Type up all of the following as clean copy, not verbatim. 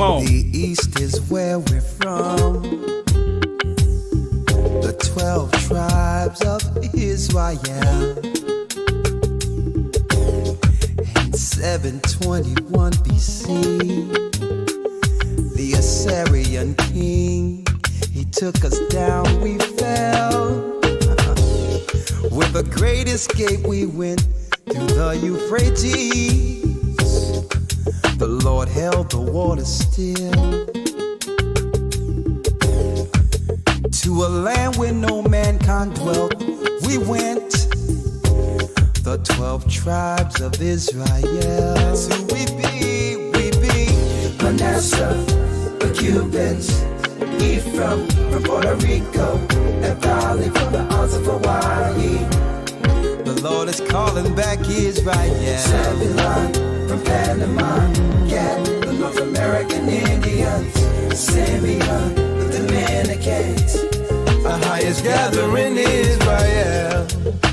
on. The east is where we're from. The 12 tribes of Israel. In 721 BC, the Assyrian king, he took us down, we fell. With a great escape we went through the Euphrates. The Lord held the water still. To a land where no mankind dwelt, we went. The 12 tribes of Israel. That's who we be, we be. Manasseh, the Cubans, Ephraim from Puerto Rico, and Valley from the islands of Hawaii. The Lord is calling back Israel. Zebulon from Panama, Gad, the North American Indians, Simeon, the Dominicans. Our highest gathering Israel.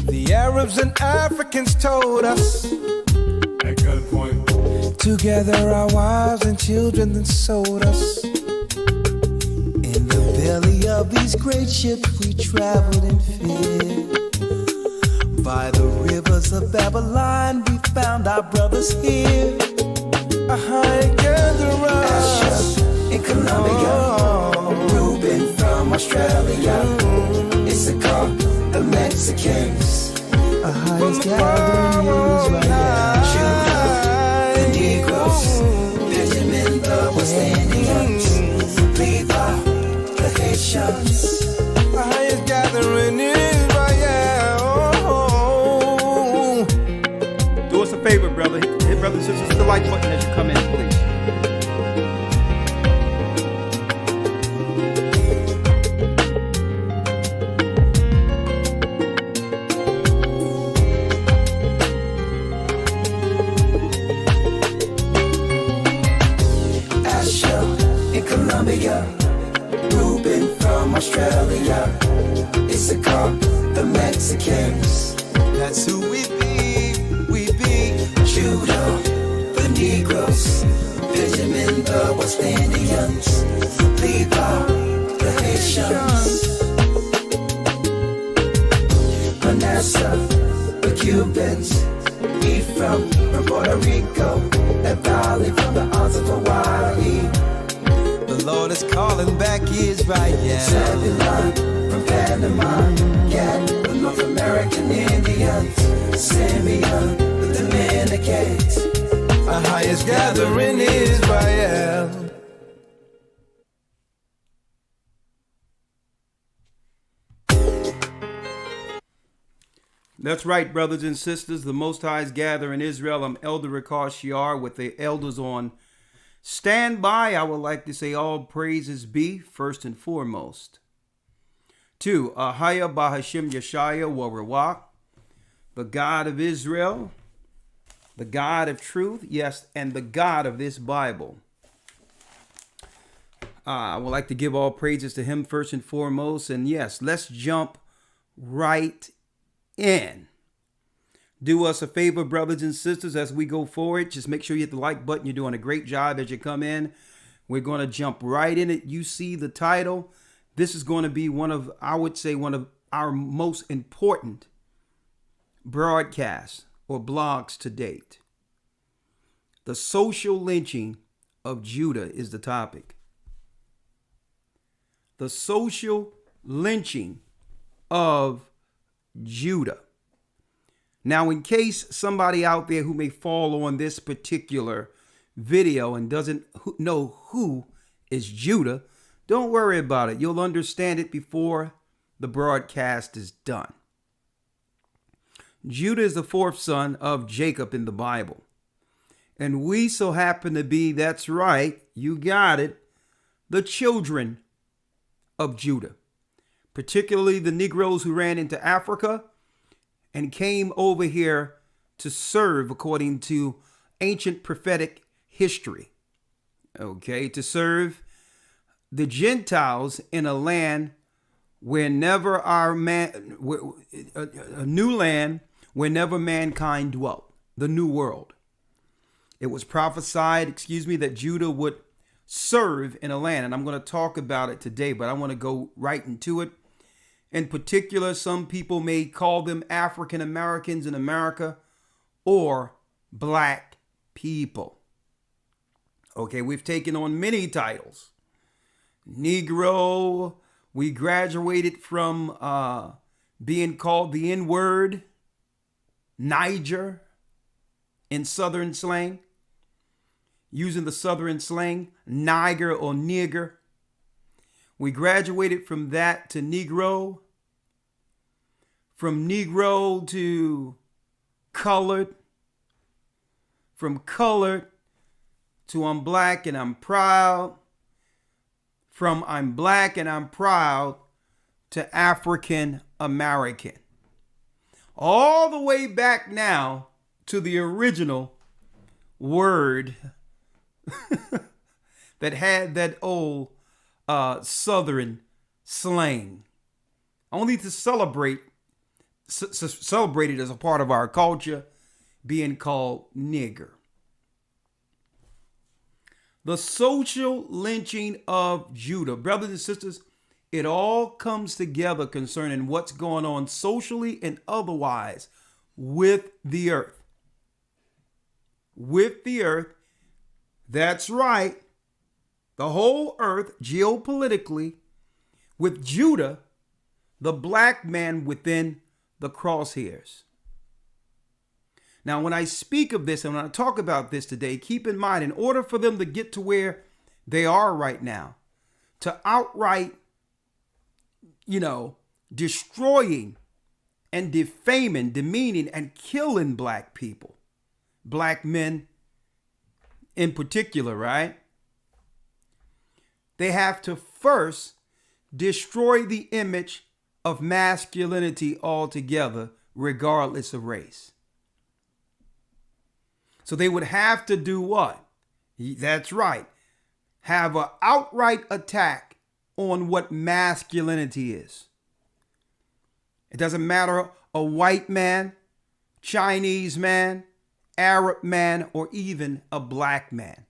The Arabs and Africans told us at gunpoint. Together our wives and children then sold us. In the belly of these great ships we traveled in fear. By the rivers of Babylon we found our brothers here. A high gatherer Asher in Colombia, Reuben from Australia, Issachar, the Mexicans. Our highest gathering Israel. Judah, the Negroes, Benjamin, the West Indians, Levi, the Haitians. Our highest gathering Israel. Do us a favor, brother. Hit brothers and sisters, hit the like button as you come in, please. Asher in Colombia, Reuben from Australia, Issachar, the Mexicans. That's who we be, we be. Judah, the Negroes, Benjamin, the West Indians, Levi, the Haitians, Manasseh, the Cubans, Ephraim from Puerto Rico, and Valley from the islands of Hawaii. The Lord is calling back Israel. Zebulon from Panama, Gad, the North American Indians, Simeon, the Dominicans. Our highest gathering Israel. That's right, brothers and sisters. The Most High's gather in Israel. I'm Elder Rikar Shiar with the elders on standby. I would like to say all praises be first and foremost to Ahaya Bahashim Yeshaya Warawak, the God of Israel, the God of truth, yes, and the God of this Bible. I would like to give all praises to him first and foremost. And yes, let's jump right in. Do us a favor, brothers and sisters, as we go forward. Just make sure you hit the like button. You're doing a great job as you come in. We're going to jump right in it. You see the title. This is going to be one of our most important broadcasts or blogs to date. The social lynching of Judah is the topic. The social lynching of Judah. Now, in case somebody out there who may fall on this particular video and doesn't know who is Judah, don't worry about it. You'll understand it before the broadcast is done. Judah is the fourth son of Jacob in the Bible. And we so happen to be, that's right, you got it, the children of Judah. Particularly the Negroes who ran into Africa and came over here to serve according to ancient prophetic history. Okay, to serve the Gentiles in a land where never a new land where never mankind dwelt, the new world. It was prophesied, that Judah would serve in a land. And I'm going to talk about it today, but I want to go right into it. In particular, some people may call them African Americans in America or black people. Okay, we've taken on many titles. Negro, we graduated from being called the N-word, Niger in Southern slang, using the Southern slang, Niger or nigger. We graduated from that to Negro, from Negro to colored, from colored to I'm black and I'm proud, from I'm black and I'm proud to African American. All the way back now to the original word that had that old Southern slang. Only to celebrate it as a part of our culture, being called nigger. The social lynching of Judah. Brothers and sisters, it all comes together concerning what's going on socially and otherwise with the earth. With the earth, that's right, the whole earth geopolitically, with Judah, the black man within the crosshairs. Now, when I speak of this and when I talk about this today, keep in mind, in order for them to get to where they are right now, to outright, destroying and defaming, demeaning, and killing black people, black men in particular, right? They have to first destroy the image of masculinity altogether, regardless of race. So they would have to do what? That's right. Have an outright attack on what masculinity is. It doesn't matter a white man, Chinese man, Arab man, or even a black man.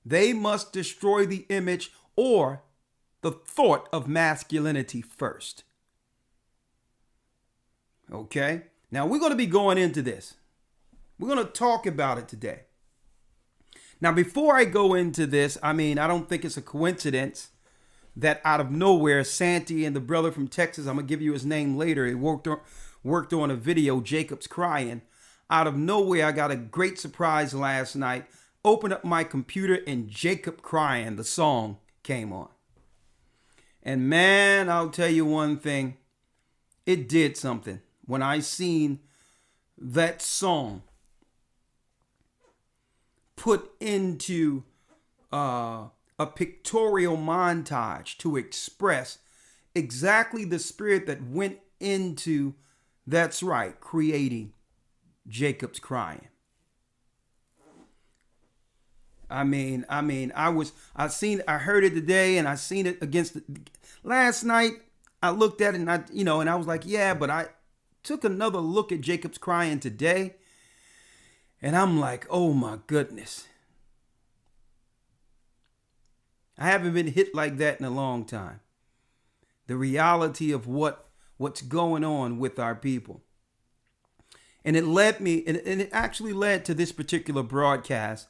They must destroy the image or the thought of masculinity first. Okay? Now we're going to be going into this. We're going to talk about it today. Now, before I go into this, I don't think it's a coincidence that out of nowhere, Santi and the brother from Texas, I'm going to give you his name later, he worked on a video, Jacob's Crying. Out of nowhere, I got a great surprise last night. Opened up my computer and Jacob Crying, the song, came on. And man, I'll tell you one thing. It did something. When I seen that song put into a pictorial montage to express exactly the spirit that went into, that's right, creating Jacob's Crying. I heard it today and I seen it last night. I looked at it and I was like, yeah, but I took another look at Jacob's Crying today. And I'm like, oh my goodness. I haven't been hit like that in a long time. The reality of what's going on with our people. And it actually led to this particular broadcast,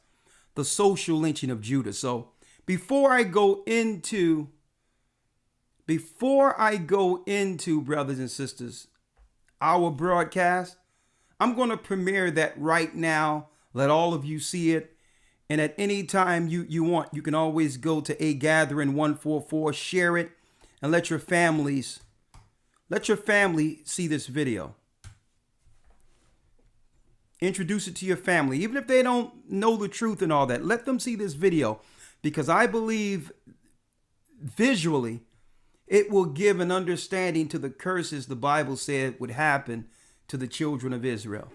the social lynching of Judah. So before I go into, brothers and sisters, our broadcast, I'm going to premiere that right now. Let all of you see it. And at any time you want, you can always go to A Gathering 144, share it, and let your family see this video. Introduce it to your family. Even if they don't know the truth and all that, let them see this video, because I believe visually it will give an understanding to the curses the Bible said would happen to the children of Israel.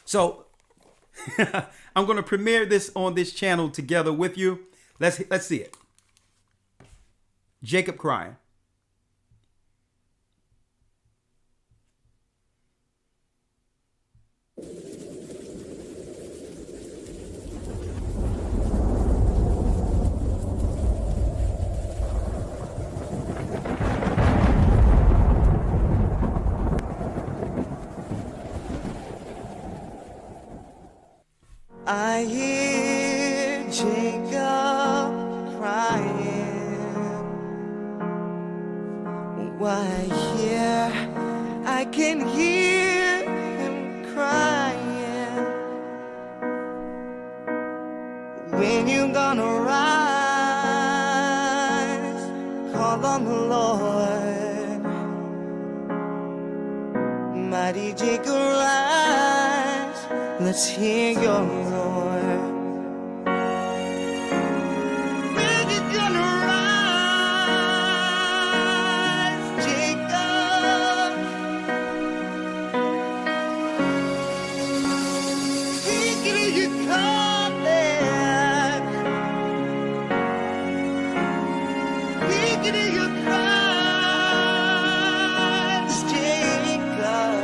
So I'm going to premiere this on this channel together with you. Let's see it. Jacob Crying. can hear him crying. When you gonna rise? Call on the Lord. Mighty Jacob, rise. Let's hear your roar. When you gonna rise, Jacob? Thinking of you coming, thinking of your cries, Jacob.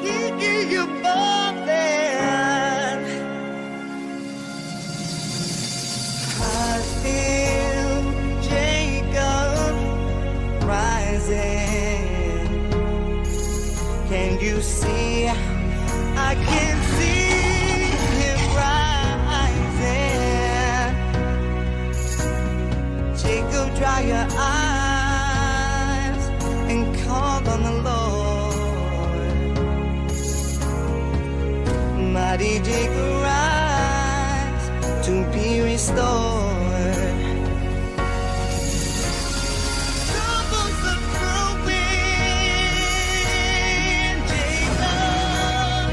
Thinking you falling. I feel Jacob rising. Can you see? I can see him rising. Jacob, dry your eyes and call on the Lord. Mighty Jacob, rise to be restored. Troubles are brewing, Jacob.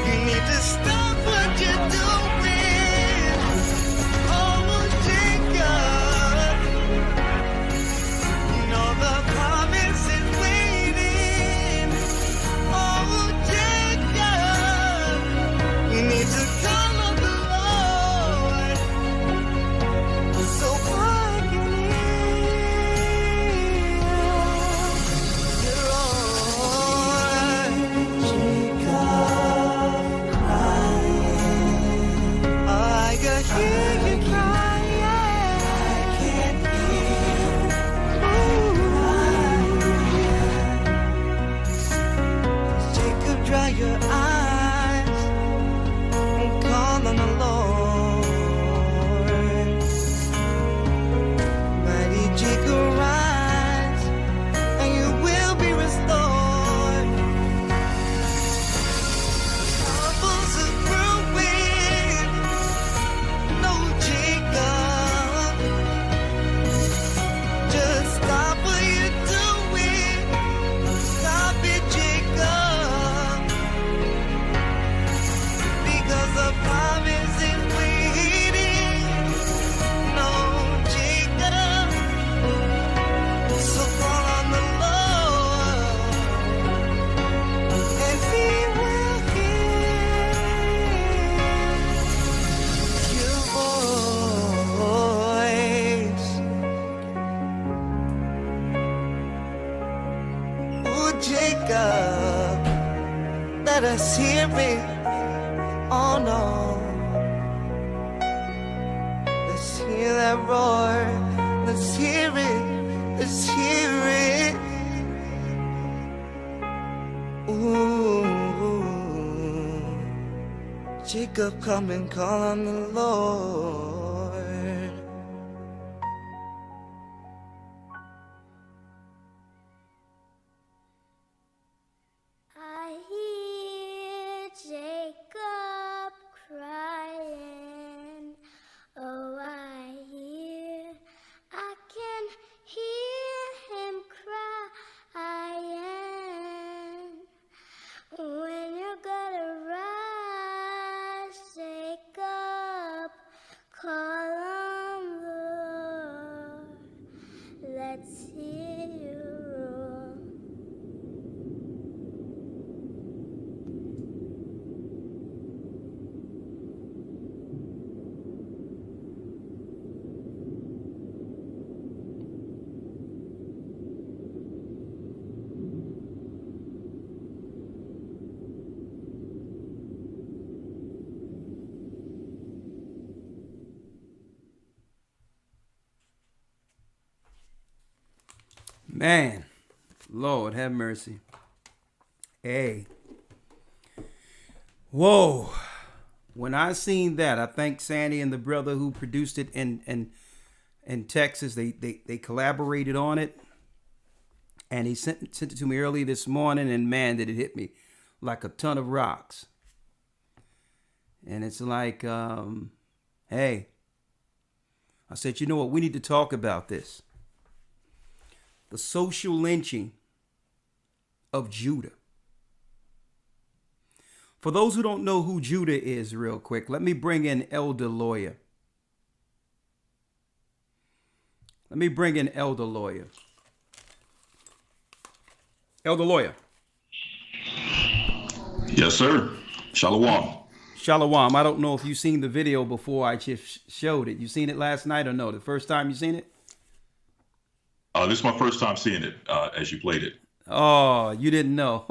You need to stop what you're doing. Oh, Jacob. You know the promise is waiting. Oh, Jacob. You need to call on the Lord. So I can hear your Jacob crying. I can hear you crying. I can hear. Jacob, dry your eyes and call on the Lord. Mighty Jacob, rise, and you will be restored. Troubles are brewing, no Jacob. Just stop what you're doing. Stop it, Jacob. Because the promise is waiting. No, Jacob. So call on the Lord, and He will hear your voice. Oh, Jacob, let us hear it. Oh no, let's hear that roar. Let's hear it. Let's hear it. Ooh, Jacob, come and call on the Lord. I hear Jacob crying. Oh, I can hear him crying. When you're gonna rise, Jacob, call on the Lord. Let's hear you roar. Man, Lord have mercy. Hey. Whoa. When I seen that, I thank Sandy and the brother who produced it and in Texas. They collaborated on it, and he sent it to me early this morning, and man, did it hit me like a ton of rocks. And it's like, hey, I said, you know what? We need to talk about this. The social lynching of Judah. For those who don't know who Judah is, real quick, let me bring in Elder Lawyer. Elder Lawyer. Yes, sir. Shalom. Shalom. I don't know if you've seen the video before I just showed it. You seen it last night or no? The first time you seen it? This is my first time seeing it as you played it. Oh, you didn't know.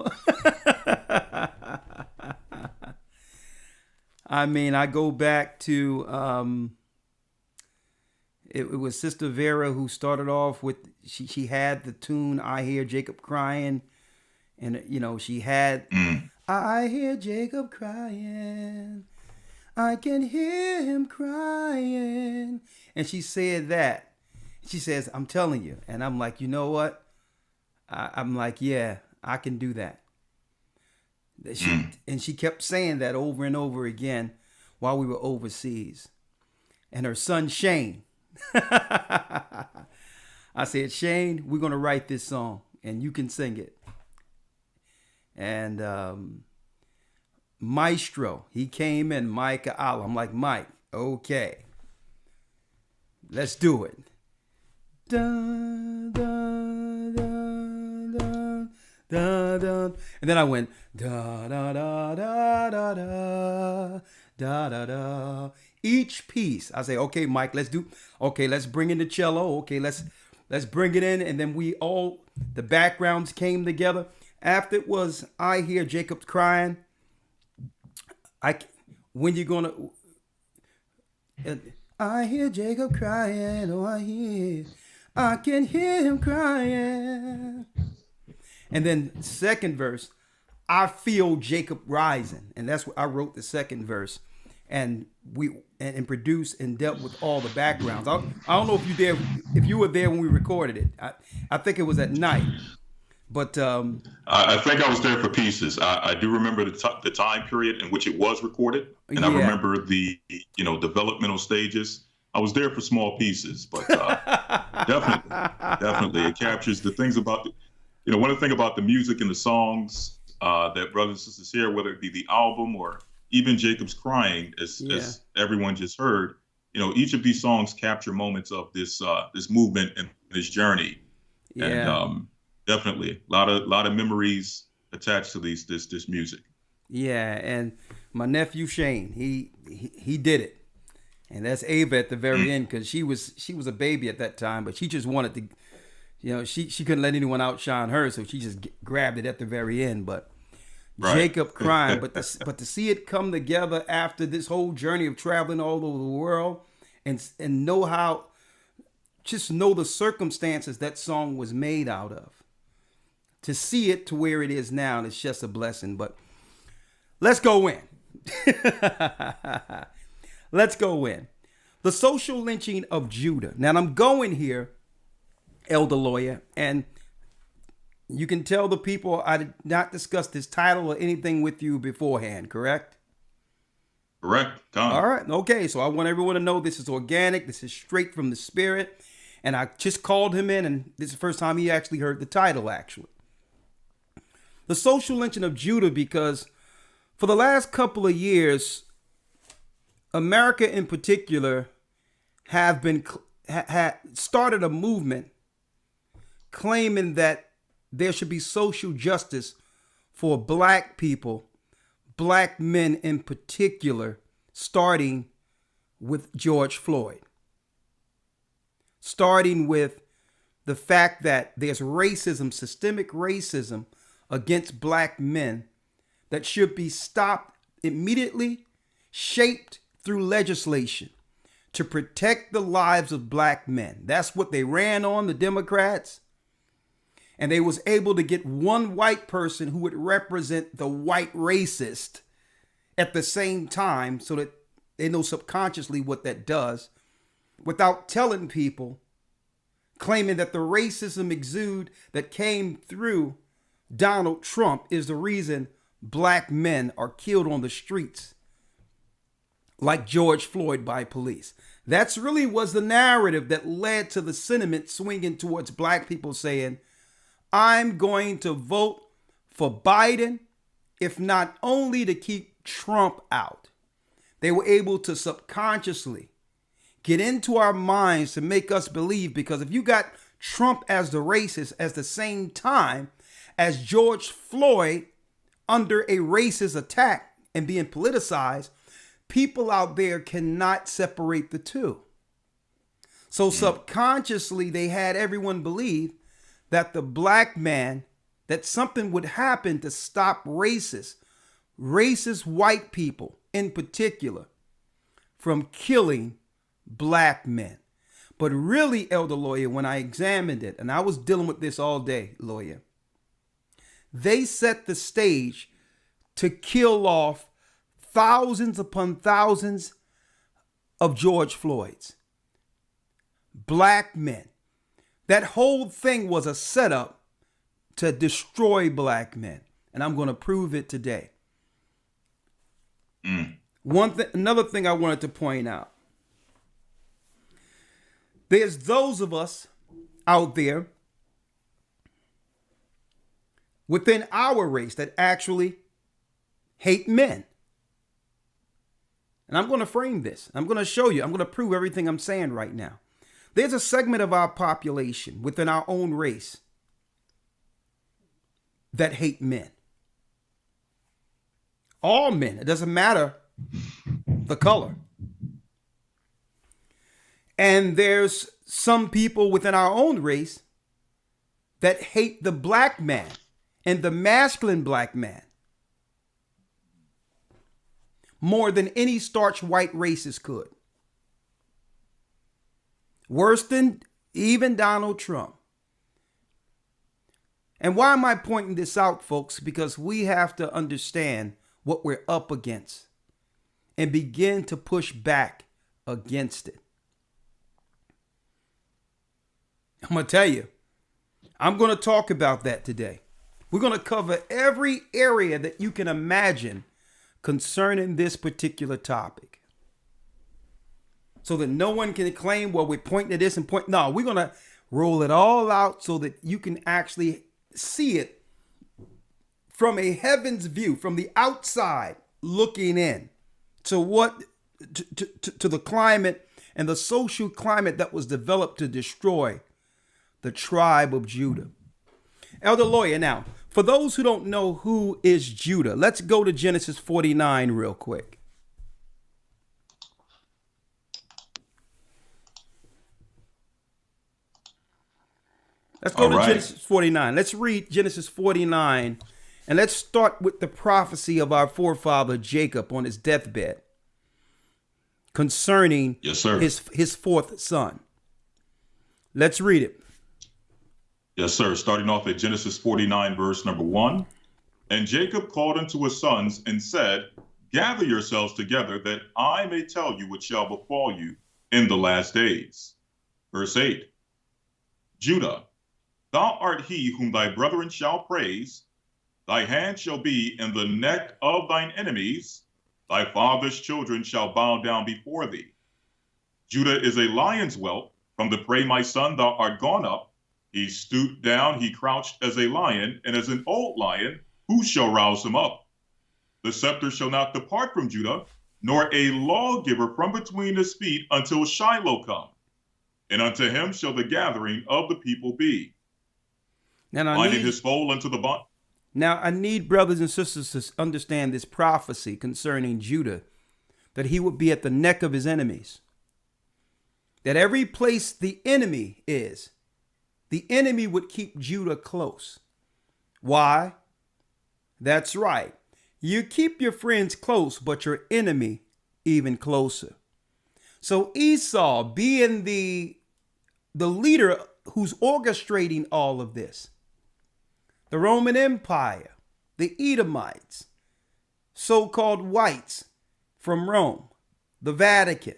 I mean, I go back to, it was Sister Vera who started off with, she had the tune, I Hear Jacob Crying. And, you know, she had, I hear Jacob crying. I can hear him crying. And she said that. She says, I'm telling you. And I'm like, you know what? I'm like, yeah, I can do that. And she kept saying that over and over again while we were overseas. And her son, Shane. I said, Shane, we're going to write this song and you can sing it. And Maestro, he came in, Micah Allah. I'm like, Mike, okay, let's do it. Dun, dun, dun, dun, dun, dun. And then I went da da da da da da da da da. Each piece, I say, okay, Mike, let's bring in the cello. Okay, let's bring it in, and then the backgrounds came together. After it was I Hear Jacob Crying, when you gonna? I hear Jacob crying, oh I can hear him crying. And then second verse, I feel Jacob rising, and that's what I wrote the second verse, and and produced and dealt with all the backgrounds. I don't know if you were there when we recorded it. I think it was at night, but I think I was there for pieces. I do remember the time period in which it was recorded, and I remember the developmental stages. I was there for small pieces, but definitely it captures the things about one of the things about the music and the songs that brothers and sisters hear, whether it be the album or even Jacob's Crying, as everyone just heard. Each of these songs capture moments of this movement and this journey, and definitely a lot of memories attached to this music. Yeah, and my nephew Shane, he did it. And that's Ava at the very end, because she was a baby at that time, but she just wanted to, she couldn't let anyone outshine her, so she just grabbed it at the very end. But right. Jacob Crying, but to see it come together after this whole journey of traveling all over the world, and know the circumstances that song was made out of, to see it to where it is now, it's just a blessing. But let's go in. Let's go in. The social lynching of Judah. Now, I'm going here, Elder Lawyer, and you can tell the people I did not discuss this title or anything with you beforehand, correct? Correct. All right. Okay. So I want everyone to know this is organic. This is straight from the Spirit. And I just called him in, and this is the first time he actually heard the title, actually. The social lynching of Judah, because for the last couple of years, America in particular have started a movement claiming that there should be social justice for black people, black men in particular, starting with George Floyd. Starting with the fact that there's racism, systemic racism against black men that should be stopped immediately, shaped through legislation to protect the lives of black men. That's what they ran on, the Democrats. And they was able to get one white person who would represent the white racist at the same time, so that they know subconsciously what that does. without telling people, claiming that the racism exude that came through Donald Trump is the reason black men are killed on the streets like George Floyd by police. That's really was the narrative that led to the sentiment swinging towards black people saying, I'm going to vote for Biden, if not only to keep Trump out. They were able to subconsciously get into our minds to make us believe, because if you got Trump as the racist at the same time as George Floyd under a racist attack and being politicized, people out there cannot separate the two. So subconsciously, they had everyone believe that the black man, that something would happen to stop racist white people in particular from killing black men. But really, Elder Lawyer, when I examined it, and I was dealing with this all day, Lawyer, they set the stage to kill off thousands upon thousands of George Floyd's. Black men. That whole thing was a setup to destroy black men. And I'm going to prove it today. Another thing I wanted to point out. There's those of us out there within our race that actually hate men. And I'm going to frame this. I'm going to show you. I'm going to prove everything I'm saying right now. There's a segment of our population within our own race that hate men. All men. It doesn't matter the color. And there's some people within our own race that hate the black man and the masculine black man more than any starch white racist could. Worse than even Donald Trump. And why am I pointing this out, folks? Because we have to understand what we're up against and begin to push back against it. I'm going to tell you, I'm going to talk about that today. We're going to cover every area that you can imagine concerning this particular topic, so that no one can claim, well, we're pointing to this and point. No, we're going to roll it all out so that you can actually see it from a heaven's view, from the outside looking in to the climate and the social climate that was developed to destroy the tribe of Judah. Elder Lawyer, now, for those who don't know who is Judah, let's go to Genesis 49 real quick. Let's go to Genesis 49. Let's read Genesis 49, and let's start with the prophecy of our forefather Jacob on his deathbed concerning his fourth son. Let's read it. Yes, sir. Starting off at Genesis 49, verse number 1. And Jacob called unto his sons and said, Gather yourselves together, that I may tell you what shall befall you in the last days. Verse 8. Judah, thou art he whom thy brethren shall praise. Thy hand shall be in the neck of thine enemies. Thy father's children shall bow down before thee. Judah is a lion's whelp. From the prey, my son, thou art gone up. He stooped down, he crouched as a lion, and as an old lion, who shall rouse him up? The scepter shall not depart from Judah, nor a lawgiver from between his feet until Shiloh come. And unto him shall the gathering of the people be. Binding his foal unto the bond. Now, I need brothers and sisters to understand this prophecy concerning Judah, that he would be at the neck of his enemies. That every place the enemy is, the enemy would keep Judah close. Why? That's right. You keep your friends close, but your enemy even closer. So Esau, being the leader who's orchestrating all of this, the Roman Empire, the Edomites, so-called whites from Rome, the Vatican,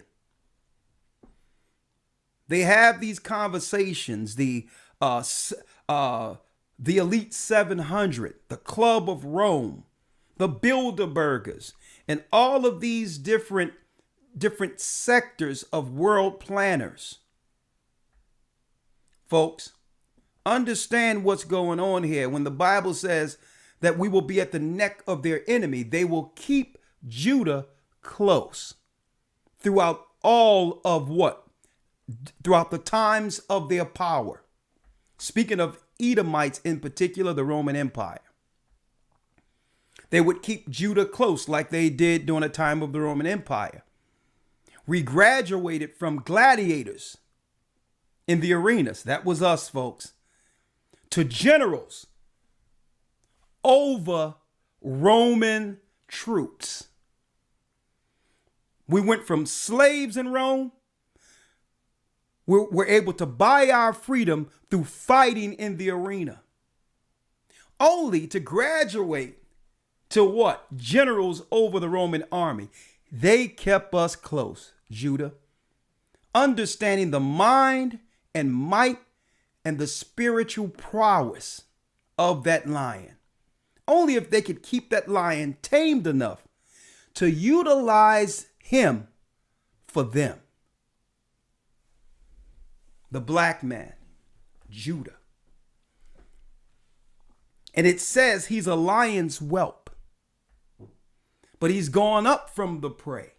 They have these conversations, the Elite 700, the Club of Rome, the Bilderbergers, and all of these different sectors of world planners. Folks, understand what's going on here. When the Bible says that we will be at the neck of their enemy, they will keep Judah close throughout all of what? Throughout the times of their power. Speaking of Edomites in particular, the Roman Empire. They would keep Judah close like they did during the time of the Roman Empire. We graduated from gladiators in the arenas. That was us, folks. To generals over Roman troops. We went from slaves in Rome. We're able to buy our freedom through fighting in the arena. Only to graduate to what? Generals over the Roman army. They kept us close, Judah. Understanding the mind and might and the spiritual prowess of that lion. Only if they could keep that lion tamed enough to utilize him for them. The black man, Judah. And it says he's a lion's whelp. But he's gone up from the prey.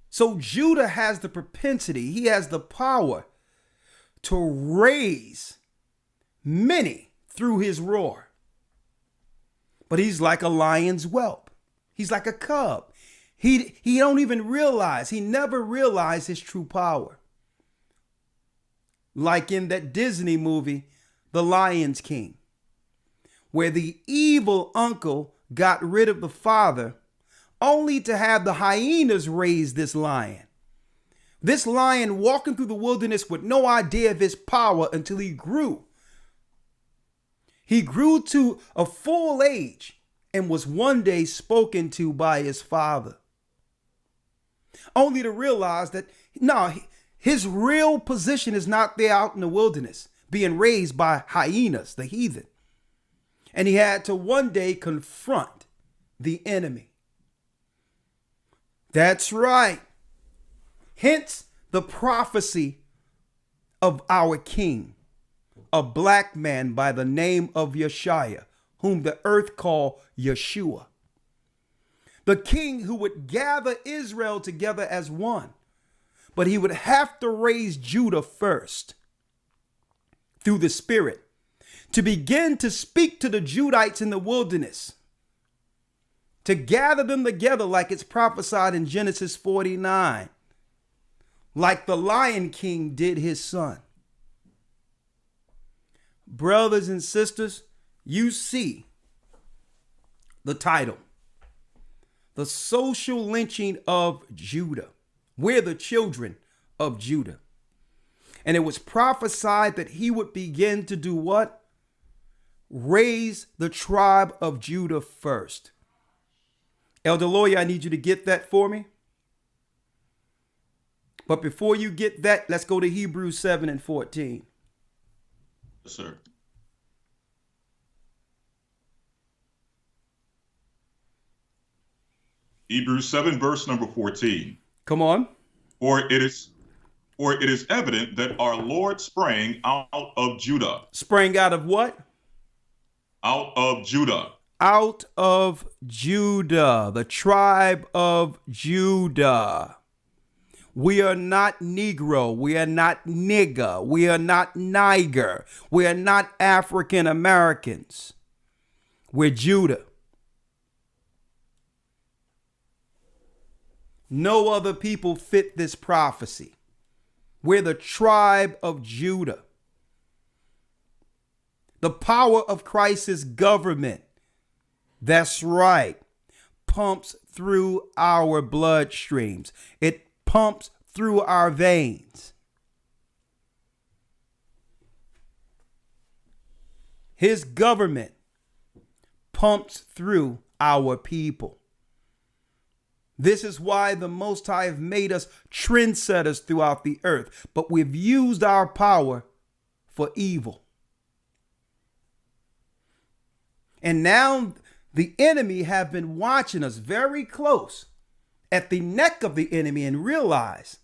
So Judah has the propensity, he has the power to raise many through his roar. But he's like a lion's whelp. He's like a cub. He don't even realize, he never realized his true power. Like in that Disney movie, The Lion's King, where the evil uncle got rid of the father only to have the hyenas raise this lion. This lion walking through the wilderness with no idea of his power until he grew. He grew to a full age and was one day spoken to by his father. Only to realize that, no, his real position is not there out in the wilderness, being raised by hyenas, the heathen. And he had to one day confront the enemy. That's right. Hence the prophecy of our king, a black man by the name of Yeshua, whom the earth called Yeshua. The king who would gather Israel together as one. But he would have to raise Judah first through the Spirit to begin to speak to the Judites in the wilderness, to gather them together like it's prophesied in Genesis 49, like the Lion King did his son. Brothers and sisters, you see the title, The Social Lynching of Judah. We're the children of Judah. And it was prophesied that he would begin to do what? Raise the tribe of Judah first. Elder Lawyer, I need you to get that for me. But before you get that, let's go to Hebrews 7 and 14. Yes, sir. Hebrews 7, verse number 14. Come on. For it is evident that our Lord sprang out of Judah. Sprang out of what? Out of Judah. Out of Judah, the tribe of Judah. We are not Negro. We are not nigger. We are not Niger. We are not African Americans. We're Judah. No other people fit this prophecy. We're the tribe of Judah. The power of Christ's government, that's right, pumps through our bloodstreams. It pumps through our veins. His government pumps through our people. This is why the Most High have made us trendsetters throughout the earth, but we've used our power for evil. And now the enemy have been watching us very close at the neck of the enemy and realize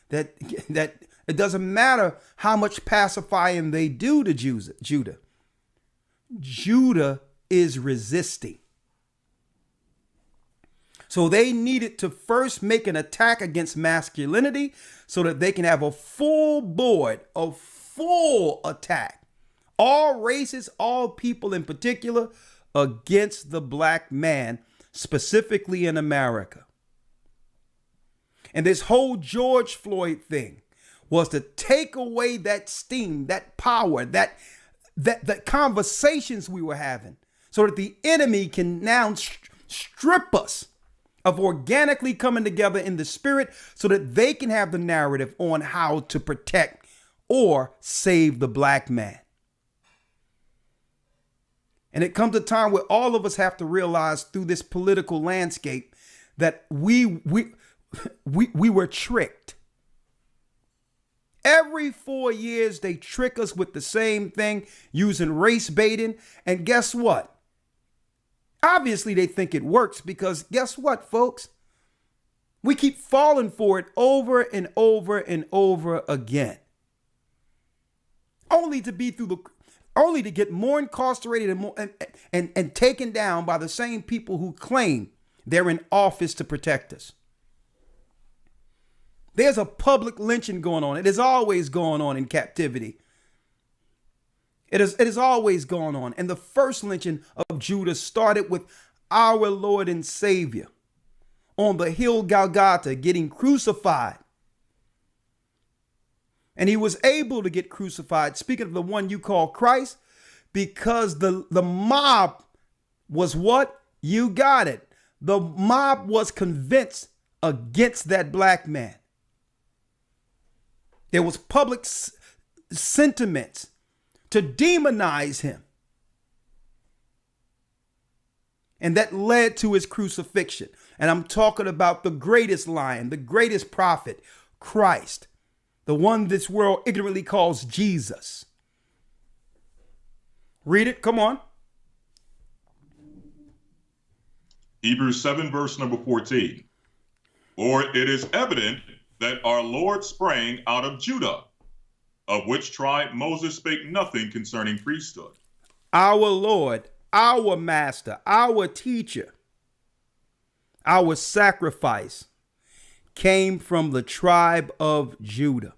that it doesn't matter how much pacifying they do to Judah. Judah is resisting. So they needed to first make an attack against masculinity so that they can have a full board, a full attack. All races, all people in particular, against the black man, specifically in America. And this whole George Floyd thing was to take away that steam, that power, that conversations we were having, so that the enemy can now strip us of organically coming together in the spirit so that they can have the narrative on how to protect or save the black man. And it comes a time where all of us have to realize through this political landscape that we were tricked. Every 4 years, they trick us with the same thing using race baiting. And guess what? Obviously, they think it works because guess what, folks? We keep falling for it over and over and over again. Only to get more incarcerated and more and taken down by the same people who claim they're in office to protect us. There's a public lynching going on. It is always going on in captivity. It is always going on. And the first lynching of Judah started with our Lord and Savior on the hill Golgotha getting crucified. And he was able to get crucified, speaking of the one you call Christ, because the mob was what? You got it. The mob was convinced against that black man. There was public sentiments to demonize him. And that led to his crucifixion. And I'm talking about the greatest lion, the greatest prophet, Christ, the one this world ignorantly calls Jesus. Read it. Come on. Hebrews 7, verse number 14. For it is evident that our Lord sprang out of Judah, of which tribe Moses spake nothing concerning priesthood. Our Lord, our master, our teacher, our sacrifice came from the tribe of Judah.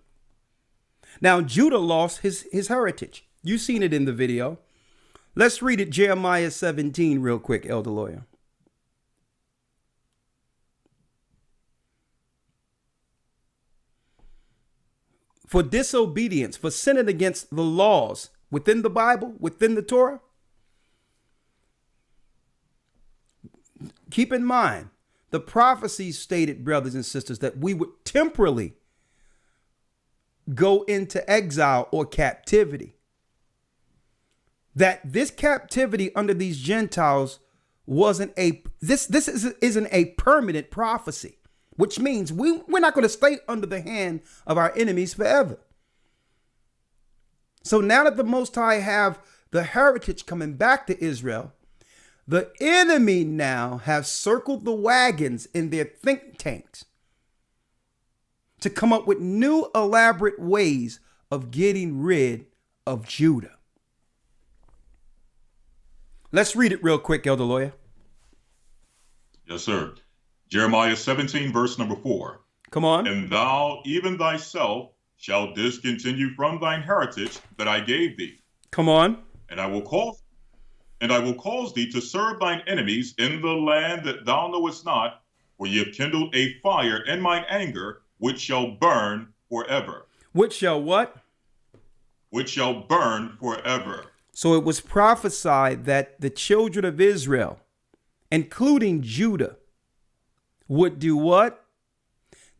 Now, Judah lost his heritage. You've seen it in the video. Let's read it, Jeremiah 17, real quick, Elder Lawyer. For disobedience, for sinning against the laws within the Bible, within the Torah. Keep in mind, the prophecies stated, brothers and sisters, that we would temporarily go into exile or captivity. That this captivity under these Gentiles isn't a permanent prophecy. Which means we're not going to stay under the hand of our enemies forever. So now that the Most High have the heritage coming back to Israel, the enemy now have circled the wagons in their think tanks to come up with new elaborate ways of getting rid of Judah. Let's read it real quick, Elder Lawyer. Yes, sir. Jeremiah 17, verse number 4. Come on. And thou, even thyself, shalt discontinue from thine heritage that I gave thee. Come on. And I will cause thee to serve thine enemies in the land that thou knowest not, for ye have kindled a fire in mine anger, which shall burn forever. Which shall what? Which shall burn forever. So it was prophesied that the children of Israel, including Judah, would do what?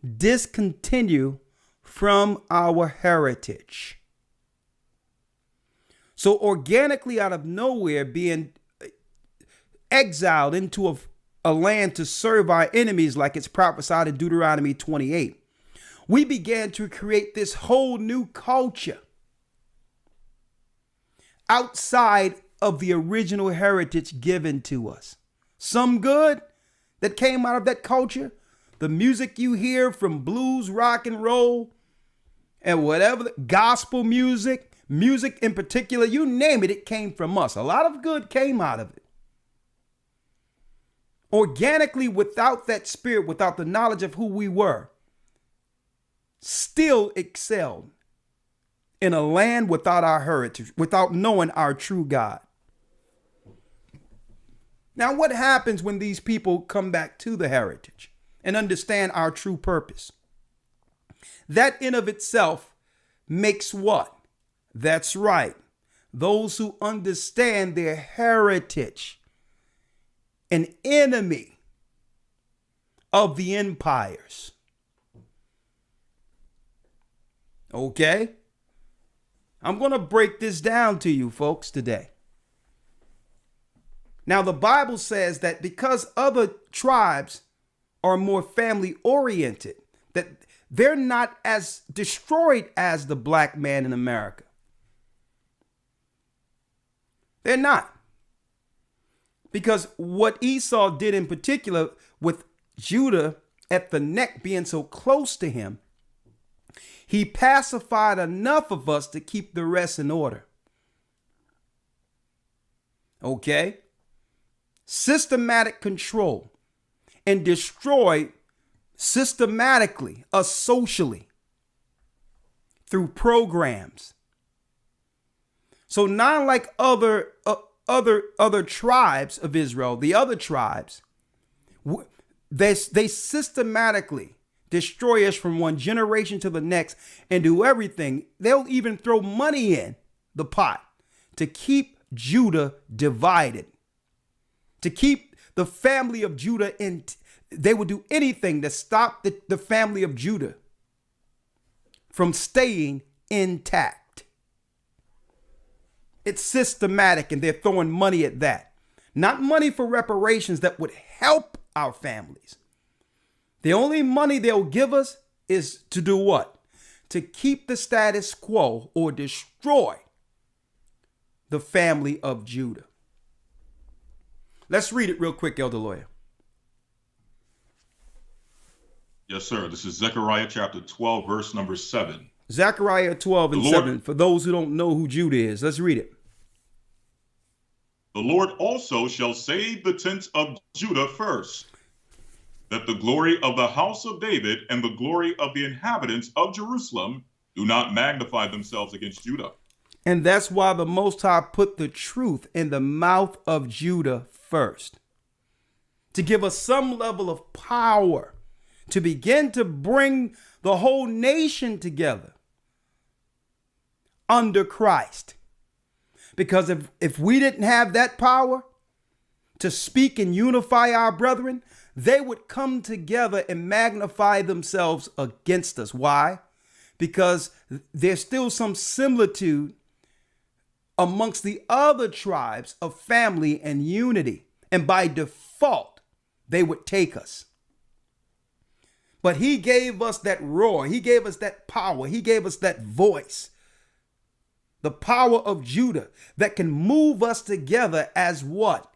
Discontinue from our heritage. So organically out of nowhere being exiled into a land to serve our enemies like it's prophesied in Deuteronomy 28, we began to create this whole new culture outside of the original heritage given to us. Some good that came out of that culture, the music you hear from blues, rock and roll, and whatever, gospel music, music in particular, you name it, it came from us. A lot of good came out of it. Organically, without that spirit, without the knowledge of who we were, still excelled in a land without our heritage, without knowing our true God. Now, what happens when these people come back to the heritage and understand our true purpose? That in of itself makes what? That's right. Those who understand their heritage an enemy of the empires. Okay? I'm going to break this down to you folks today. Now, the Bible says that because other tribes are more family oriented, that they're not as destroyed as the black man in America. They're not. Because what Esau did in particular with Judah at the neck being so close to him, he pacified enough of us to keep the rest in order. Okay? Systematic control and destroyed systematically us socially through programs. So not like other tribes of Israel, the other tribes, they systematically destroy us from one generation to the next and do everything. They'll even throw money in the pot to keep Judah divided, to keep the family of Judah in. They would do anything to stop the family of Judah from staying intact. It's systematic, and they're throwing money at that. Not money for reparations that would help our families. The only money they'll give us is to do what? To keep the status quo or destroy the family of Judah. Let's read it real quick, Elder Lawyer. Yes, sir. This is Zechariah chapter 12, verse number 7. Zechariah 12 and 7, for those who don't know who Judah is. Let's read it. The Lord also shall save the tents of Judah first, that the glory of the house of David and the glory of the inhabitants of Jerusalem do not magnify themselves against Judah. And that's why the Most High put the truth in the mouth of Judah first, to give us some level of power to begin to bring the whole nation together under Christ. Because if we didn't have that power to speak and unify our brethren, they would come together and magnify themselves against us. Why? Because there's still some similitude amongst the other tribes of family and unity. And by default, they would take us. But he gave us that roar. He gave us that power. He gave us that voice. The power of Judah that can move us together as what?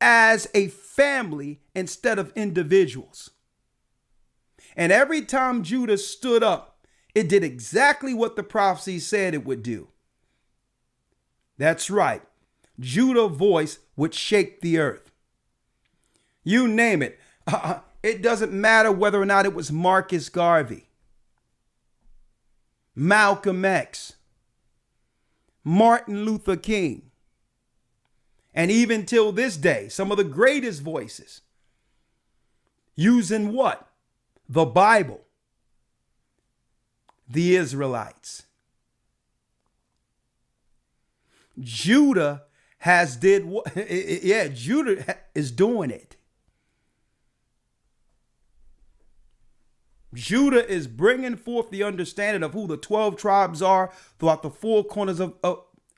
As a family instead of individuals. And every time Judah stood up, it did exactly what the prophecy said it would do. That's right. Judah's voice would shake the earth. You name it. It doesn't matter whether or not it was Marcus Garvey, Malcolm X, Martin Luther King, and even till this day, some of the greatest voices using what? The Bible. The Israelites. Judah has did what? Yeah, Judah is doing it. Judah is bringing forth the understanding of who the 12 tribes are throughout the four corners of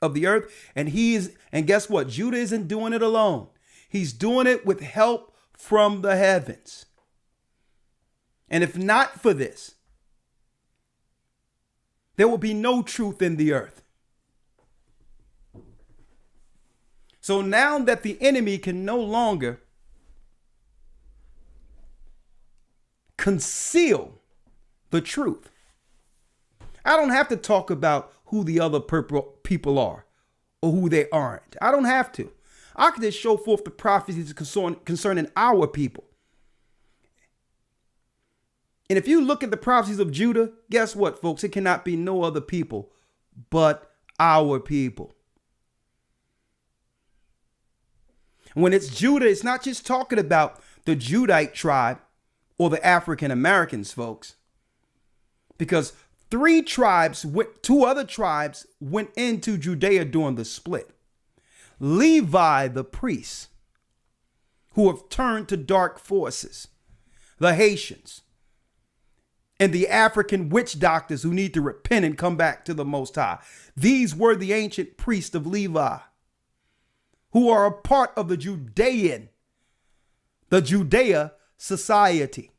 the earth. And guess what? Judah isn't doing it alone. He's doing it with help from the heavens. And if not for this, there will be no truth in the earth. So now that the enemy can no longer conceal the truth, I don't have to talk about who the other people are or who they aren't. I don't have to. I can just show forth the prophecies concerning our people. And if you look at the prophecies of Judah, guess what, folks? It cannot be no other people but our people. When it's Judah, it's not just talking about the Judite tribe or the African Americans, folks. Because two other tribes went into Judea during the split. Levi, the priests, who have turned to dark forces, the Haitians, and the African witch doctors who need to repent and come back to the Most High. These were the ancient priests of Levi, who are a part of the Judea society.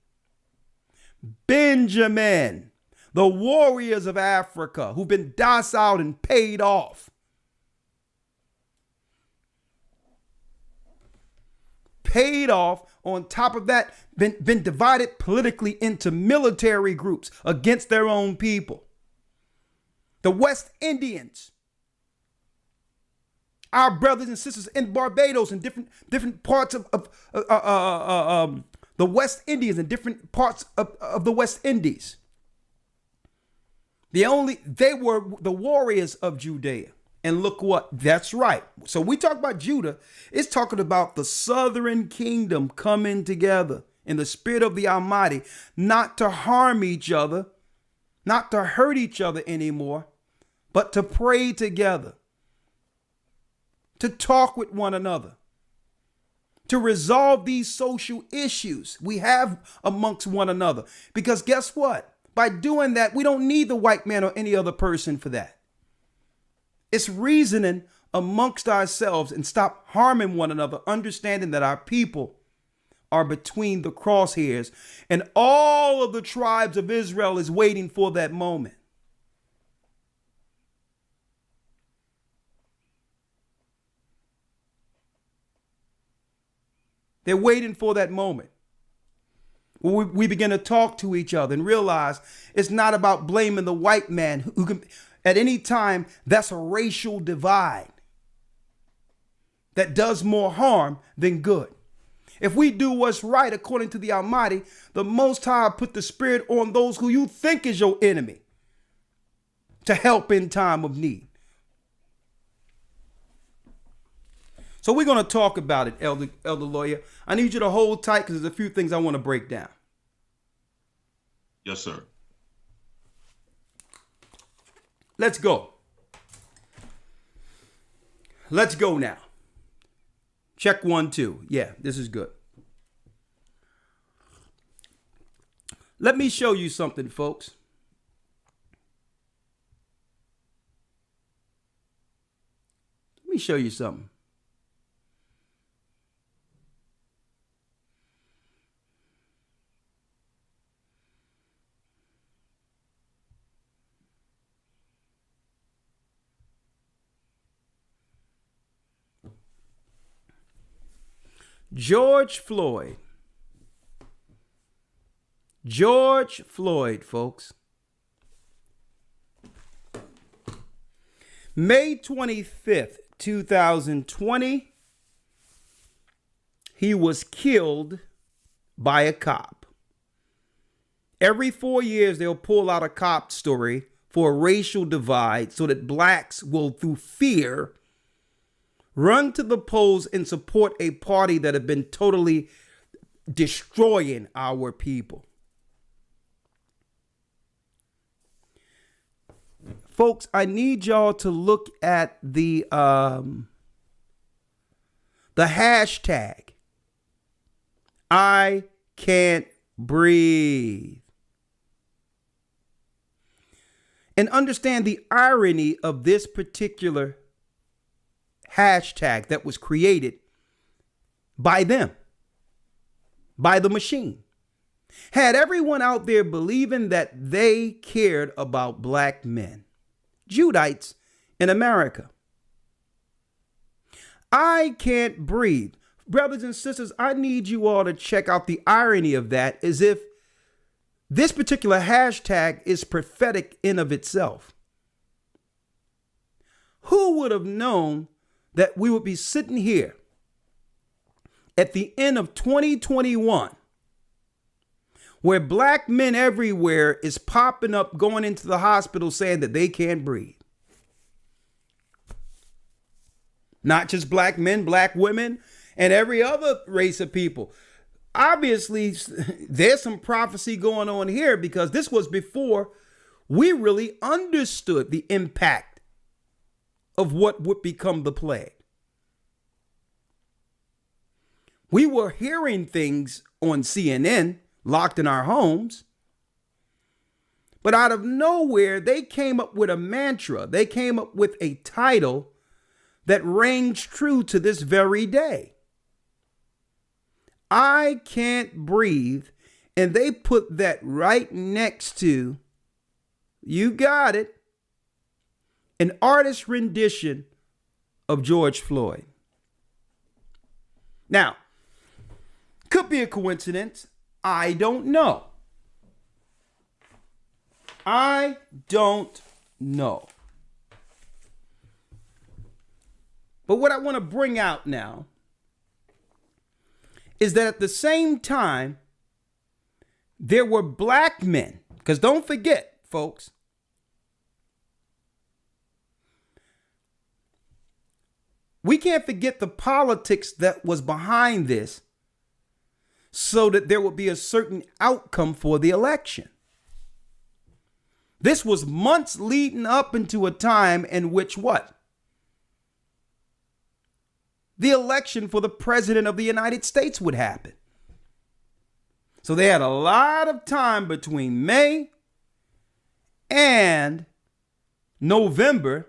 Benjamin, the warriors of Africa who've been docile and paid off. Paid off. On top of that, been divided politically into military groups against their own people. The West Indians, our brothers and sisters in Barbados and different parts of the West Indies and different parts of the West Indies. They were the warriors of Judea. And look what, that's right. So we talk about Judah, it's talking about the southern kingdom coming together in the spirit of the Almighty, not to harm each other, not to hurt each other anymore, but to pray together, to talk with one another, to resolve these social issues we have amongst one another. Because guess what? By doing that, we don't need the white man or any other person for that. It's reasoning amongst ourselves and stop harming one another, understanding that our people are between the crosshairs and all of the tribes of Israel is waiting for that moment. They're waiting for that moment where we begin to talk to each other and realize it's not about blaming the white man who can, at any time, that's a racial divide that does more harm than good. If we do what's right according to the Almighty, the Most High put the Spirit on those who you think is your enemy to help in time of need. So we're going to talk about it, Elder Lawyer. I need you to hold tight because there's a few things I want to break down. Yes, sir. Let's go. Let's go now. Check 1, 2. Yeah, this is good. Let me show you something, folks. Let me show you something. George Floyd, folks. May 25th, 2020, he was killed by a cop. Every 4 years, they'll pull out a cop story for a racial divide so that blacks will, through fear, run to the polls and support a party that have been totally destroying our people. Folks, I need y'all to look at the hashtag I can't breathe. And understand the irony of this particular hashtag that was created by them, by the machine. Had everyone out there believing that they cared about black men, Judites in America. I can't breathe. Brothers and sisters, I need you all to check out the irony of that, as if this particular hashtag is prophetic in of itself. Who would have known that we would be sitting here at the end of 2021, where black men everywhere is popping up, going into the hospital saying that they can't breathe? Not just black men, black women, and every other race of people. Obviously, there's some prophecy going on here, because this was before we really understood the impact of what would become the plague. We were hearing things on CNN, locked in our homes, but out of nowhere, they came up with a mantra. They came up with a title that rings true to this very day. I can't breathe. And they put that right next to, you got it, an artist's rendition of George Floyd. Now, could be a coincidence. I don't know. I don't know. But what I want to bring out now is that at the same time, there were black men, because don't forget, folks, we can't forget the politics that was behind this, so that there would be a certain outcome for the election. This was months leading up into a time in which what? The election for the president of the United States would happen. So they had a lot of time between May and November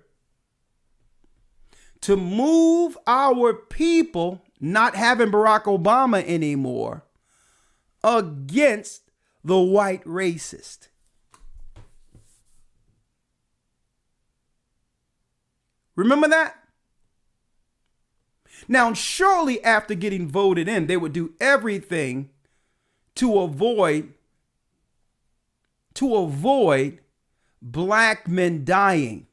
to move our people, not having Barack Obama anymore, against the white racist. Remember that? Now, surely after getting voted in, they would do everything to avoid black men dying.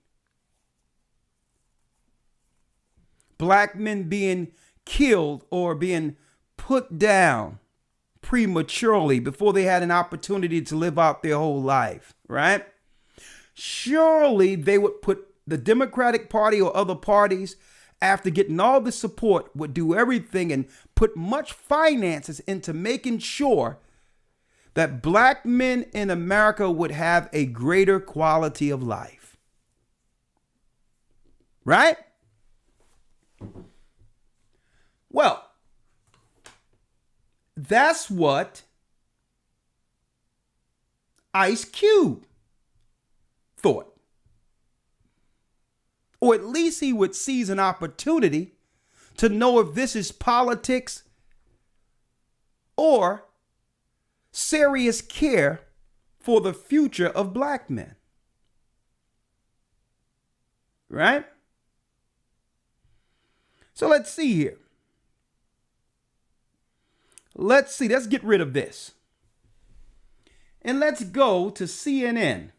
Black men being killed or being put down prematurely before they had an opportunity to live out their whole life, right? Surely they would put the Democratic Party or other parties, after getting all the support, would do everything and put much finances into making sure that black men in America would have a greater quality of life. Right? Well, that's what Ice Cube thought. Or at least he would seize an opportunity to know if this is politics or serious care for the future of black men. Right? So let's see here. Let's get rid of this. And let's go to CNN.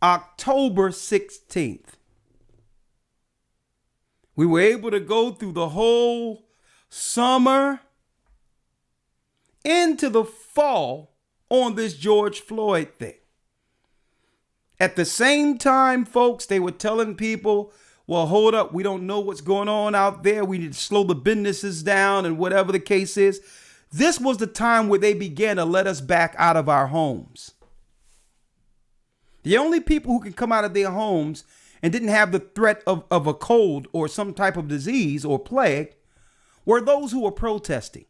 October 16th. We were able to go through the whole summer into the fall on this George Floyd thing. At the same time, folks, they were telling people, well, hold up, we don't know what's going on out there. We need to slow the businesses down and whatever the case is. This was the time where they began to let us back out of our homes. The only people who can come out of their homes and didn't have the threat of a cold or some type of disease or plague were those who were protesting.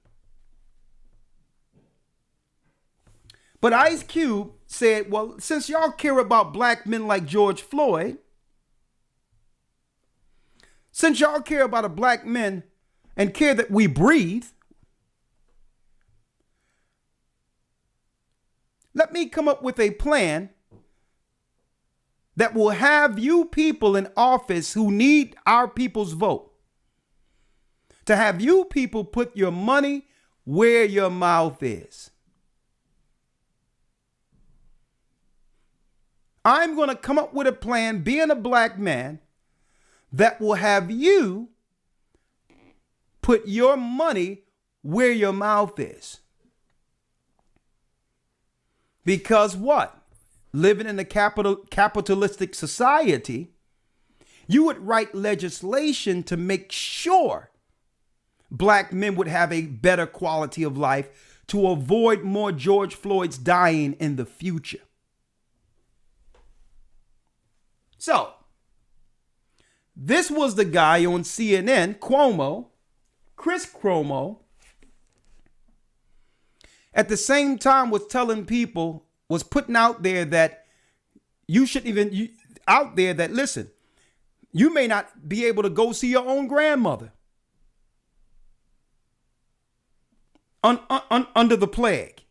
But Ice Cube said, well, since y'all care about black men like George Floyd, since y'all care about a black men and care that we breathe, let me come up with a plan that will have you people in office who need our people's vote, to have you people put your money where your mouth is. I'm going to come up with a plan, being a black man, that will have you put your money where your mouth is. Because what? Living in a capitalistic society, you would write legislation to make sure black men would have a better quality of life, to avoid more George Floyd's dying in the future. So, this was the guy on CNN, Cuomo, Chris Cuomo, at the same time was telling people, was putting out there that you shouldn't even, out there that, listen, you may not be able to go see your own grandmother under the plague.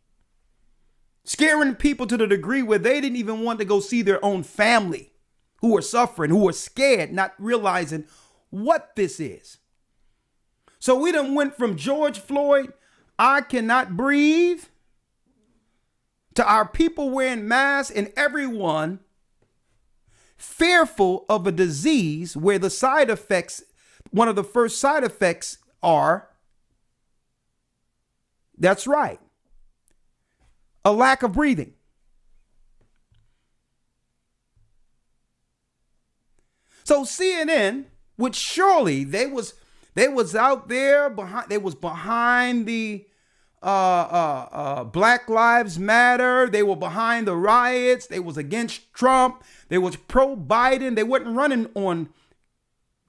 Scaring people to the degree where they didn't even want to go see their own family who were suffering, who were scared, not realizing what this is. So we done went from George Floyd, I cannot breathe, to our people wearing masks and everyone fearful of a disease where the side effects, one of the first side effects are, that's right, a lack of breathing. So CNN, which surely they was out there behind, they was behind the Black Lives Matter. They were behind the riots. They was against Trump. They was pro Biden. They wasn't running on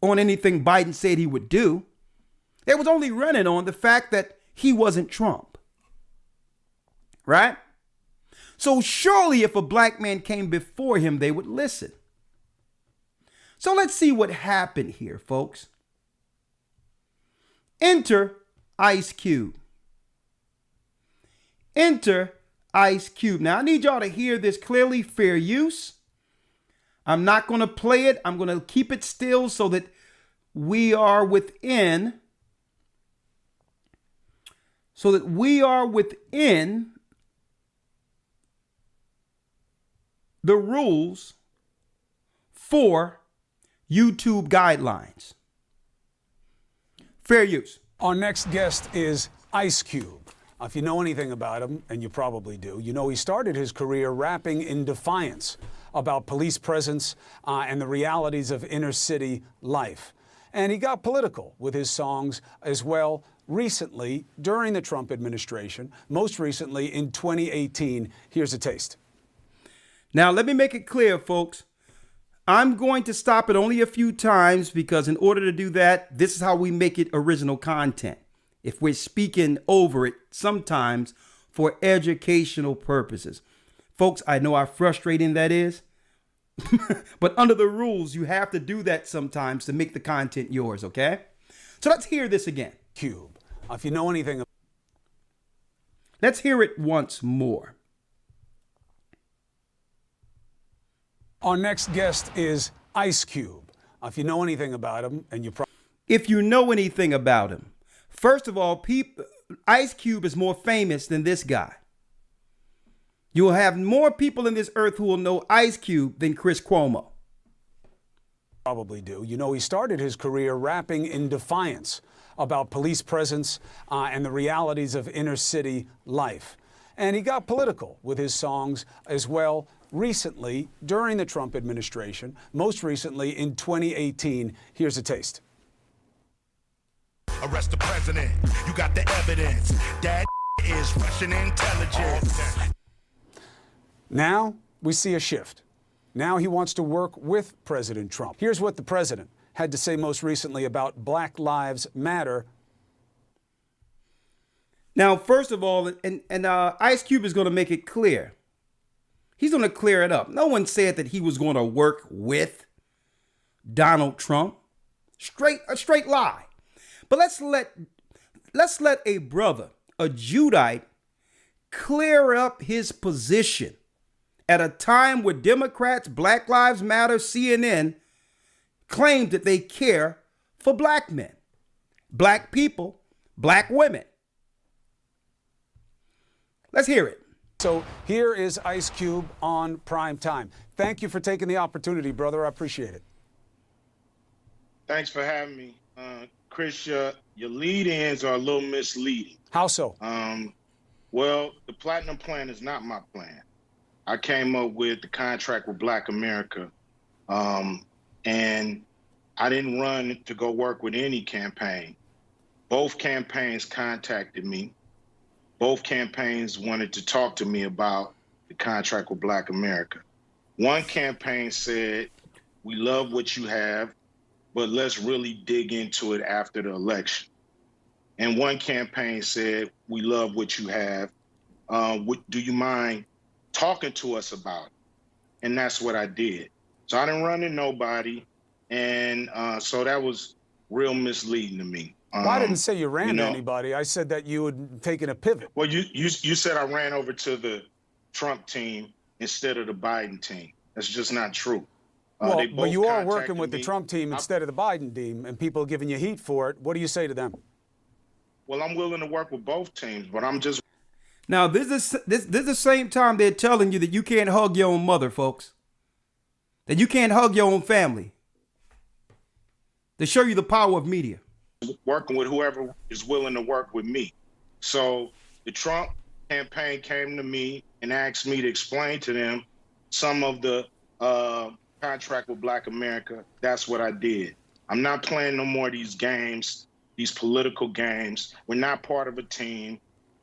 anything Biden said he would do. They was only running on the fact that he wasn't Trump. Right? So surely if a black man came before him, they would listen. So let's see what happened here, folks. Enter Ice Cube. Enter Ice Cube. Now, I need y'all to hear this clearly. Fair use. I'm not going to play it. I'm going to keep it still so that we are within the rules for YouTube guidelines. Fair use. Our next guest is Ice Cube. If you know anything about him, and you probably do, you know he started his career rapping in defiance about police presence and the realities of inner city life. And he got political with his songs as well recently during the Trump administration, most recently in 2018. Here's a taste. Now, let me make it clear, folks. I'm going to stop it only a few times because in order to do that, this is how we make it original content. If we're speaking over it sometimes for educational purposes. Folks, I know how frustrating that is, but under the rules, you have to do that sometimes to make the content yours, okay? So let's hear this again. Cube. If you know anything. Let's hear it once more. Our next guest is Ice Cube. If you know anything about him, and you probably. If you know anything about him, first of all, Ice Cube is more famous than this guy. You will have more people in this earth who will know Ice Cube than Chris Cuomo. Probably do. You know, he started his career rapping in defiance about police presence and the realities of inner city life. And he got political with his songs as well recently during the Trump administration, most recently in 2018. Here's a taste. Arrest the president. You got the evidence. That is Russian intelligence. Now we see a shift. Now he wants to work with President Trump. Here's what the president had to say most recently about Black Lives Matter. Now, first of all, Ice Cube is going to make it clear. He's going to clear it up. No one said that he was going to work with Donald Trump. A straight lie. But let's let a brother, a Judite, clear up his position at a time where Democrats, Black Lives Matter, CNN claim that they care for black men, black people, black women. Let's hear it. So here is Ice Cube on prime time. Thank you for taking the opportunity, brother. I appreciate it. Thanks for having me. Chris, your lead-ins are a little misleading. How so? Well, the Platinum Plan is not my plan. I came up with the contract with Black America, and I didn't run to go work with any campaign. Both campaigns contacted me. Both campaigns wanted to talk to me about the contract with Black America. One campaign said, we love what you have, but let's really dig into it after the election. And one campaign said, we love what you have. Do you mind talking to us about it? And that's what I did. So I didn't run to nobody. And so that was real misleading to me. Well, I didn't say you ran to anybody. I said that you had taken a pivot. Well, you said I ran over to the Trump team instead of the Biden team. That's just not true. Well, but you are working with the Trump team instead of the Biden team, and people are giving you heat for it. What do you say to them? Well, I'm willing to work with both teams, but I'm just... Now, this is the same time they're telling you that you can't hug your own mother, folks. That you can't hug your own family. They show you the power of media. Working with whoever is willing to work with me. So the Trump campaign came to me and asked me to explain to them some of the contract with Black America. That's what I did. I'm not playing no more of these games, these political games. We're not part of a team.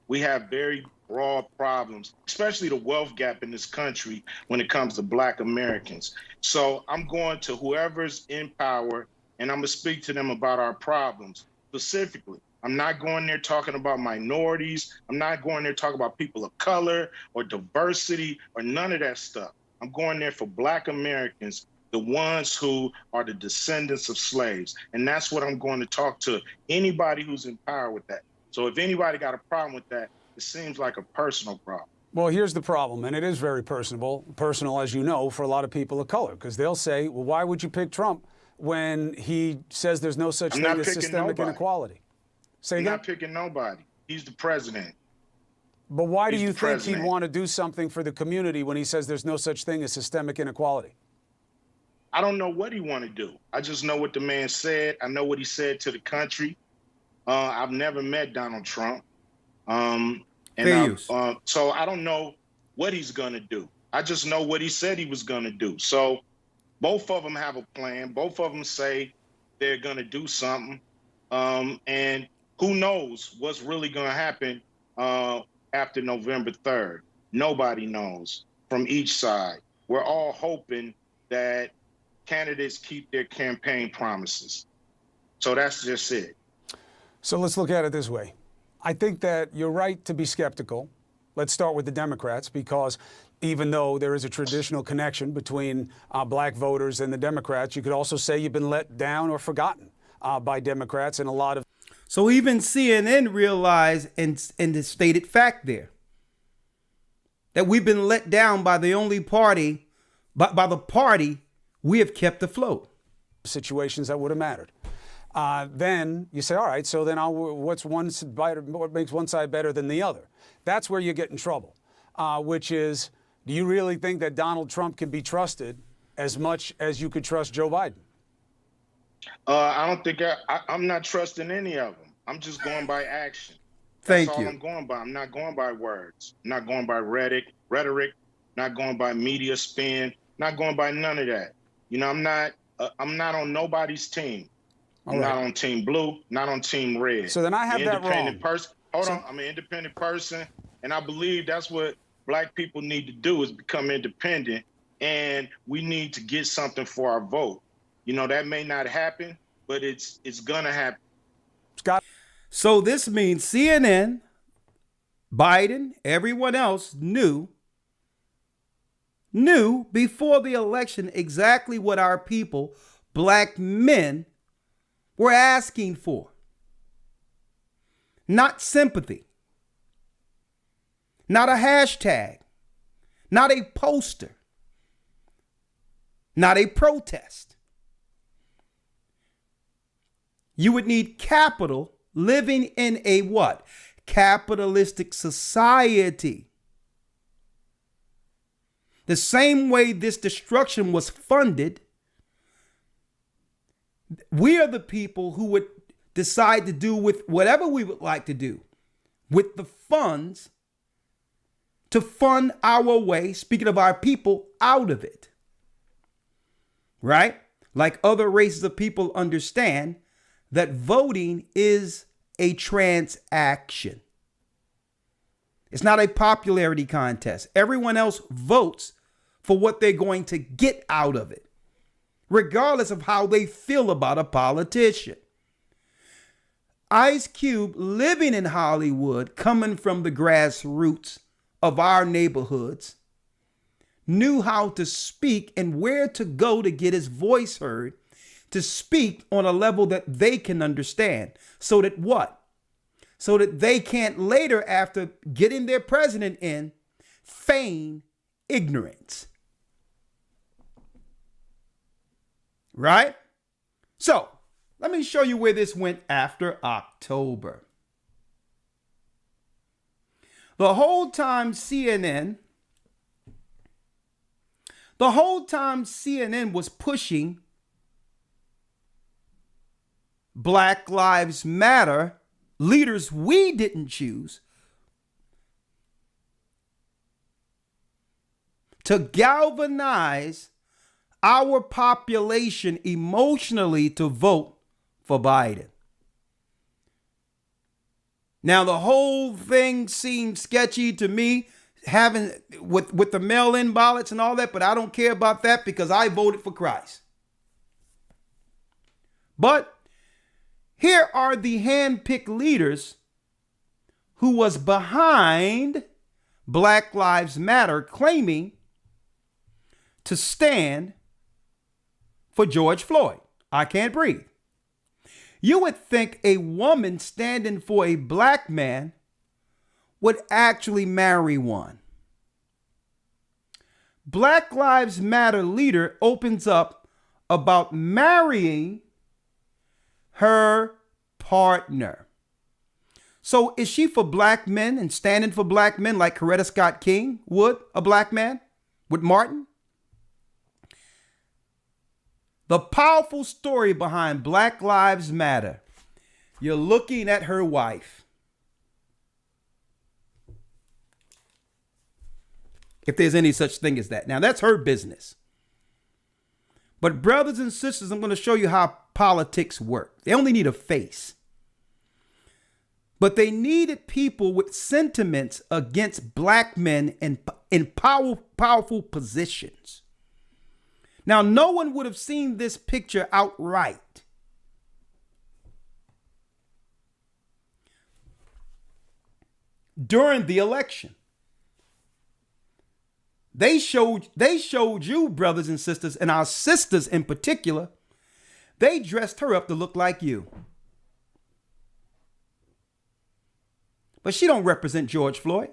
We have very broad problems, especially the wealth gap in this country when it comes to Black Americans. So I'm going to whoever's in power, and I'm going to speak to them about our problems specifically. I'm not going there talking about minorities. I'm not going there talking about people of color or diversity or none of that stuff. I'm going there for Black Americans, the ones who are the descendants of slaves. And that's what I'm going to talk to anybody who's in power with that. So if anybody got a problem with that, it seems like a personal problem. Well, here's the problem, and it is very personal, as you know, for a lot of people of color, because they'll say, well, why would you pick Trump when he says there's no such thing as systemic inequality? Say I'm again? not picking nobody. He's the president. But why do He's you the think president. he'd want to do something for the community when he says there's no such thing as systemic inequality? I don't know what he want to do. I just know what the man said. I know what he said to the country. I've never met Donald Trump. So I don't know what he's going to do. I just know what he said he was going to do. So both of them have a plan. Both of them say they're going to do something. And who knows what's really going to happen after November 3rd. Nobody knows from each side. We're all hoping that candidates keep their campaign promises. So that's just it. So let's look at it this way. I think that you're right to be skeptical. Let's start with the Democrats, because even though there is a traditional connection between black voters and the Democrats, you could also say you've been let down or forgotten by Democrats in a lot of... So even CNN realized and the stated fact there that we've been let down by the only party, by the party we have kept afloat. Situations that would have mattered. Then you say, all right, so then what makes one side better than the other? That's where you get in trouble, which is, do you really think that Donald Trump can be trusted as much as you could trust Joe Biden? I don't think I'm not trusting any of them. I'm just going by action. Thank That's you. all I'm going by. I'm not going by words. I'm not going by rhetoric, not going by media spin, not going by none of that. You know, I'm not on nobody's team. I'm not on Team Blue, not on Team Red. So then I have that wrong. I'm an independent person, and I believe that's what black people need to do, is become independent, and we need to get something for our vote. You know, that may not happen, but it's gonna happen. So this means CNN, Biden, everyone else knew before the election exactly what our people, black men, were asking for. not sympathy, not a hashtag, not a poster, not a protest. You would need capital living in a what? Capitalistic society. The same way this destruction was funded, we are the people who would decide to do with whatever we would like to do with the funds to fund our way, speaking of our people, out of it. Right? Like other races of people understand that voting is a transaction. It's not a popularity contest. Everyone else votes for what they're going to get out of it, regardless of how they feel about a politician. Ice Cube, living in Hollywood, coming from the grassroots of our neighborhoods, knew how to speak and where to go to get his voice heard, to speak on a level that they can understand. So that what? So that they can't later, after getting their president in, feign ignorance. Right? So, let me show you where this went after October. The whole time CNN was pushing Black Lives Matter, leaders we didn't choose, to galvanize our population emotionally to vote for Biden. Now, the whole thing seemed sketchy to me, having with the mail-in ballots and all that, but I don't care about that because I voted for Christ. But here are the hand-picked leaders who was behind Black Lives Matter, claiming to stand for George Floyd. I can't breathe. You would think a woman standing for a black man would actually marry one. Black Lives Matter leader opens up about marrying her partner. So is she for black men and standing for black men like Coretta Scott King would a black man with Martin? The powerful story behind Black Lives Matter. You're looking at her wife. If there's any such thing as that. Now, that's her business. But brothers and sisters, I'm going to show you how politics work. They only need a face. But they needed people with sentiments against black men in powerful positions. Now, no one would have seen this picture outright. During the election. They showed you, brothers and sisters, and our sisters in particular, they dressed her up to look like you. But she don't represent George Floyd.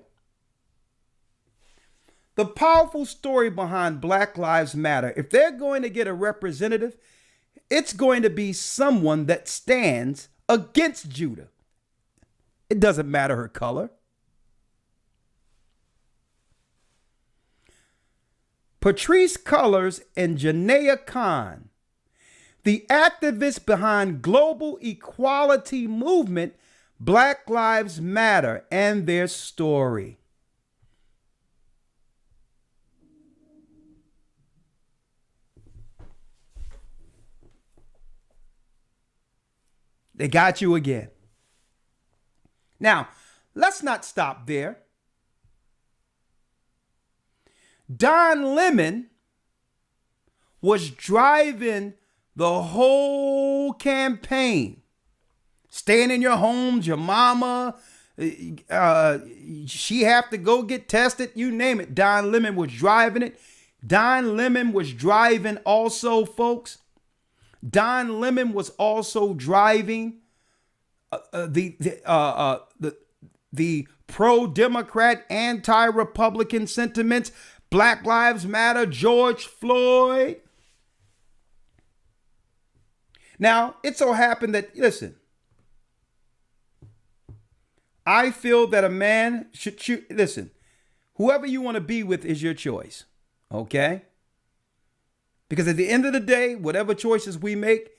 The powerful story behind Black Lives Matter, if they're going to get a representative, it's going to be someone that stands against Judah. It doesn't matter her color. Patrisse Cullors and Janaea Khan, the activists behind global equality movement, Black Lives Matter, and their story. They got you again. Now, let's not stop there. Don Lemon was driving the whole campaign. Staying in your homes, your mama, she have to go get tested, you name it. Don Lemon was driving it. Don Lemon was driving also, folks. Don Lemon was also driving the pro-Democrat, anti-Republican sentiments, Black Lives Matter, George Floyd. Now, it so happened that, listen, I feel that a man should choose. Listen, whoever you want to be with is your choice. Okay? Because at the end of the day, whatever choices we make,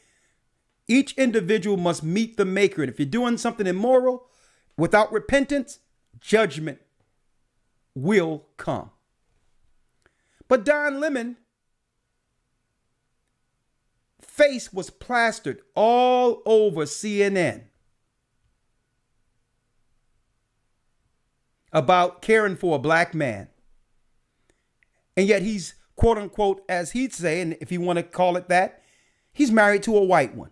each individual must meet the maker. And if you're doing something immoral, without repentance, judgment will come. But Don Lemon face was plastered all over CNN about caring for a black man. And yet he's, quote unquote, as he'd say, and if you want to call it that, he's married to a white one.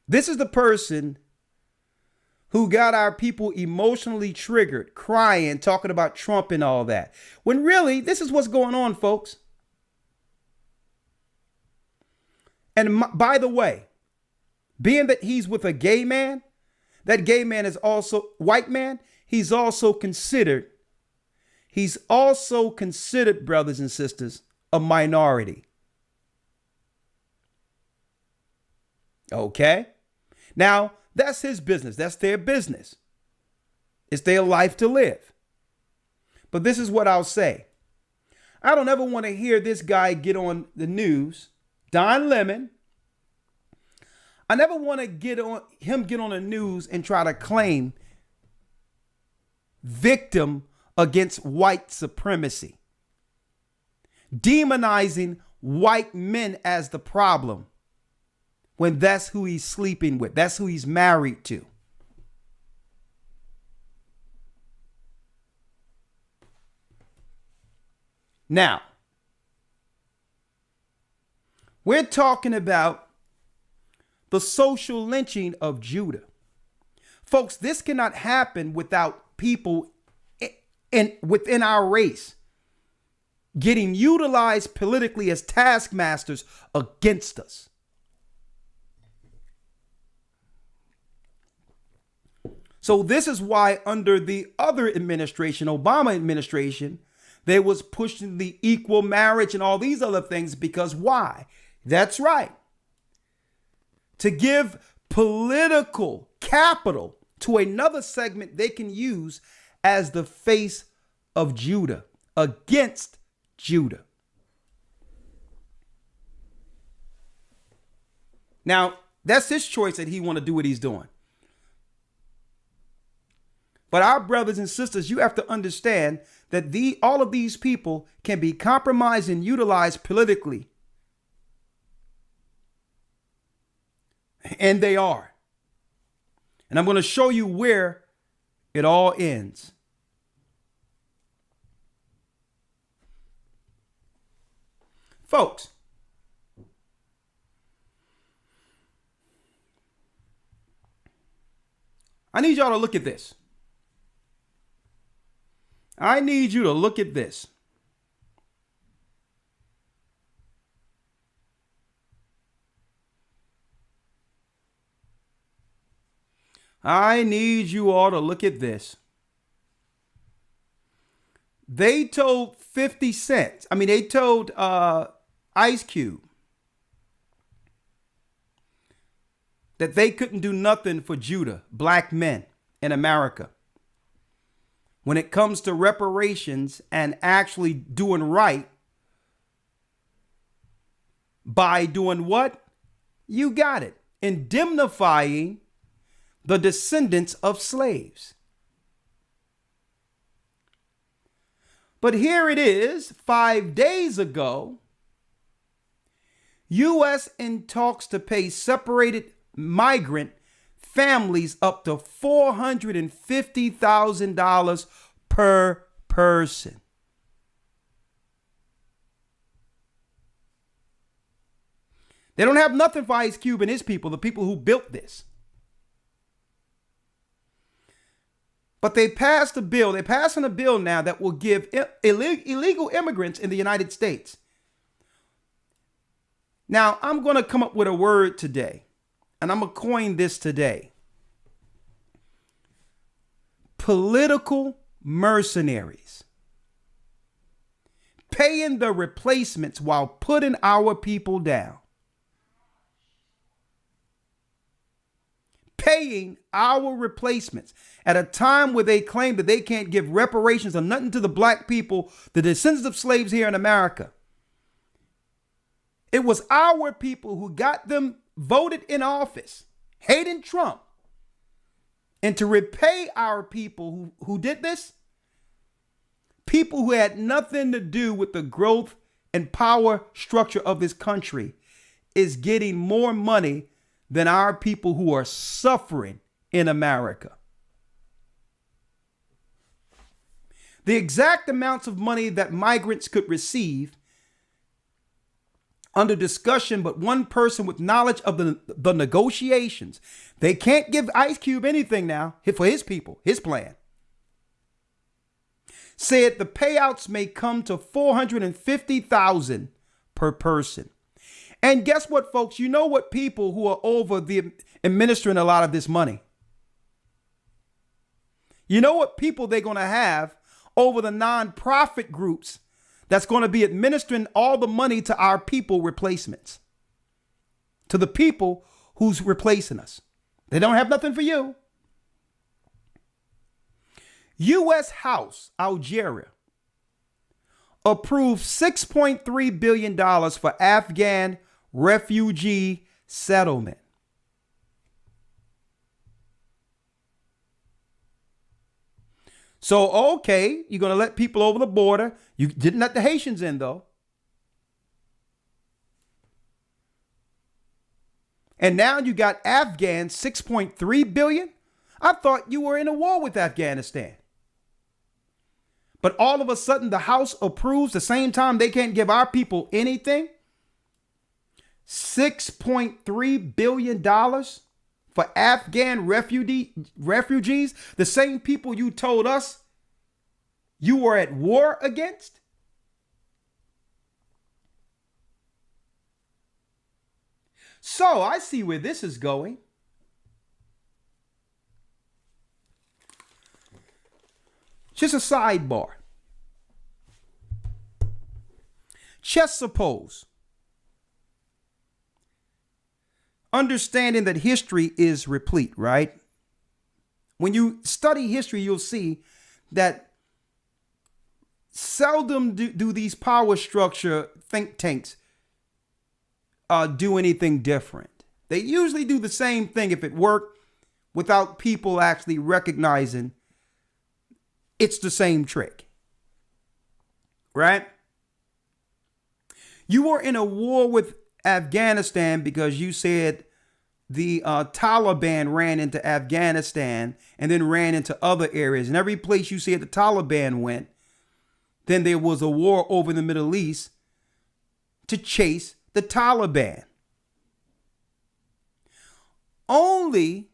This is the person who got our people emotionally triggered, crying, talking about Trump and all that. When really, this is what's going on, folks. And by the way, being that he's with a gay man, that gay man is also white man. He's also considered, brothers and sisters, a minority. Okay. Now, that's his business. That's their business. It's their life to live. But this is what I'll say. I don't ever want to hear this guy get on the news, Don Lemon. I never want to get on the news and try to claim victim against white supremacy, demonizing white men as the problem, when that's who he's sleeping with. That's who he's married to. Now, we're talking about the social lynching of Judah. Folks, this cannot happen without people within our race getting utilized politically as taskmasters against us. So this is why under the other administration, Obama administration, they was pushing the equal marriage and all these other things, because why? That's right. To give political capital to another segment they can use as the face of Judah, against Judah. Now, that's his choice that he want to do what he's doing. But our brothers and sisters, you have to understand that all of these people can be compromised and utilized politically. And they are. And I'm going to show you where it all ends. Folks, I need y'all to look at this. I need you to look at this. I need you all to look at this. They told 50 Cent, they told Ice Cube that they couldn't do nothing for Judah, black men in America, when it comes to reparations and actually doing right by doing what? You got it. Indemnifying the descendants of slaves. But here it is, 5 days ago, U.S. in talks to pay separated migrant families up to $450,000 per person. They don't have nothing for Ice Cube and his people, the people who built this. But they passed a bill. They're passing a bill now that will give illegal immigrants in the United States. Now, I'm going to come up with a word today, and I'm going to coin this today. Political mercenaries. Paying the replacements while putting our people down. Paying our replacements at a time where they claim that they can't give reparations or nothing to the black people, the descendants of slaves here in America. It was our people who got them voted in office, hating Trump. And to repay our people who did this, people who had nothing to do with the growth and power structure of this country, is getting more money than our people who are suffering in America. The exact amounts of money that migrants could receive under discussion, but one person with knowledge of the negotiations. They can't give Ice Cube anything now for his people, his plan. Said the payouts may come to $450,000 per person. And guess what, folks? You know what people who are over the administering a lot of this money? You know what people they're going to have over the nonprofit groups that's going to be administering all the money to our people replacements, to the people who's replacing us. They don't have nothing for you. U.S. House, Algeria, approved $6.3 billion for Afghan refugee settlement. So, okay, you're going to let people over the border. You didn't let the Haitians in, though. And now you got Afghans, $6.3 billion. I thought you were in a war with Afghanistan. But all of a sudden, the House approves the same time they can't give our people anything. $6.3 billion for Afghan refugees, the same people you told us you were at war against. So I see where this is going. Just a sidebar. Just suppose, understanding that history is replete, right? When you study history, you'll see that seldom do these power structure think tanks do anything different. They usually do the same thing if it worked without people actually recognizing it's the same trick, right? You were in a war with Afghanistan because you said the Taliban ran into Afghanistan and then ran into other areas. And every place you said the Taliban went, then there was a war over in the Middle East to chase the Taliban. Only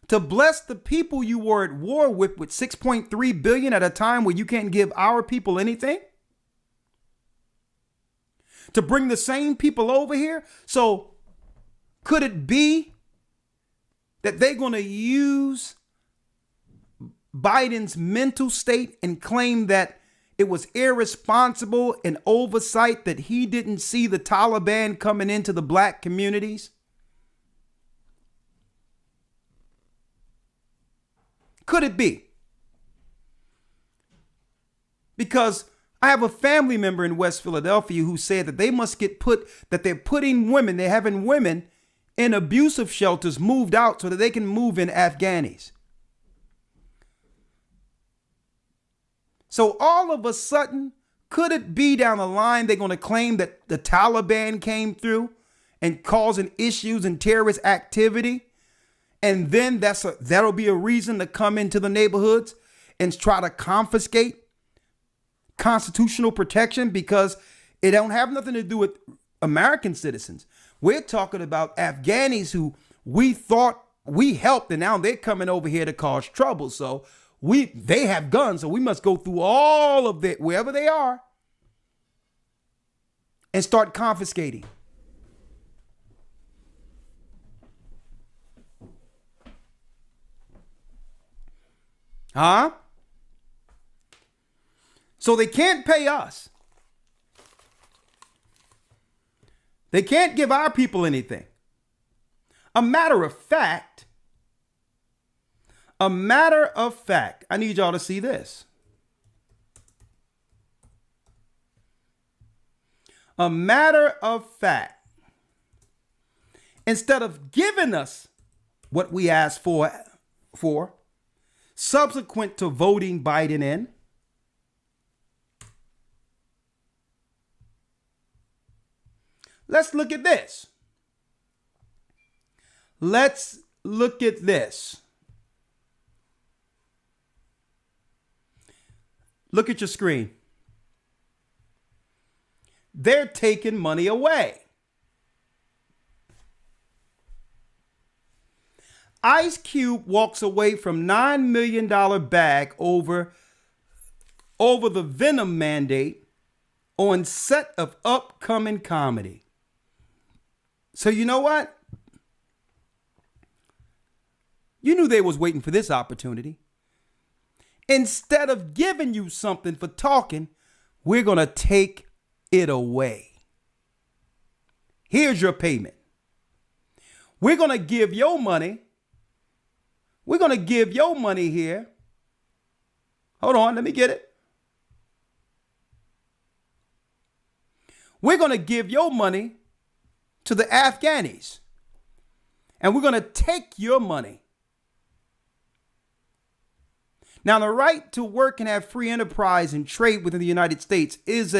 to bless the people you were at war with $6.3 billion at a time where you can't give our people anything? To bring the same people over here? So could it be that they're going to use Biden's mental state and claim that it was irresponsible and oversight that he didn't see the Taliban coming into the black communities? Could it be? Because I have a family member in West Philadelphia who said that they must they're putting women, they're having women in abusive shelters moved out so that they can move in Afghanis. So all of a sudden, could it be down the line they're going to claim that the Taliban came through and causing issues and terrorist activity? And then that'll be a reason to come into the neighborhoods and try to confiscate constitutional protection because it don't have nothing to do with American citizens. We're talking about Afghanis who we thought we helped, and now they're coming over here to cause trouble. So they have guns, so we must go through all of it, wherever they are, and start confiscating. Huh? So they can't pay us. They can't give our people anything. A matter of fact, I need y'all to see this. A matter of fact, instead of giving us what we asked for subsequent to voting Biden in, let's look at this. Let's look at this. Look at your screen. They're taking money away. Ice Cube walks away from $9 million bag over the Venom mandate on set of upcoming comedy. So you know what? You knew they was waiting for this opportunity. Instead of giving you something for talking, we're going to take it away. Here's your payment. We're going to give your money. We're going to give your money here. Hold on, let me get it. We're going to give your money to the Afghanis. And we're going to take your money. Now, the right to work and have free enterprise and trade within the United States is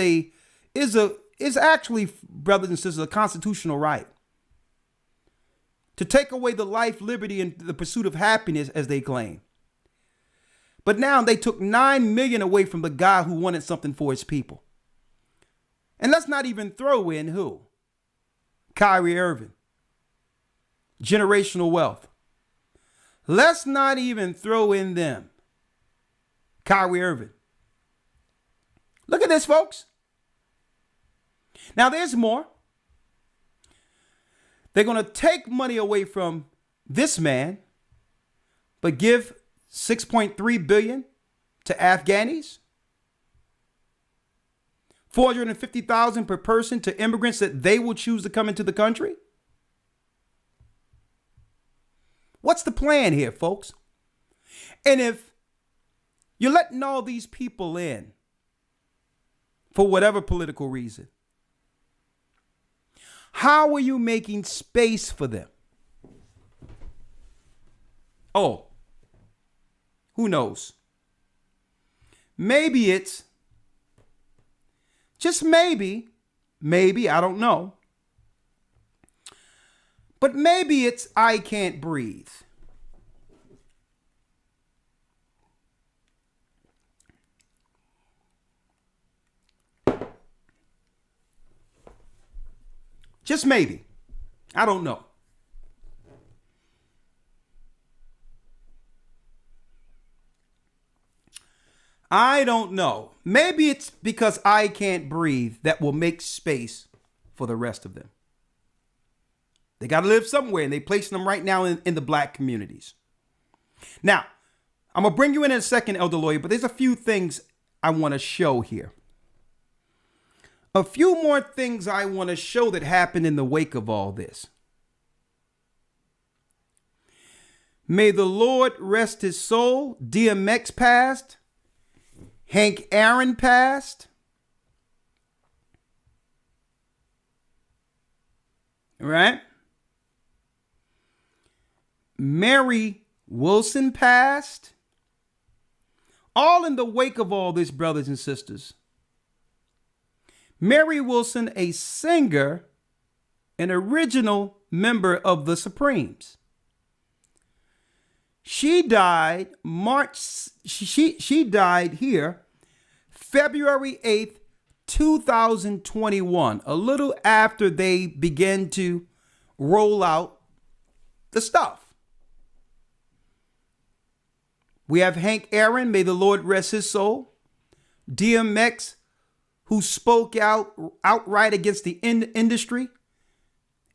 actually, brothers and sisters, a constitutional right. To take away the life, liberty, and the pursuit of happiness, as they claim. But now they took $9 million away from the guy who wanted something for his people. And let's not even throw in who? Kyrie Irving. Generational wealth. Let's not even throw in them. Kyrie Irving. Look at this, folks. Now there's more. They're going to take money away from this man, but give $6.3 billion to Afghanis, $450,000 per person to immigrants that they will choose to come into the country. What's the plan here, folks? And if you're letting all these people in for whatever political reason, how are you making space for them? Oh, who knows? Maybe it's, just maybe, I don't know. But maybe it's I can't breathe. Just maybe. I don't know. I don't know. Maybe it's because I can't breathe that will make space for the rest of them. They got to live somewhere, and they placing them right now in the black communities. Now, I'm going to bring you in a second, Elder Lawyer, but there's a few things I want to show here. A few more things I want to show that happened in the wake of all this. May the Lord rest his soul. DMX passed. Hank Aaron passed. Right? Mary Wilson passed. All in the wake of all this, brothers and sisters. Mary Wilson, a singer, an original member of the Supremes. She died she died here February 8th, 2021, a little after they began to roll out the stuff. We have Hank Aaron, may the Lord rest his soul. DMX, who spoke outright against the industry.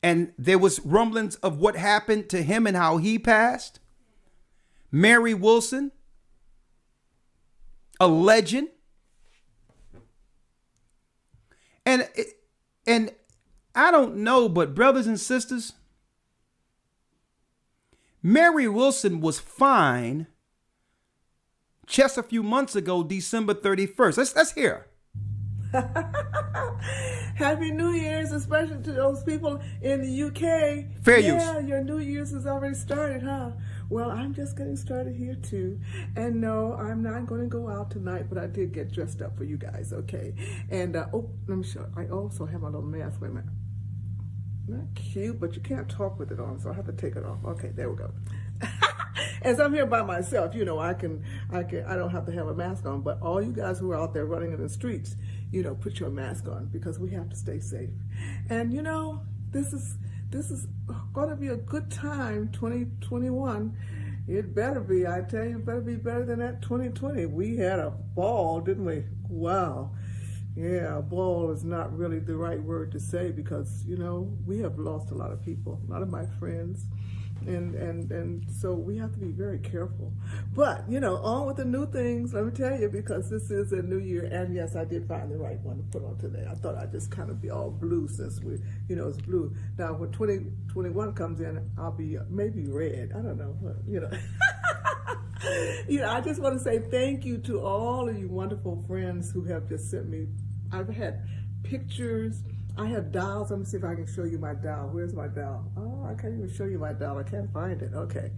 And there was rumblings of what happened to him and how he passed. Mary Wilson, a legend. And I don't know, but brothers and sisters, Mary Wilson was fine just a few months ago, December 31st. Let's hear. Happy New Year's, especially to those people in the UK. Fair use. Yeah, your New Year's has already started, huh? Well, I'm just getting started here too. And no, I'm not going to go out tonight, but I did get dressed up for you guys, okay? And, let me show. I also have my little mask. Wait a minute. Not cute, but you can't talk with it on, so I have to take it off. Okay, there we go. As I'm here by myself, I don't have to have a mask on, but all you guys who are out there running in the streets, put your mask on because we have to stay safe. And this is going to be a good time, 2021. It better be, I tell you, it better be better than that 2020. We had a ball, didn't we? Wow. Yeah, ball is not really the right word to say because, we have lost a lot of people, a lot of my friends. And so we have to be very careful. But, on with the new things, let me tell you, because this is a new year. And yes, I did find the right one to put on today. I thought I'd just kind of be all blue since it's blue. Now, when 2021 comes in, I'll be maybe red. I don't know. I just want to say thank you to all of you wonderful friends who have just sent me. I've had pictures. I have dials. Let me see if I can show you my dial. Where's my dial? Oh, I can't even show you my dial. I can't find it. Okay.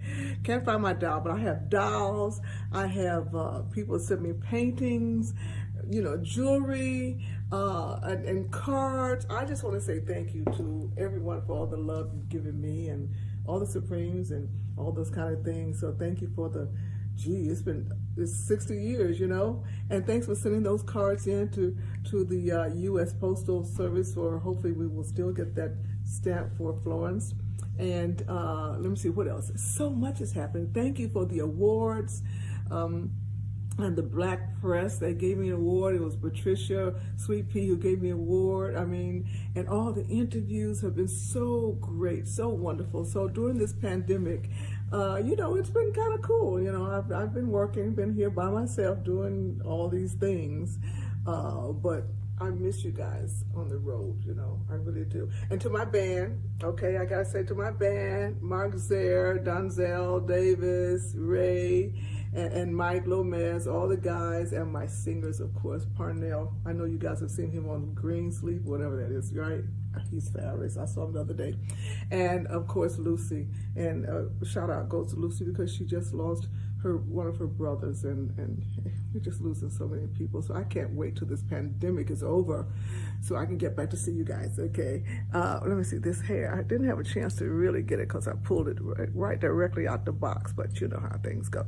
Can't find my dial, but I have dials. I have people send me paintings, jewelry, and cards. I just want to say thank you to everyone for all the love you've given me and all the Supremes and all those kind of things. So thank you for it's 60 years, and thanks for sending those cards in to the U.S. Postal Service, or hopefully we will still get that stamp for Florence. And let me see what else. So much has happened. Thank you for the awards. And the Black Press, they gave me an award. It was Patricia Sweet Pea who gave me an award. And all the interviews have been so great, so wonderful. So during this pandemic, it's been kind of cool. I've been working, been here by myself doing all these things. But I miss you guys on the road, I really do. And to my band, okay, I gotta say to my band, Mark Zare, Donzel Davis, Ray, and Mike Lomez, all the guys, and my singers, of course, Parnell. I know you guys have seen him on Green Sleep, whatever that is, right? He's fabulous. I saw him the other day. And, of course, Lucy. And shout out goes to Lucy because she just lost one of her brothers, and we're just losing so many people. So I can't wait till this pandemic is over so I can get back to see you guys, okay? Let me see, this hair. I didn't have a chance to really get it because I pulled it right directly out the box, but you know how things go.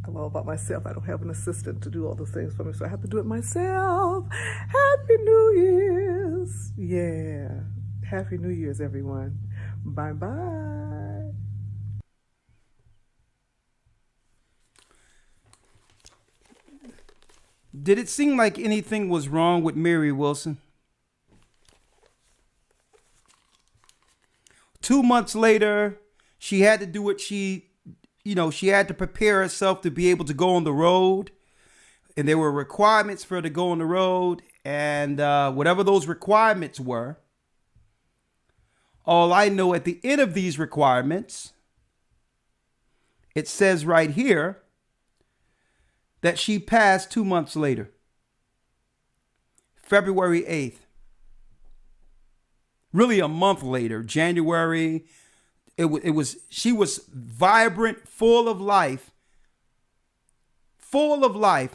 I'm all about myself. I don't have an assistant to do all those things for me, so I have to do it myself. Happy New Year's. Yeah. Happy New Year's, everyone. Bye-bye. Did it seem like anything was wrong with Mary Wilson? 2 months later, she had to do what she had to prepare herself to be able to go on the road. And there were requirements for her to go on the road. And whatever those requirements were, all I know at the end of these requirements, it says right here that she passed 2 months later, February 8th. Really a month later, January. She was vibrant, full of life,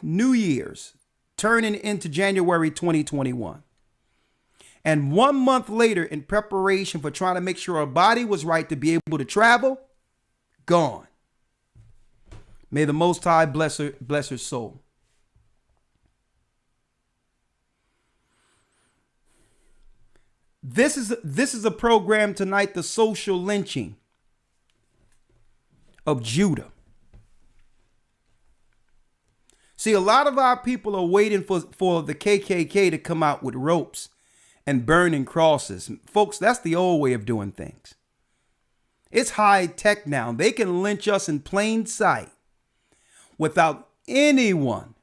New Year's, turning into January 2021. And 1 month later, in preparation for trying to make sure her body was right to be able to travel, gone. May the Most High bless her soul. This is a program tonight, the social lynching of Judah. See, a lot of our people are waiting for the KKK to come out with ropes and burning crosses. Folks, that's the old way of doing things. It's high tech now. They can lynch us in plain sight without anyone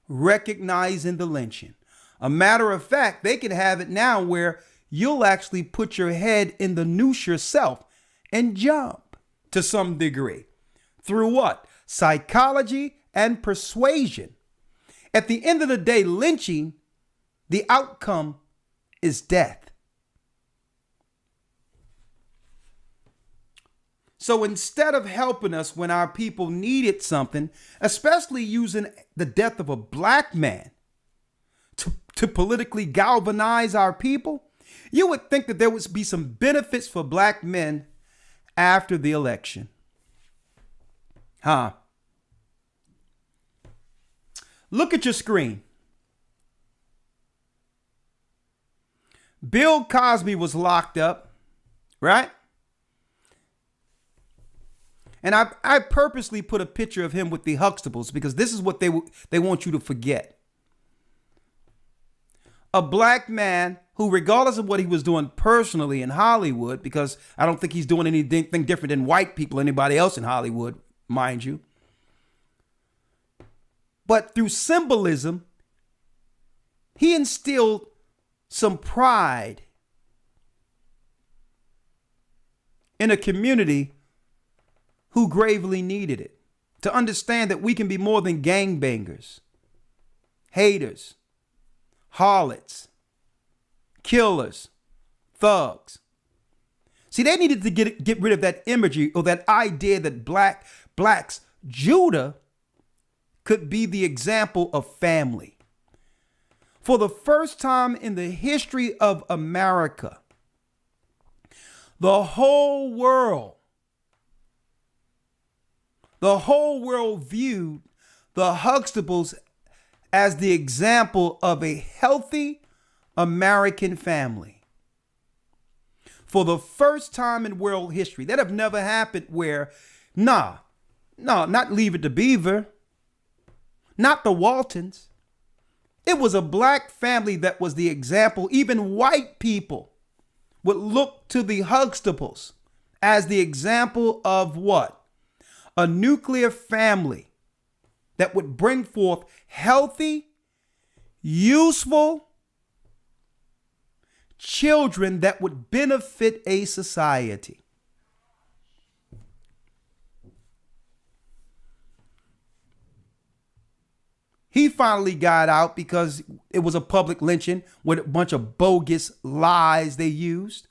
recognizing the lynching. A matter of fact, they can have it now where you'll actually put your head in the noose yourself and jump to some degree. Through what? Psychology and persuasion. At the end of the day, lynching, the outcome is death. So instead of helping us when our people needed something, especially using the death of a black man to politically galvanize our people, you would think that there would be some benefits for black men after the election. Huh? Look at your screen. Bill Cosby was locked up, right? And I purposely put a picture of him with the Huxtables because this is what they want you to forget. A black man who, regardless of what he was doing personally in Hollywood, because I don't think he's doing anything different than white people, anybody else in Hollywood, mind you. But through symbolism, he instilled some pride in a community who gravely needed it, to understand that we can be more than gangbangers, haters, harlots, killers, thugs. See, they needed to get rid of that imagery or that idea that blacks, Judah could be the example of family. For the first time in the history of America, the whole world viewed the Huxtables as the example of a healthy American family. For the first time in world history, that have never happened where, not Leave It to Beaver, not the Waltons. It was a black family that was the example. Even white people would look to the Huxtables as the example of what? A nuclear family that would bring forth healthy, useful children that would benefit a society. He finally got out because it was a public lynching with a bunch of bogus lies they used.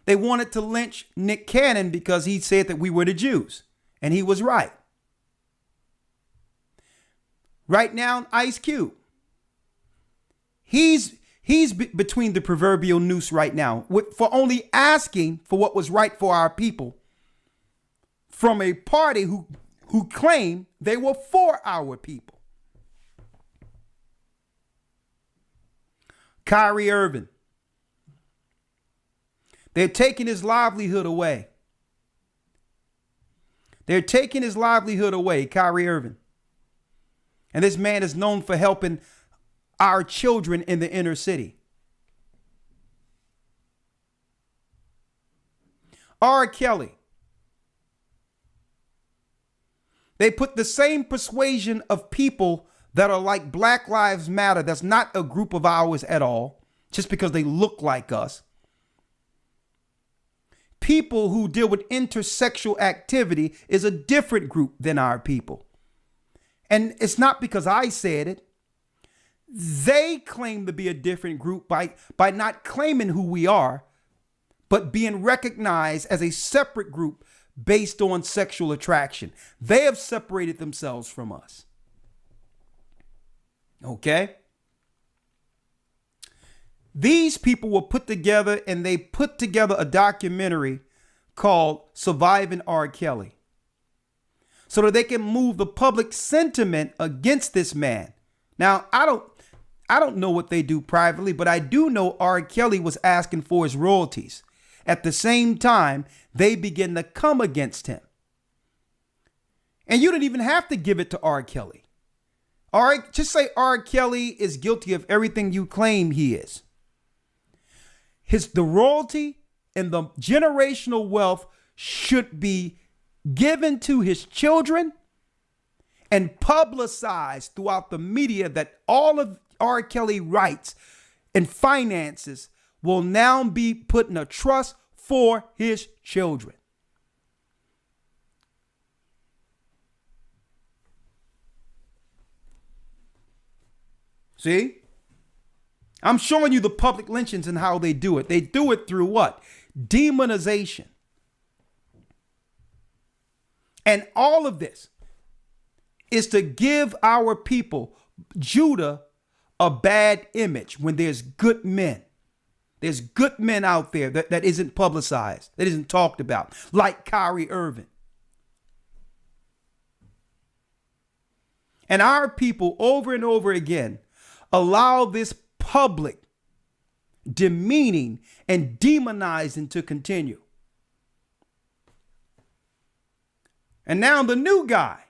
They wanted to lynch Nick Cannon because he said that we were the Jews, and he was right. Right now, Ice Cube, he's between the proverbial noose right now for only asking for what was right for our people from a party who claimed they were for our people. Kyrie Irving. They're taking his livelihood away. They're taking his livelihood away, Kyrie Irving. And this man is known for helping our children in the inner city. R. Kelly. They put the same persuasion of people that are like Black Lives Matter. That's not a group of ours at all, just because they look like us. People who deal with intersexual activity is a different group than our people. And it's not because I said it. They claim to be a different group by not claiming who we are, but being recognized as a separate group based on sexual attraction. They have separated themselves from us. Okay? These people were put together and they put together a documentary called Surviving R. Kelly so that they can move the public sentiment against this man. Now, I don't know what they do privately, but I do know R. Kelly was asking for his royalties. At the same time, they begin to come against him. And you didn't even have to give it to R. Kelly. All right, just say R. Kelly is guilty of everything you claim he is. The royalty and the generational wealth should be given to his children and publicized throughout the media that all of R. Kelly rights and finances will now be put in a trust for his children. See? I'm showing you the public lynchings and how they do it. They do it through what? Demonization. And all of this is to give our people, Judah, a bad image when there's good men. There's good men out there that isn't publicized, that isn't talked about, like Kyrie Irving. And our people over and over again allow this public demeaning and demonizing to continue. And now the new guy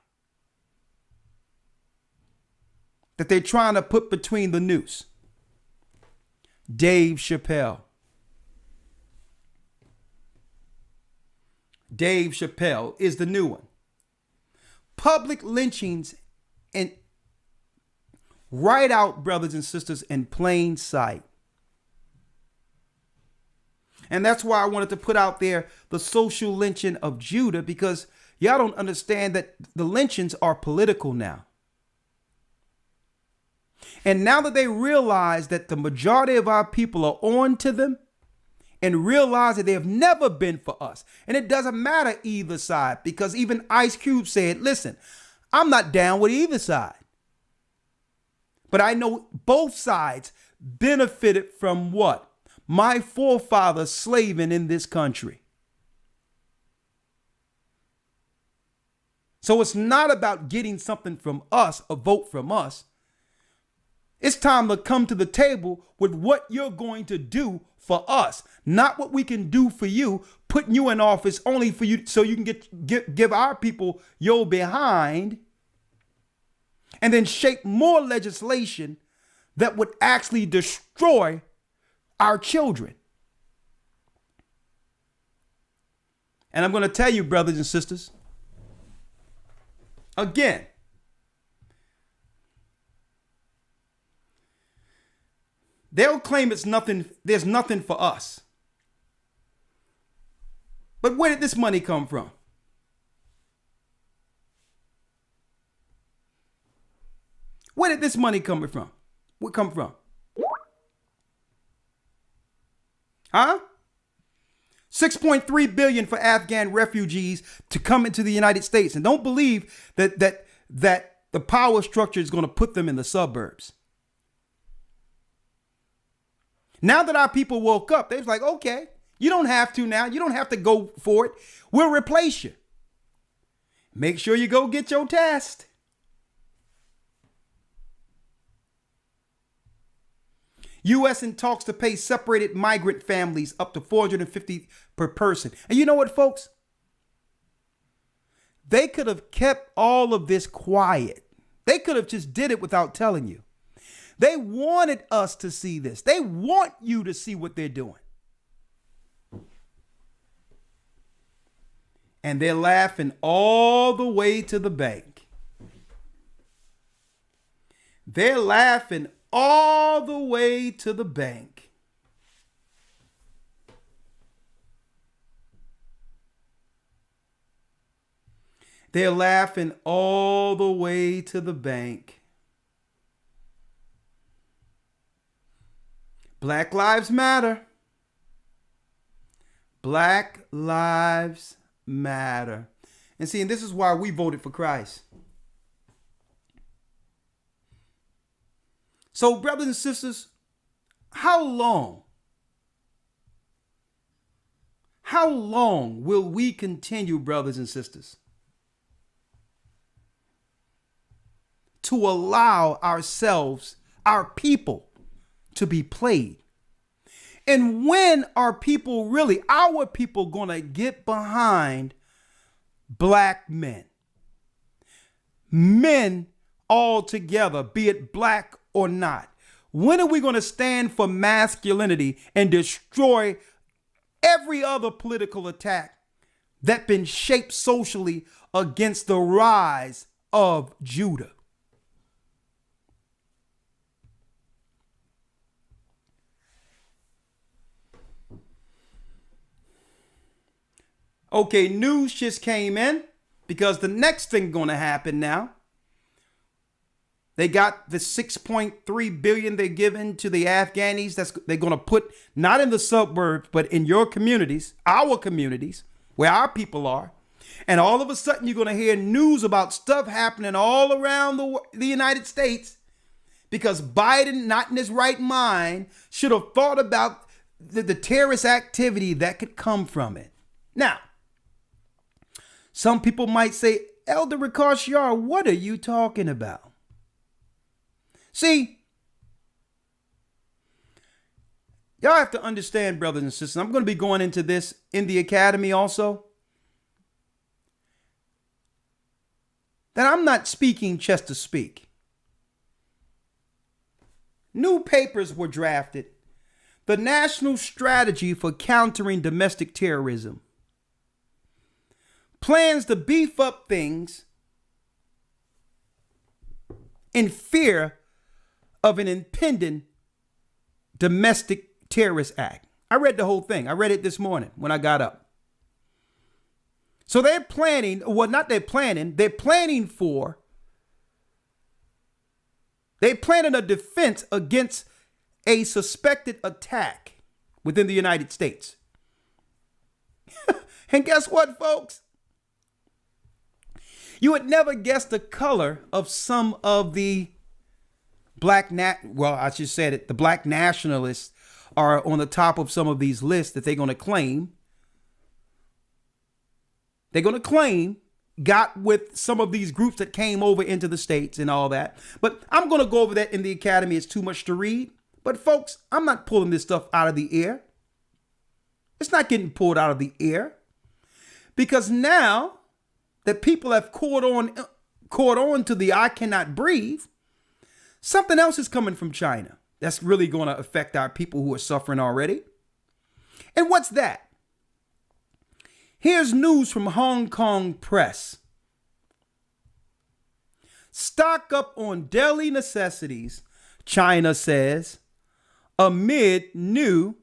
that they're trying to put between the noose, Dave Chappelle. Dave Chappelle is the new one. Public lynchings and right out, brothers and sisters, in plain sight. And that's why I wanted to put out there the social lynching of Judah, because y'all don't understand that the lynchings are political now. And now that they realize that the majority of our people are on to them and realize that they have never been for us. And it doesn't matter either side, because even Ice Cube said, listen, I'm not down with either side. But I know both sides benefited from what? My forefathers slaving in this country. So it's not about getting something from us, a vote from us. It's time to come to the table with what you're going to do for us, not what we can do for you, putting you in office only for you so you can give our people your behind, and then shape more legislation that would actually destroy our children. And I'm going to tell you, brothers and sisters, again, they'll claim it's nothing, there's nothing for us. But where did this money come from? Where did this money come from? Where come from? Huh? 6.3 billion for Afghan refugees to come into the United States. And don't believe that the power structure is going to put them in the suburbs. Now that our people woke up, they're like, okay, you don't have to now. You don't have to go for it. We'll replace you. Make sure you go get your test. U.S. in talks to pay separated migrant families up to $450 per person. And you know what, folks? They could have kept all of this quiet. They could have just did it without telling you. They wanted us to see this. They want you to see what they're doing. And they're laughing all the way to the bank. They're laughing all the way to the bank. They're laughing all the way to the bank. Black Lives Matter. Black Lives Matter. And see, and this is why we voted for Christ. So, brothers and sisters, how long will we continue, brothers and sisters, to allow ourselves, our people, to be played? And when are people really, our people, gonna get behind black men? men all together, be it black or not? When are we going to stand for masculinity and destroy every other political attack that's been shaped socially against the rise of Judah? Okay, news just came in because the next thing going to happen now, they got the 6.3 billion they're giving to the Afghanis. They're going to put not in the suburbs, but in your communities, our communities, where our people are. And all of a sudden, you're going to hear news about stuff happening all around the United States because Biden, not in his right mind, should have thought about the terrorist activity that could come from it. Now, some people might say, Elder Ricard, what are you talking about? See, y'all have to understand, brothers and sisters, I'm going to be going into this in the academy also, that I'm not speaking just to speak. New papers were drafted. The National Strategy for Countering Domestic Terrorism plans to beef up things in fear of an impending domestic terrorist act. I read the whole thing. I read it this morning when I got up. So they're planning, well, not they're planning a defense against a suspected attack within the United States. And guess what, folks? You would never guess the color of some of the the black nationalists are on the top of some of these lists that they're going to claim. They're going to claim got with some of these groups that came over into the States and all that. But I'm going to go over that in the academy. It's too much to read. But folks, I'm not pulling this stuff out of the air. It's not getting pulled out of the air. Because now that people have caught on to the I cannot breathe, something else is coming from China that's really going to affect our people who are suffering already. And what's that? Here's news from Hong Kong press. Stock up on daily necessities, China says, amid new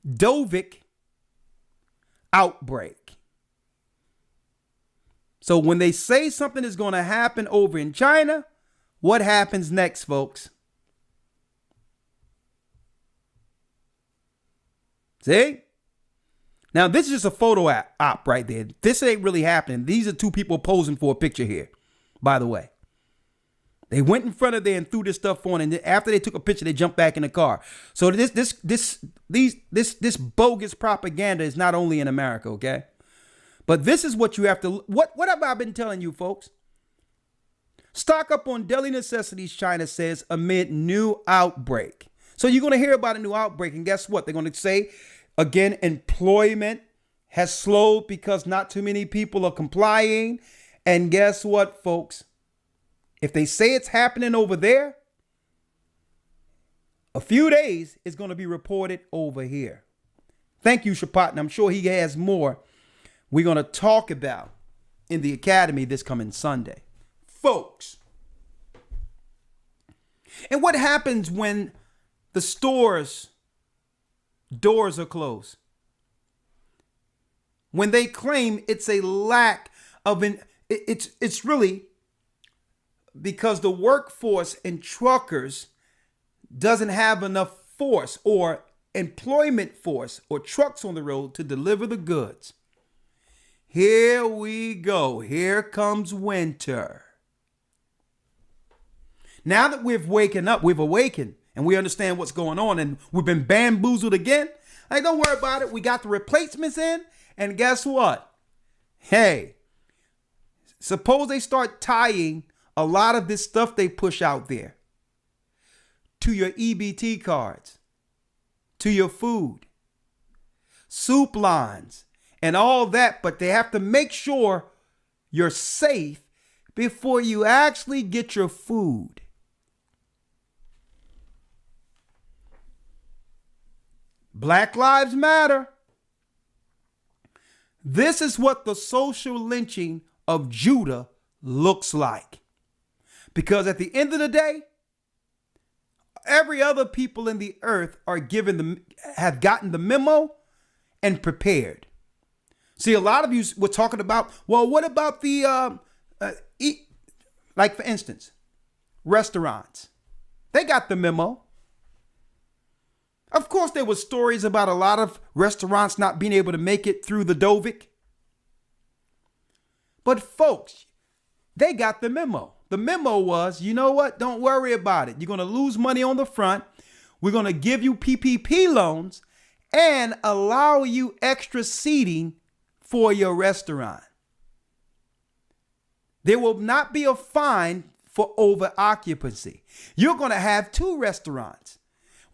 Dovik outbreak. So when they say something is going to happen over in China, what happens next, folks? See? Now, this is just a photo op right there. This ain't really happening. These are two people posing for a picture here, by the way. They went in front of there and threw this stuff on, and after they took a picture, they jumped back in the car. So this bogus propaganda is not only in America, okay? But this is what you have to, what have I been telling you, folks? Stock up on daily necessities, China says, amid new outbreak. So you're going to hear about a new outbreak, and guess what? They're going to say, again, employment has slowed because not too many people are complying. And guess what, folks? If they say it's happening over there, a few days it's going to be reported over here. Thank you, Shapat, and I'm sure he has more we're going to talk about in the academy this coming Sunday. Folks. And what happens when the stores' doors are closed? When they claim it's a lack of it's really because the workforce and truckers doesn't have enough force or employment force or trucks on the road to deliver the goods. Here we go. Here comes winter. Now that we've awakened, and we understand what's going on, and we've been bamboozled again. Hey, don't worry about it. We got the replacements in, and guess what? Hey, suppose they start tying a lot of this stuff they push out there to your EBT cards, to your food, soup lines, and all that, but they have to make sure you're safe before you actually get your food. Black Lives Matter. This is what the social lynching of Judah looks like. Because at the end of the day, every other people in the earth have gotten the memo and prepared. See, a lot of you were talking about, well, what about the, like for instance, restaurants? They got the memo. Of course, there were stories about a lot of restaurants not being able to make it through the Dovic. But folks, they got the memo. The memo was, you know what? Don't worry about it. You're going to lose money on the front. We're going to give you PPP loans and allow you extra seating for your restaurant. There will not be a fine for over occupancy. You're going to have 2 restaurants.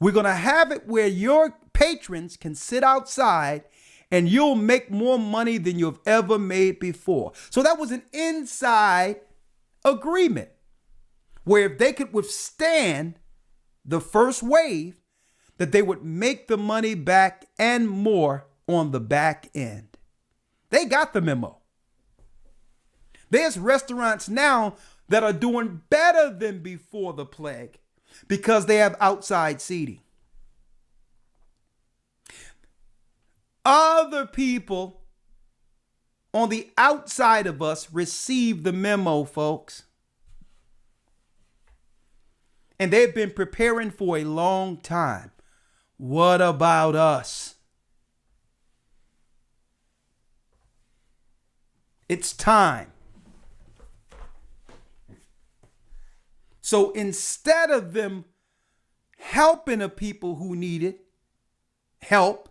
We're going to have it where your patrons can sit outside and you'll make more money than you've ever made before. So that was an inside agreement where if they could withstand the first wave, that they would make the money back and more on the back end. They got the memo. There's restaurants now that are doing better than before the plague because they have outside seating. Other people on the outside of us receive the memo, folks. And they've been preparing for a long time. What about us? It's time. So instead of them helping the people who needed help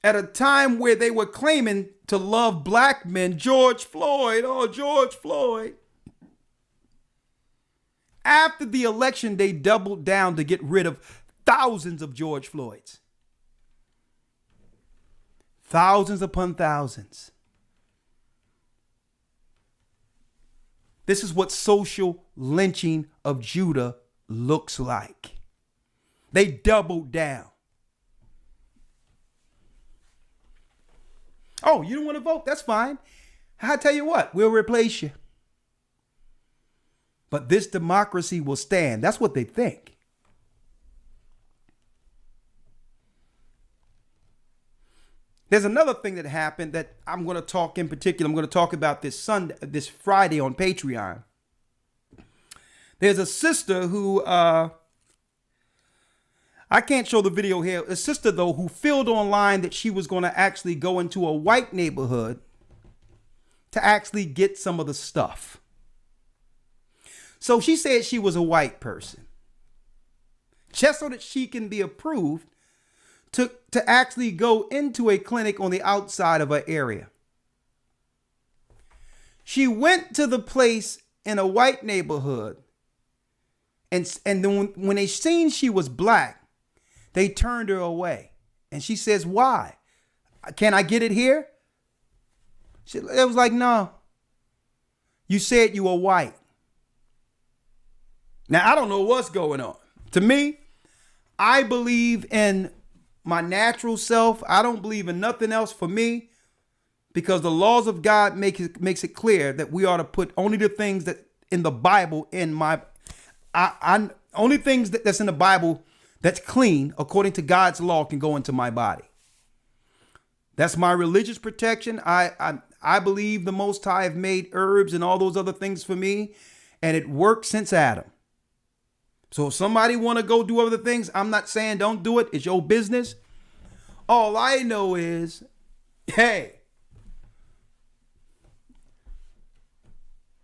at a time where they were claiming to love black men, George Floyd, oh, George Floyd. After the election, they doubled down to get rid of thousands of George Floyds. Thousands upon thousands. This is what social lynching of Judah looks like. They doubled down. Oh, you don't want to vote? That's fine. I tell you what, we'll replace you. But this democracy will stand. That's what they think. There's another thing that happened that I'm going to talk in particular. I'm going to talk about this Friday on Patreon. There's a sister who, I can't show the video here. A sister, though, who filled online that she was going to actually go into a white neighborhood to actually get some of the stuff. So she said she was a white person, just so that she can be approved to actually go into a clinic on the outside of her area. She went to the place in a white neighborhood, and then when they seen she was black, they turned her away. And she says, why? Can I get it here? It was like, no. You said you were white. Now, I don't know what's going on. To me, I believe in my natural self. I don't believe in nothing else for me, because the laws of God makes it clear that we ought to put only the things that in the Bible in my, only things that's in the Bible that's clean according to God's law can go into my body. That's my religious protection. I believe the Most High have made herbs and all those other things for me, and it worked since Adam. So if somebody want to go do other things, I'm not saying don't do it. It's your business. All I know is, hey,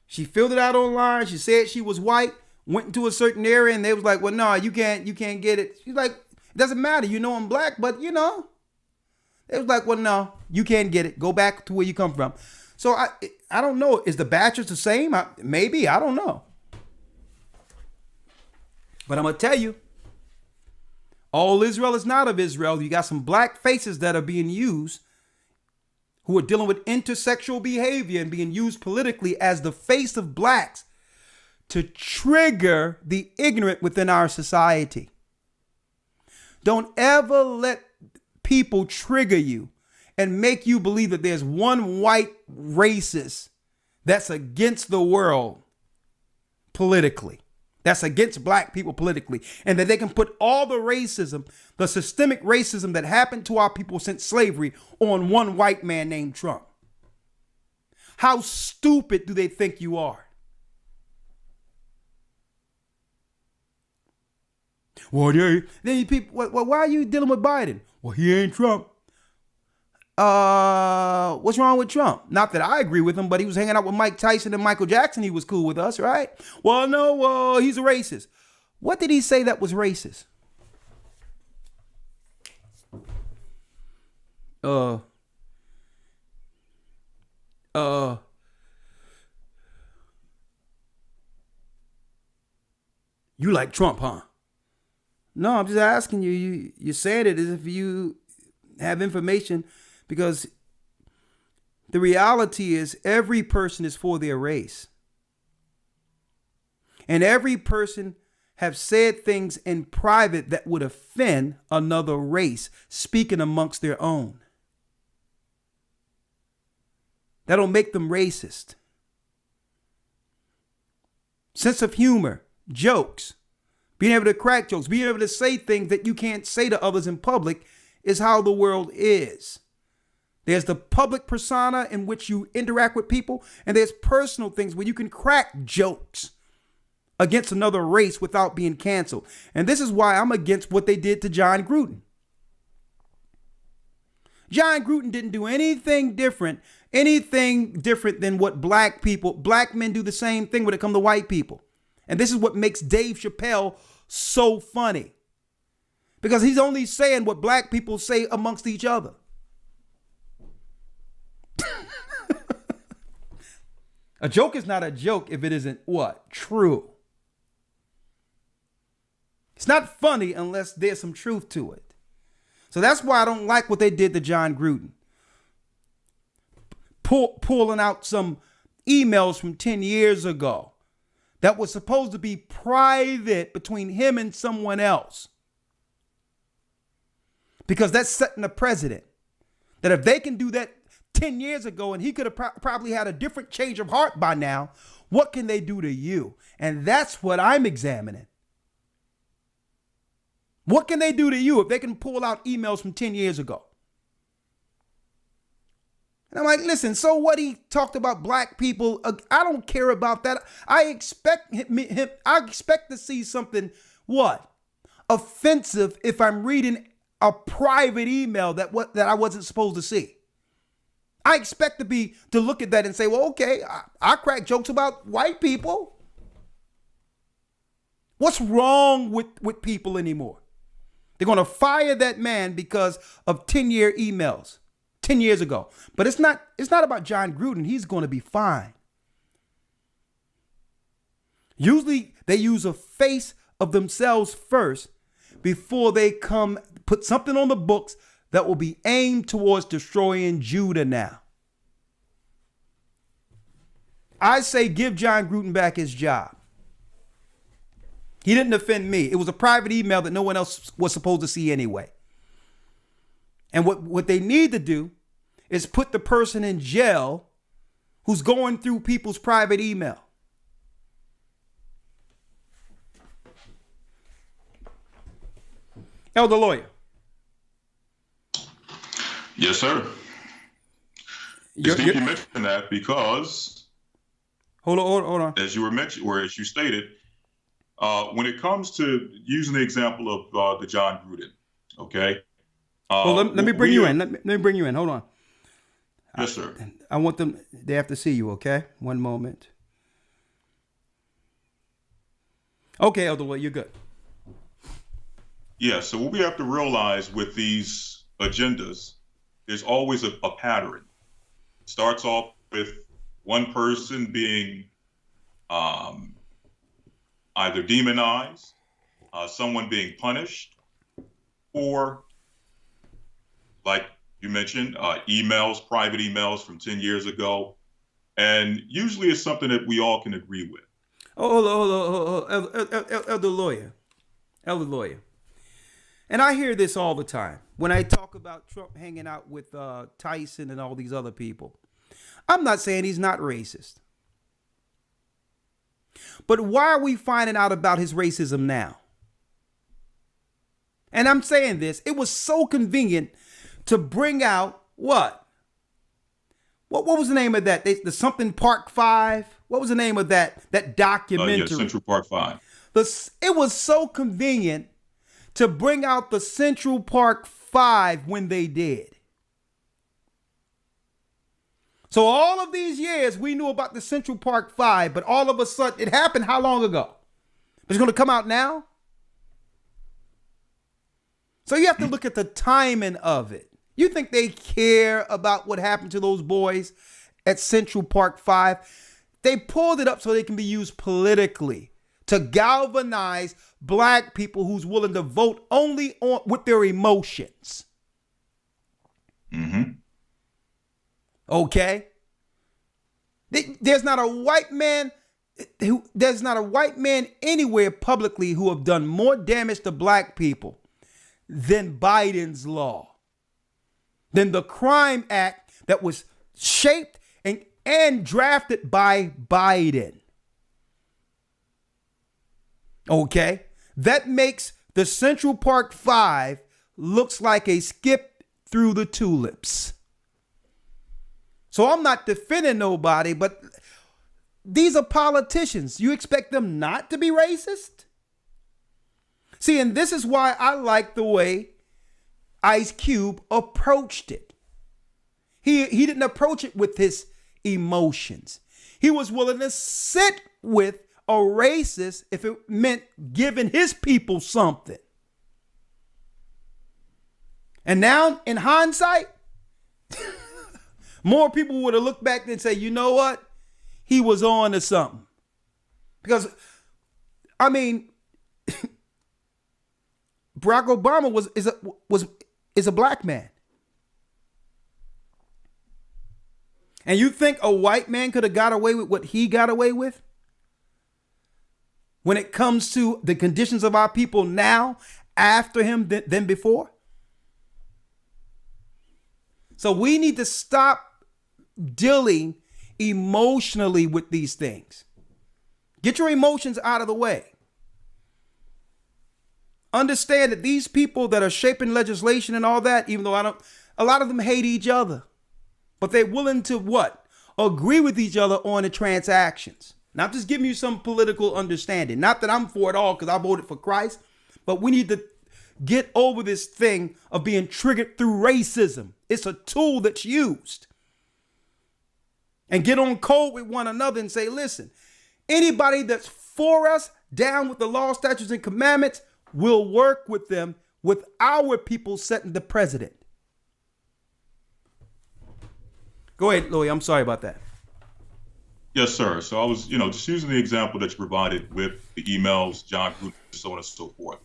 she filled it out online. She said she was white, went into a certain area, and they was like, well, no, you can't get it. She's like, it doesn't matter. You know I'm black, but you know. They was like, well, no, you can't get it. Go back to where you come from. So I don't know. Is the bachelor's the same? Maybe. I don't know. But I'm going to tell you, all Israel is not of Israel. You got some black faces that are being used who are dealing with intersexual behavior and being used politically as the face of blacks to trigger the ignorant within our society. Don't ever let people trigger you and make you believe that there's one white racist that's against the world politically, that's against black people politically, and that they can put all the racism, the systemic racism that happened to our people since slavery, on one white man named Trump. How stupid do they think you are? Well, then people, well, why are you dealing with Biden? Well, he ain't Trump. What's wrong with Trump? Not that I agree with him, but he was hanging out with Mike Tyson and Michael Jackson. He was cool with us, right? Well, no, he's a racist. What did he say that was racist? You like Trump, huh? No, I'm just asking you. You said it as if you have information, because the reality is every person is for their race. And every person have said things in private that would offend another race, speaking amongst their own. That'll make them racist. Sense of humor, jokes, being able to crack jokes, being able to say things that you can't say to others in public is how the world is. There's the public persona in which you interact with people, and there's personal things where you can crack jokes against another race without being canceled. And this is why I'm against what they did to John Gruden. John Gruden didn't do anything different than what black men do the same thing when it comes to white people. And this is what makes Dave Chappelle so funny, because he's only saying what black people say amongst each other. A joke is not a joke if it isn't what? True. It's not funny unless there's some truth to it. So that's why I don't like what they did to John Gruden. Pulling out some emails from 10 years ago that was supposed to be private between him and someone else. Because that's setting a precedent that if they can do that 10 years ago and he could have probably had a different change of heart by now, what can they do to you? And that's what I'm examining. What can they do to you if they can pull out emails from 10 years ago? And I'm like, listen, so what he talked about black people, I don't care about that. I expect I expect to see something, what? Offensive if I'm reading a private email that I wasn't supposed to see. I expect to look at that and say, well, okay, I crack jokes about white people. What's wrong with people anymore? They're going to fire that man because of 10-year emails, 10 years ago. But it's not about John Gruden. He's going to be fine. Usually they use a face of themselves first before they put something on the books that will be aimed towards destroying Judah now. I say give John Gruden back his job. He didn't offend me. It was a private email that no one else was supposed to see anyway. And what they need to do is put the person in jail who's going through people's private email. Elder Lawyer. Yes, sir. You mentioned that because hold on. As you were mentioned, or as you stated, when it comes to using the example of the John Gruden, okay. Well, let me bring you in. Let me bring you in. Hold on. Yes, sir. I want them. They have to see you. Okay. One moment. Okay, Elder Lawyer, you're good. Yeah. So what we have to realize with these agendas, there's always a pattern. It starts off with one person being either demonized, someone being punished, or like you mentioned, emails, private emails from 10 years ago. And usually it's something that we all can agree with. Elder lawyer. Elder lawyer. And I hear this all the time when I talk about Trump hanging out with Tyson and all these other people. I'm not saying he's not racist. But why are we finding out about his racism now? And I'm saying this, it was so convenient to bring out what? What was the name of that? The something Park 5? What was the name of that documentary? Central Park 5. It was so convenient to bring out the Central Park 5 when they did. So all of these years we knew about the Central Park 5, but all of a sudden it happened how long ago? It's going to come out now? So you have to look at the timing of it. You think they care about what happened to those boys at Central Park 5? They pulled it up so they can be used politically to galvanize black people who's willing to vote only on with their emotions. Mm-hmm. Okay? There's not a white man anywhere publicly who have done more damage to black people than Biden's law, than the Crime Act that was shaped and drafted by Biden. Okay? That makes the Central Park 5 looks like a skip through the tulips. So I'm not defending nobody, but these are politicians. You expect them not to be racist? See, and this is why I like the way Ice Cube approached it. He didn't approach it with his emotions. He was willing to sit with a racist if it meant giving his people something. And now, in hindsight, more people would have looked back and say, you know what? He was on to something. Because, I mean, Barack Obama is a black man. And you think a white man could have got away with what he got away with? When it comes to the conditions of our people now, after him than before? So we need to stop dealing emotionally with these things. Get your emotions out of the way. Understand that these people that are shaping legislation and all that, even though a lot of them hate each other, but they're willing to what? Agree with each other on the transactions. Not just giving you some political understanding. Not that I'm for it all because I voted for Christ, but we need to get over this thing of being triggered through racism. It's a tool that's used. And get on code with one another and say, listen, anybody that's for us, down with the law, statutes, and commandments, we'll work with them with our people setting the president. Go ahead, Louis. I'm sorry about that. Yes, sir. So I was, just using the example that you provided with the emails, John Gruden, so on and so forth.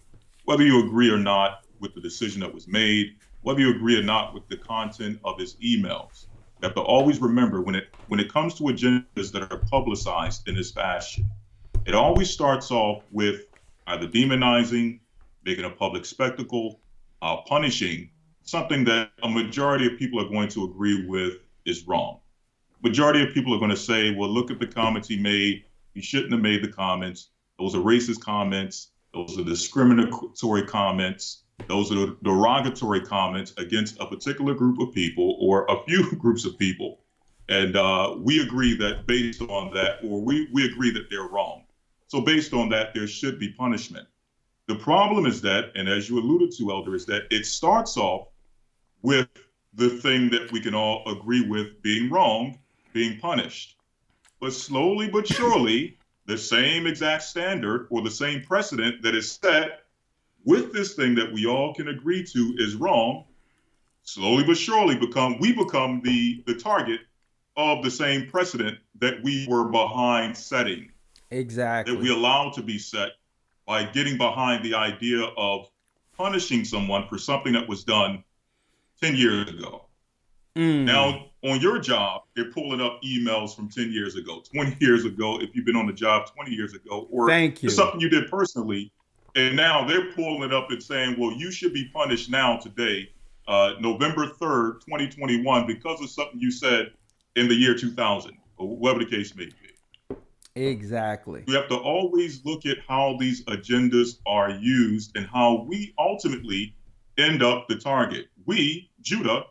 Whether you agree or not with the decision that was made, whether you agree or not with the content of his emails, you have to always remember when it comes to agendas that are publicized in this fashion, it always starts off with either demonizing, making a public spectacle, punishing something that a majority of people are going to agree with is wrong. Majority of people are going to say, well, look at the comments he made. He shouldn't have made the comments. Those are racist comments. Those are discriminatory comments. Those are derogatory comments against a particular group of people or a few groups of people. And we agree that based on that, or we agree that they're wrong. So based on that, there should be punishment. The problem is that, and as you alluded to, Elder, is that it starts off with the thing that we can all agree with being wrong, being punished. But slowly but surely, the same exact standard or the same precedent that is set with this thing that we all can agree to is wrong, slowly but surely we become the target of the same precedent that we were behind setting. Exactly. That we allowed to be set by getting behind the idea of punishing someone for something that was done 10 years ago. Now, on your job, they're pulling up emails from 10 years ago, 20 years ago, if you've been on the job 20 years ago, or it's something you did personally. And now they're pulling it up and saying, well, you should be punished now today, November 3rd, 2021, because of something you said in the year 2000, or whatever the case may be. Exactly. We have to always look at how these agendas are used and how we ultimately end up the target. We, Judah,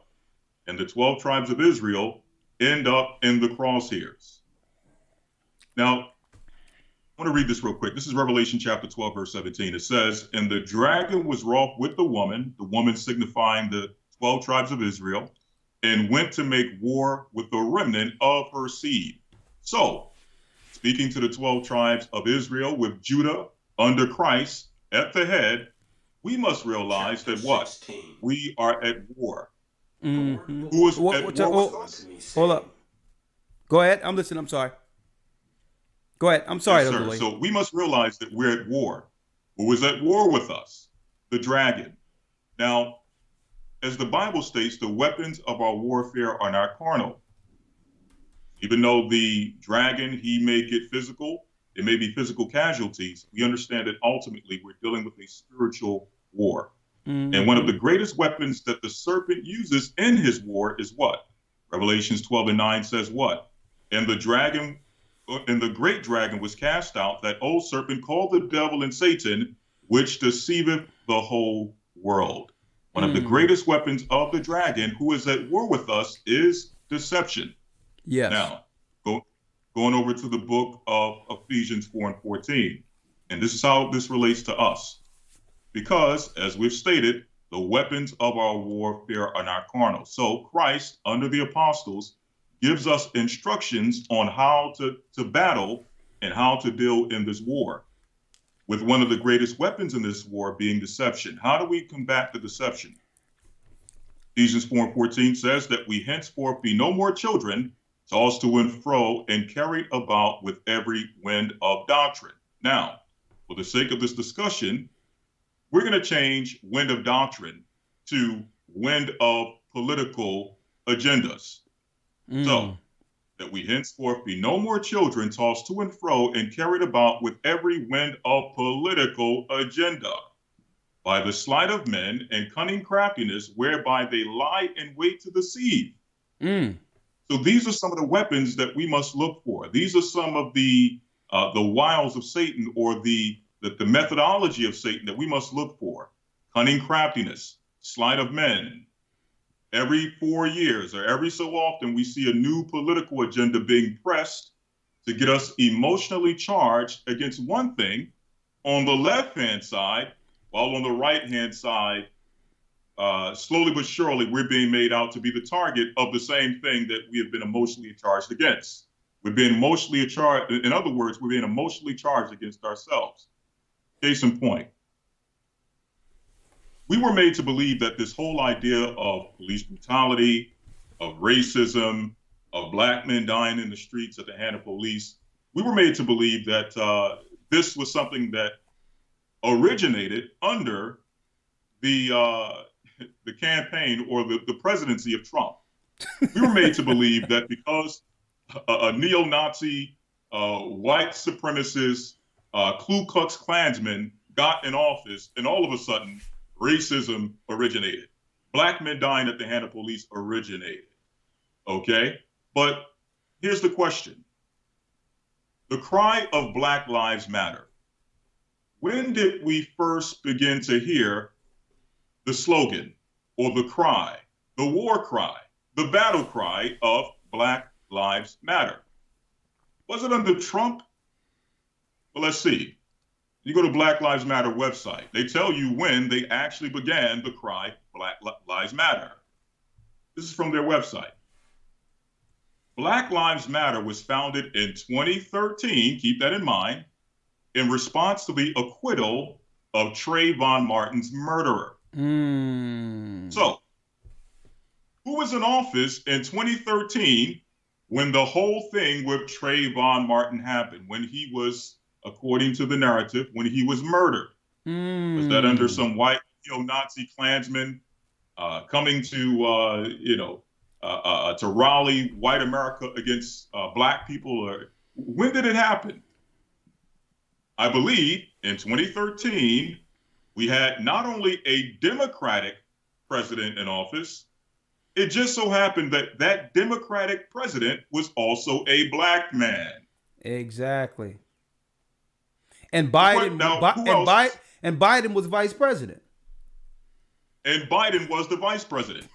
and the 12 tribes of Israel end up in the crosshairs. Now, I want to read this real quick. This is Revelation chapter 12, verse 17. It says, and the dragon was wroth with the woman signifying the 12 tribes of Israel, and went to make war with the remnant of her seed. So, speaking to the 12 tribes of Israel with Judah under Christ at the head, we must realize that what? 16. We are at war. Mm-hmm. Who is at war with us? Hold up. Go ahead. I'm listening. I'm sorry. Go ahead. I'm sorry. Yes, sir. So we must realize that we're at war. Who is at war with us? The dragon. Now, as the Bible states, the weapons of our warfare are not carnal. Even though the dragon, he may get physical, it may be physical casualties, we understand that ultimately we're dealing with a spiritual war. Mm-hmm. And one of the greatest weapons that the serpent uses in his war is what? Revelations 12:9 says what? And the great dragon was cast out, that old serpent called the devil and Satan, which deceiveth the whole world. One of the greatest weapons of the dragon, who is at war with us, is deception. Yes. Now, going over to the book of Ephesians 4:14. And this is how this relates to us. Because, as we've stated, the weapons of our warfare are not carnal. So Christ, under the apostles, gives us instructions on how to battle and how to deal in this war, with one of the greatest weapons in this war being deception. How do we combat the deception? Ephesians 4:14 says that we henceforth be no more children, tossed to and fro and carried about with every wind of doctrine. Now, for the sake of this discussion, we're going to change wind of doctrine to wind of political agendas. So that we henceforth be no more children, tossed to and fro and carried about with every wind of political agenda, by the sleight of men and cunning craftiness, whereby they lie in wait to deceive. So these are some of the weapons that we must look for. These are some of the wiles of Satan, or the methodology of Satan that we must look for. Cunning craftiness, sleight of men. Every 4 years or every so often, we see a new political agenda being pressed to get us emotionally charged against one thing on the left-hand side, while on the right-hand side, slowly but surely, we're being made out to be the target of the same thing that we have been emotionally charged against. We're being emotionally charged. In other words, we're being emotionally charged against ourselves. Case in point, we were made to believe that this whole idea of police brutality, of racism, of black men dying in the streets at the hand of police, we were made to believe that this was something that originated under the campaign or the presidency of Trump. We were made to believe that because a neo-Nazi, white supremacist, Ku Klux Klansman got in office, and all of a sudden, racism originated. Black men dying at the hand of police originated. Okay? But here's the question. The cry of Black Lives Matter. When did we first begin to hear the slogan or the cry, the war cry, the battle cry of Black Lives Matter? Was it under Trump? Well, let's see. You go to Black Lives Matter website. They tell you when they actually began the cry, Black Lives Matter. This is from their website. Black Lives Matter was founded in 2013, keep that in mind, in response to the acquittal of Trayvon Martin's murderer. So, who was in office in 2013 when the whole thing with Trayvon Martin happened, when he was, according to the narrative, when he was murdered? Was that under some white Nazi Klansman coming to to rally white America against black people. When did it happen? I believe in 2013, we had not only a Democratic president in office, it just so happened that that Democratic president was also a black man. Exactly. And Biden, and Biden was vice president. And Biden was the vice president.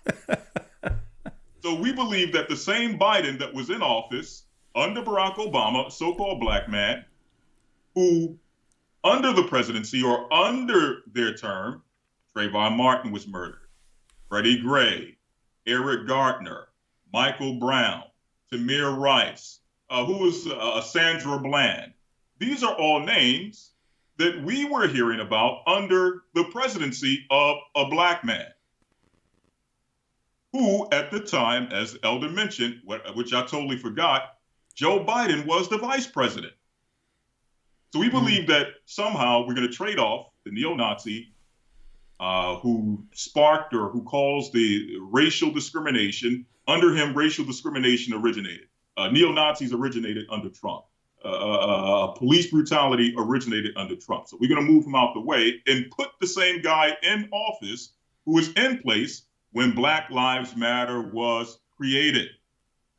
So we believe that the same Biden that was in office under Barack Obama, so-called black man, who under the presidency or under their term, Trayvon Martin was murdered, Freddie Gray, Eric Gardner, Michael Brown, Tamir Rice, who was Sandra Bland. These are all names that we were hearing about under the presidency of a black man, who at the time, as Elder mentioned, which I totally forgot, Joe Biden was the vice president. So we believe that somehow we're going to trade off the neo-Nazi who sparked or who caused the racial discrimination. Under him, racial discrimination originated. Neo-Nazis originated under Trump. Police brutality originated under Trump. So we're going to move him out the way and put the same guy in office who was in place when Black Lives Matter was created.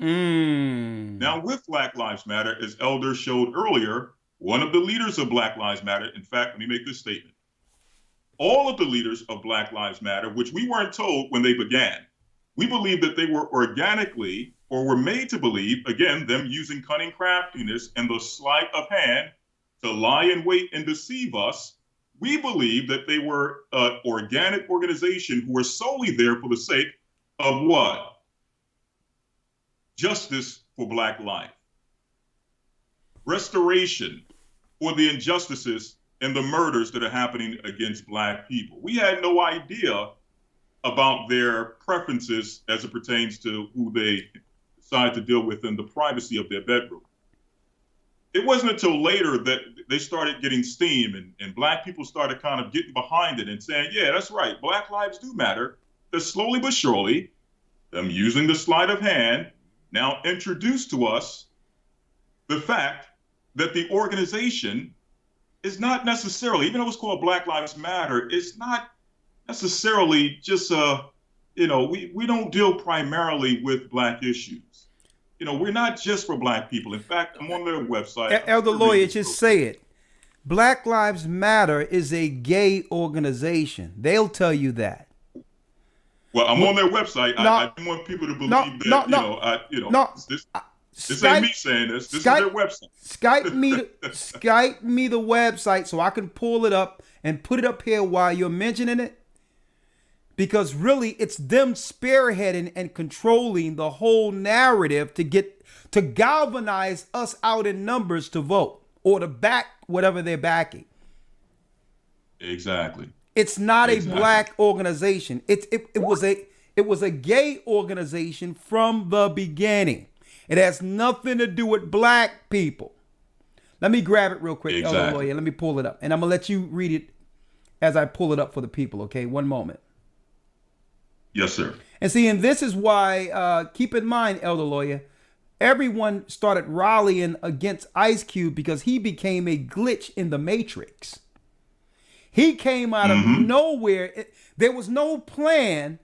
Now, with Black Lives Matter, as Elder showed earlier, one of the leaders of Black Lives Matter, in fact, let me make this statement. All of the leaders of Black Lives Matter, which we weren't told when they began, we believe that they were organically or were made to believe, again, them using cunning craftiness and the sleight of hand to lie in wait and deceive us. We believe that they were an organic organization who were solely there for the sake of what? Justice for Black life. Restoration for the injustices and the murders that are happening against Black people. We had no idea about their preferences as it pertains to who they decide to deal with in the privacy of their bedroom. It wasn't until later that they started getting steam and Black people started kind of getting behind it and saying, yeah, that's right, Black lives do matter. That slowly but surely, them using the sleight of hand, now introduced to us the fact that the organization is not necessarily, even though it's called Black Lives Matter, it's not necessarily just we don't deal primarily with Black issues. We're not just for Black people. In fact, I'm on their website. Elder Lawyer, just say it. Black Lives Matter is a gay organization. They'll tell you that. Well, I'm on their website. I don't want people to believe this ain't me saying this. This is their website. Skype me the website so I can pull it up and put it up here while you're mentioning it. Because really, it's them spearheading and controlling the whole narrative to galvanize us out in numbers to vote or to back whatever they're backing. Exactly. It's not a Black organization. It was a gay organization from the beginning. It has nothing to do with Black people. Let me grab it real quick, Elder Lawyer. Let me pull it up, and I'm gonna let you read it as I pull it up for the people. Okay, one moment. Yes, sir. And see, and this is why, keep in mind, Elder Lawyer, everyone started rallying against Ice Cube because he became a glitch in the Matrix. He came out of nowhere. There was no plan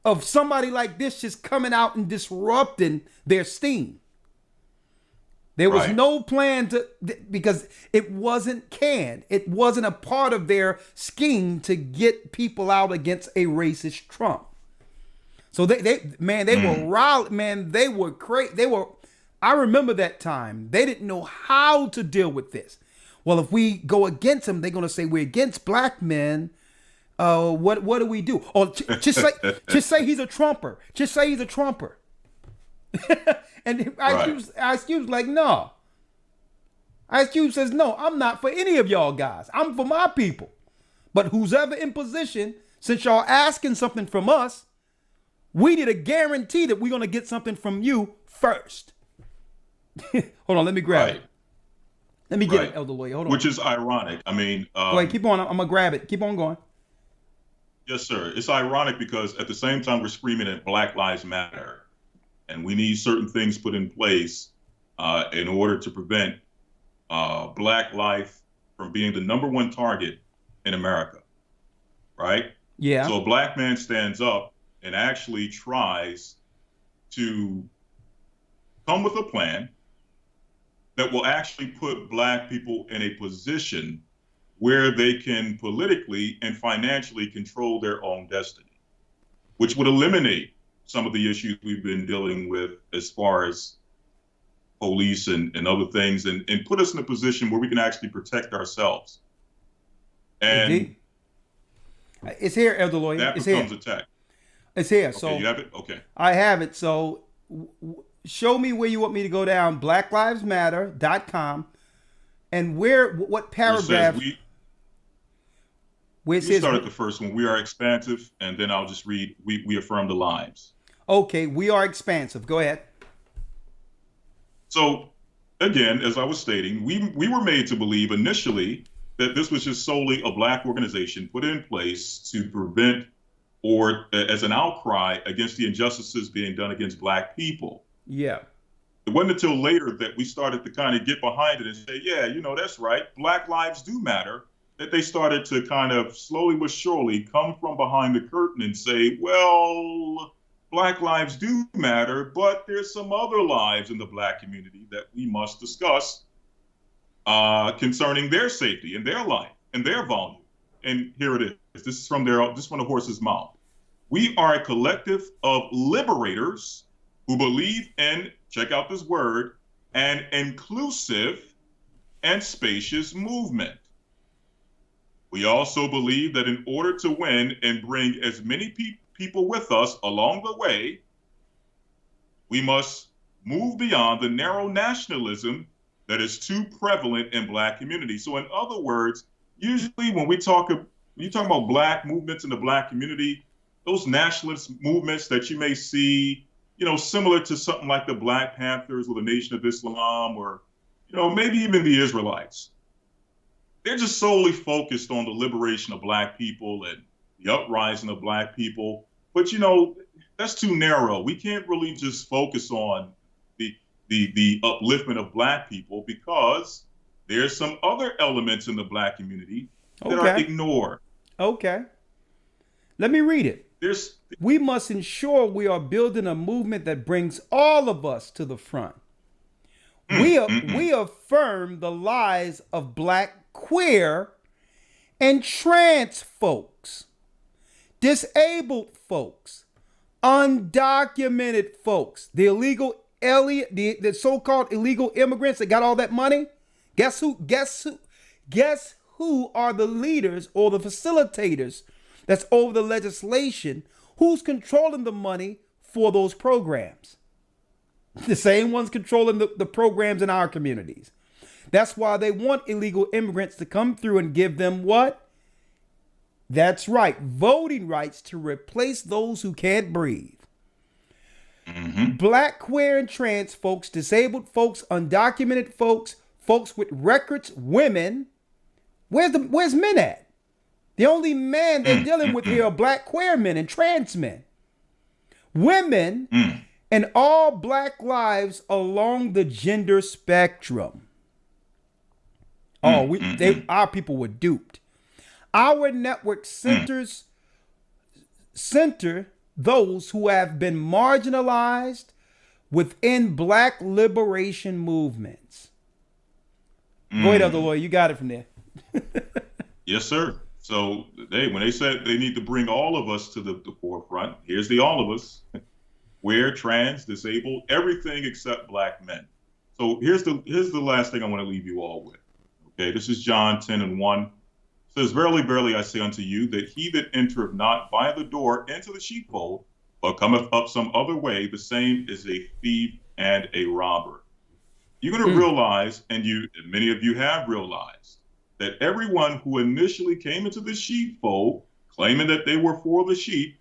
of somebody like this just coming out and disrupting their steam. There was no plan because it wasn't canned. It wasn't a part of their scheme to get people out against a racist Trump. So they were crazy. I remember that time. They didn't know how to deal with this. Well, if we go against them, they're going to say we're against Black men. What do we do? Or just say he's a Trumper. Just say he's a Trumper. And Ice Cube's like, no. Ice Cube says, no, I'm not for any of y'all guys. I'm for my people. But who's ever in position, since y'all asking something from us, we need a guarantee that we're going to get something from you first. Hold on, let me grab it. Let me get it, Elder Lawyer. Hold on. Which is ironic. I mean, go ahead, keep on. I'm going to grab it. Keep on going. Yes, sir. It's ironic because at the same time we're screaming at Black Lives Matter, and we need certain things put in place in order to prevent Black life from being the number one target in America, right? Yeah. So a Black man stands up and actually tries to come with a plan that will actually put Black people in a position where they can politically and financially control their own destiny, which would eliminate some of the issues we've been dealing with as far as police and other things, and put us in a position where we can actually protect ourselves. And indeed. It's here, Elder Lawyer. that It's becomes here. a tech. It's here. Okay, So you have it? Okay. I have it. So show me where you want me to go down. BlackLivesMatter.com. And what paragraph? We start at the first one. We are expansive, and then I'll just read, we affirm the lives. Okay, we are expansive. Go ahead. So, again, as I was stating, we were made to believe initially that this was just solely a Black organization put in place to prevent or as an outcry against the injustices being done against Black people. Yeah. It wasn't until later that we started to kind of get behind it and say, yeah, that's right. Black lives do matter. That they started to kind of slowly but surely come from behind the curtain and say, well, Black lives do matter, but there's some other lives in the Black community that we must discuss concerning their safety and their life and their value. And here it is. This is from the horse's mouth. We are a collective of liberators who believe in, check out this word, an inclusive and spacious movement. We also believe that in order to win and bring as many people with us along the way, we must move beyond the narrow nationalism that is too prevalent in Black communities. So in other words, usually when you talk about Black movements in the Black community, those nationalist movements that you may see, similar to something like the Black Panthers or the Nation of Islam, or, maybe even the Israelites. They're just solely focused on the liberation of Black people and the uprising of Black people. But, that's too narrow. We can't really just focus on the upliftment of Black people, because there's some other elements in the Black community that are ignored. Okay. Let me read it. We must ensure we are building a movement that brings all of us to the front. We affirm the lives of Black, queer, and trans folks, disabled folks, undocumented folks, the so-called illegal immigrants that got all that money. Guess who are the leaders or the facilitators that's over the legislation? Who's controlling the money for those programs? The same ones controlling the programs in our communities. That's why they want illegal immigrants to come through and give them what? That's right, voting rights to replace those who can't breathe. Mm-hmm. Black, queer, and trans folks, disabled folks, undocumented folks, folks with records, women. Where's men at? The only men they're dealing with here are Black, queer men and trans men. Women and all Black lives along the gender spectrum. Our people were duped. Our network center those who have been marginalized within Black liberation movements. Go ahead, Elder Lawyer. You got it from there. Yes, sir. So when they said they need to bring all of us to the forefront, here's the all of us. Queer, trans, disabled, everything except Black men. So here's the last thing I want to leave you all with. Okay, this is John 10:1. It says, verily, verily, I say unto you, that he that entereth not by the door into the sheepfold, but cometh up some other way, the same is a thief and a robber. You're going to realize, and many of you have realized, that everyone who initially came into the sheepfold, claiming that they were for the sheep,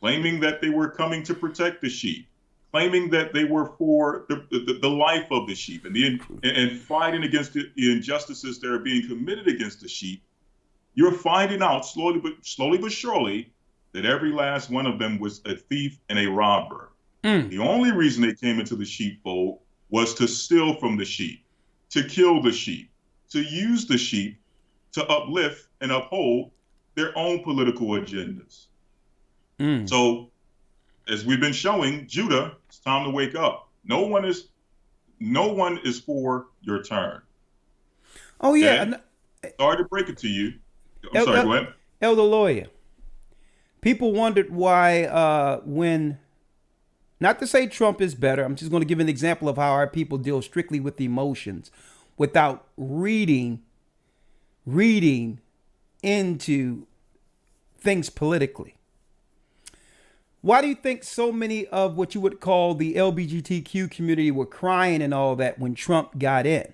claiming that they were coming to protect the sheep, claiming that they were for the life of the sheep and fighting against the injustices that are being committed against the sheep, you're finding out slowly but surely that every last one of them was a thief and a robber. The only reason they came into the sheepfold was to steal from the sheep, to kill the sheep, to use the sheep to uplift and uphold their own political agendas. So, as we've been showing, Judah, it's time to wake up. No one is for your turn. Oh yeah. Okay? Sorry to break it to you. I'm sorry. Go ahead. Elder Lawyer. People wondered why when. Not to say Trump is better. I'm just going to give an example of how our people deal strictly with emotions without reading into things politically. Why do you think so many of what you would call the LGBTQ community were crying and all that when Trump got in?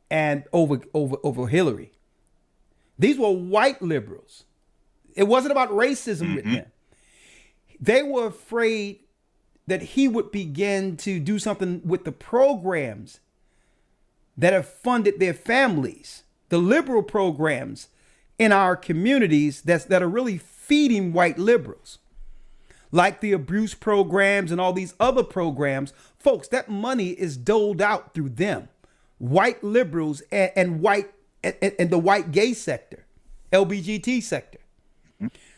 And over Hillary. These were white liberals. It wasn't about racism with them. They were afraid that he would begin to do something with the programs that have funded their families, the liberal programs in our communities that are really feeding white liberals, like the abuse programs and all these other programs. Folks, that money is doled out through them, white liberals and the white gay sector, LGBT sector.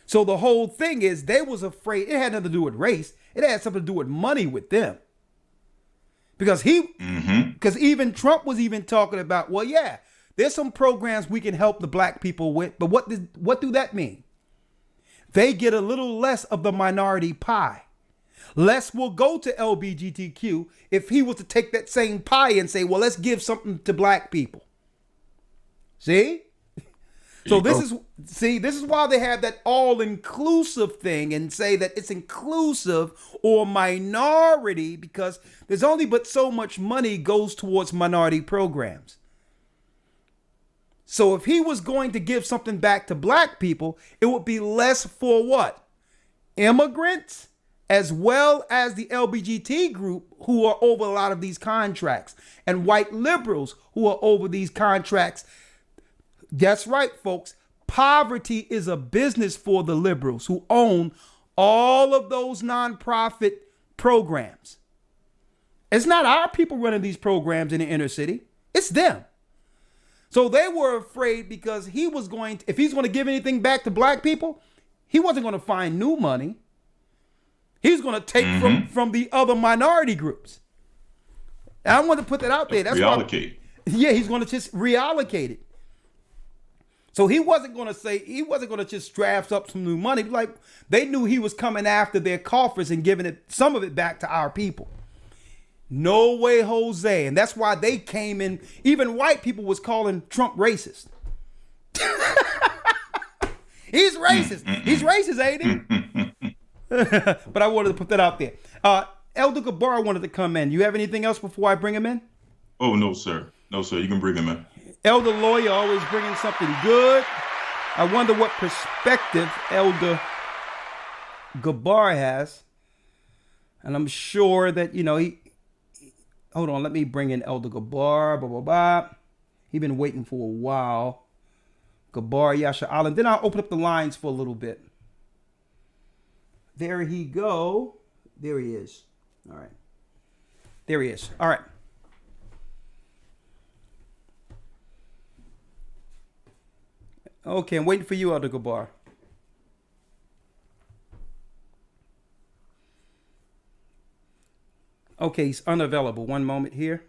So the whole thing is they was afraid. It had nothing to do with race. It had something to do with money with them. Because even Trump was even talking about, well, yeah, there's some programs we can help the black people with. But what do that mean? They get a little less of the minority pie. Less will go to LGBTQ if he was to take that same pie and say, well, let's give something to black people. See? So this is why they have that all-inclusive thing and say that it's inclusive or minority, because there's only but so much money goes towards minority programs. So if he was going to give something back to black people, it would be less for what? Immigrants, as well as the LGBT group who are over a lot of these contracts, and white liberals who are over these contracts. That's right, folks. Poverty is a business for the liberals who own all of those nonprofit programs. It's not our people running these programs in the inner city. It's them. So they were afraid because if he's going to give anything back to black people, he wasn't going to find new money. He's going to take from the other minority groups. And I want to put that out there. That's reallocate. He's going to just reallocate it. So he wasn't going to just draft up some new money. Like, they knew he was coming after their coffers and giving some of it back to our people. No way, Jose. And that's why they came in. Even white people was calling Trump racist. He's racist. He's racist, ain't he? But I wanted to put that out there. Elder Gabar wanted to come in. You have anything else before I bring him in? Oh, no, sir. No, sir. You can bring him in. Elder Lawyer always bringing something good. I wonder what perspective Elder Gabar has. And I'm sure that, he hold on, let me bring in Elder Gabar. Blah, blah, blah. He's been waiting for a while. Gabar Yasha Island. Then I'll open up the lines for a little bit. There he go. There he is. All right. There he is. All right. Okay, I'm waiting for you, Elder Gabar. Okay, he's unavailable. One moment here.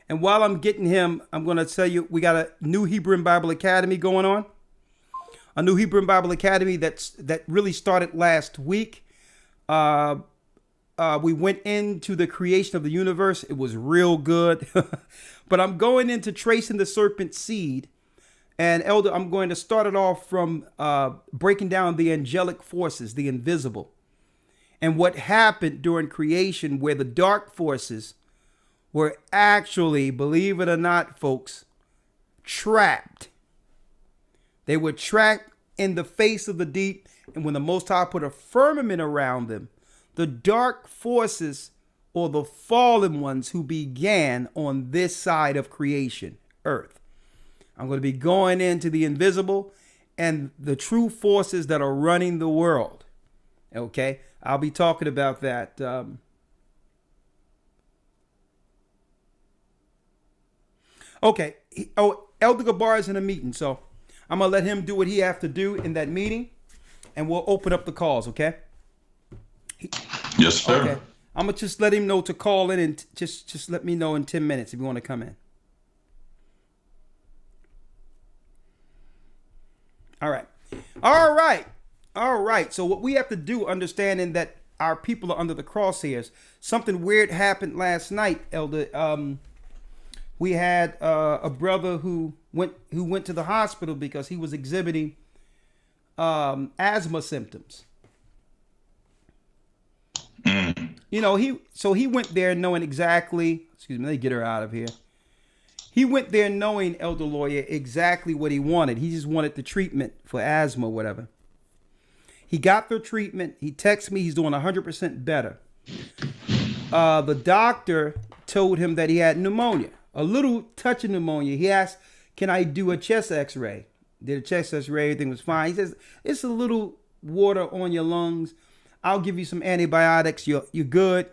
And while I'm getting him, I'm going to tell you, we got a new Hebrew Bible Academy going on. A new Hebrew Bible Academy that really started last week. We went into the creation of the universe. It was real good. But I'm going into tracing the serpent seed. And Elder, I'm going to start it off from breaking down the angelic forces, the invisible, and what happened during creation where the dark forces were actually, believe it or not, folks, trapped. They were trapped in the face of the deep. And when the Most High put a firmament around them, the dark forces or the fallen ones who began on this side of creation, earth. I'm going to be going into the invisible and the true forces that are running the world. Okay, I'll be talking about that. Okay. Elder Gabar is in a meeting, so I'm going to let him do what he has to do in that meeting, and we'll open up the calls, okay? Yes, sir. Okay. I'm going to just let him know to call in, and just let me know in 10 minutes if you want to come in. All right. All right. All right. So what we have to do, understanding that our people are under the crosshairs, something weird happened last night, Elder. We had a brother who went to the hospital because he was exhibiting asthma symptoms. You know, he went there knowing exactly. Excuse me, let me get her out of here. He went there knowing, Elder Lawyer, exactly what he wanted. He just wanted the treatment for asthma, whatever. He got the treatment. He texted me. He's doing 100% better. The doctor told him that he had pneumonia. A little touch of pneumonia. He asked, can I do a chest x-ray? Did a chest x-ray, everything was fine. He says, it's a little water on your lungs. I'll give you some antibiotics. You're good.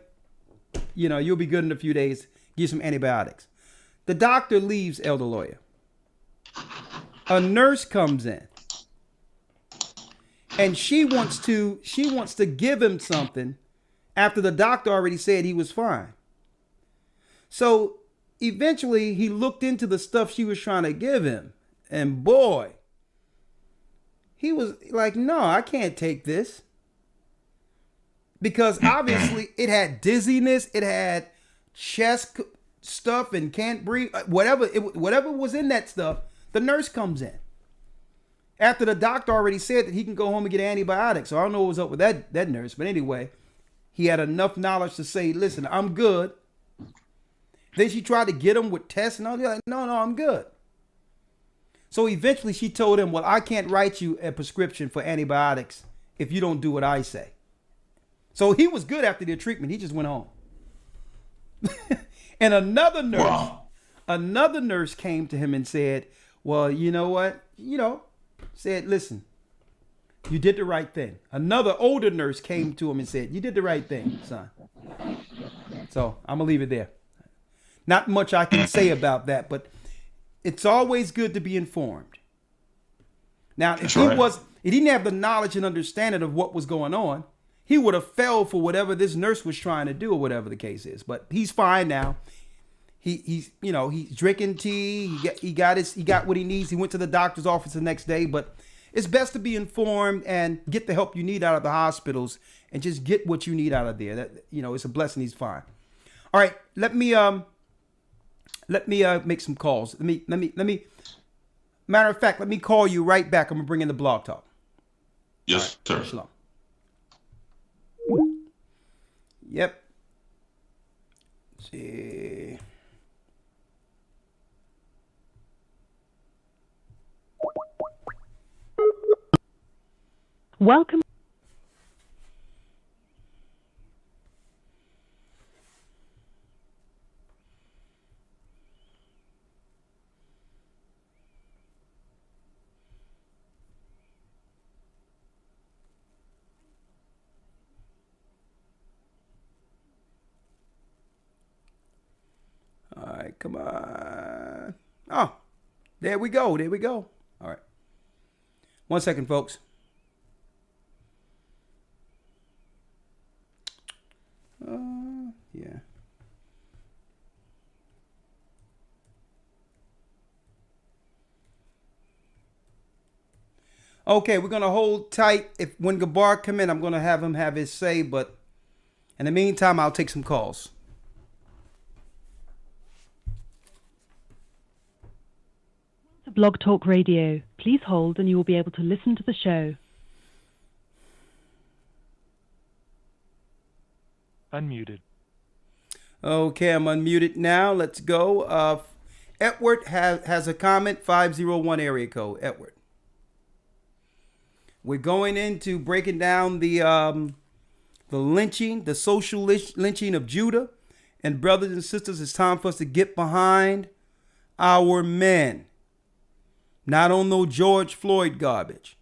You know, you'll be good in a few days. Give you some antibiotics. The doctor leaves, Elder Lawyer. A nurse comes in. And she wants to give him something after the doctor already said he was fine. So eventually, he looked into the stuff she was trying to give him. And boy, he was like, no, I can't take this. Because obviously, it had dizziness. It had chest stuff and can't breathe. Whatever was in that stuff, the nurse comes in. After the doctor already said that he can go home and get antibiotics. So I don't know what was up with that nurse. But anyway, he had enough knowledge to say, listen, I'm good. Then she tried to get him with tests and all that. Like, no, I'm good. So eventually she told him, well, I can't write you a prescription for antibiotics if you don't do what I say. So he was good after the treatment. He just went home. And another nurse came to him and said, well, you know what? Said, listen, you did the right thing. Another older nurse came to him and said, you did the right thing, son. So I'm going to leave it there. Not much I can say about that, but it's always good to be informed. Now, if he didn't have the knowledge and understanding of what was going on, he would have fell for whatever this nurse was trying to do or whatever the case is. But he's fine now. He's drinking tea. He got what he needs. He went to the doctor's office the next day. But it's best to be informed and get the help you need out of the hospitals and just get what you need out of there. That it's a blessing. He's fine. All right, let me make some calls. Let me. Matter of fact, let me call you right back. I'm gonna bring in the blog talk. Yes, right, sir. Shalom. Yep. Let's see. Welcome. All right, come on. Oh, there we go. All right. 1 second, folks. Yeah. Okay, we're gonna hold tight. When Gabar come in, I'm gonna have him have his say, but in the meantime, I'll take some calls. Blog Talk Radio. Please hold and you will be able to listen to the show. Unmuted. Okay, I'm unmuted now. Let's go. Edward has a comment, 501 area code. Edward. We're going into breaking down the the lynching, the social lynching of Judah. And brothers and sisters, it's time for us to get behind our men. Not on no George Floyd garbage.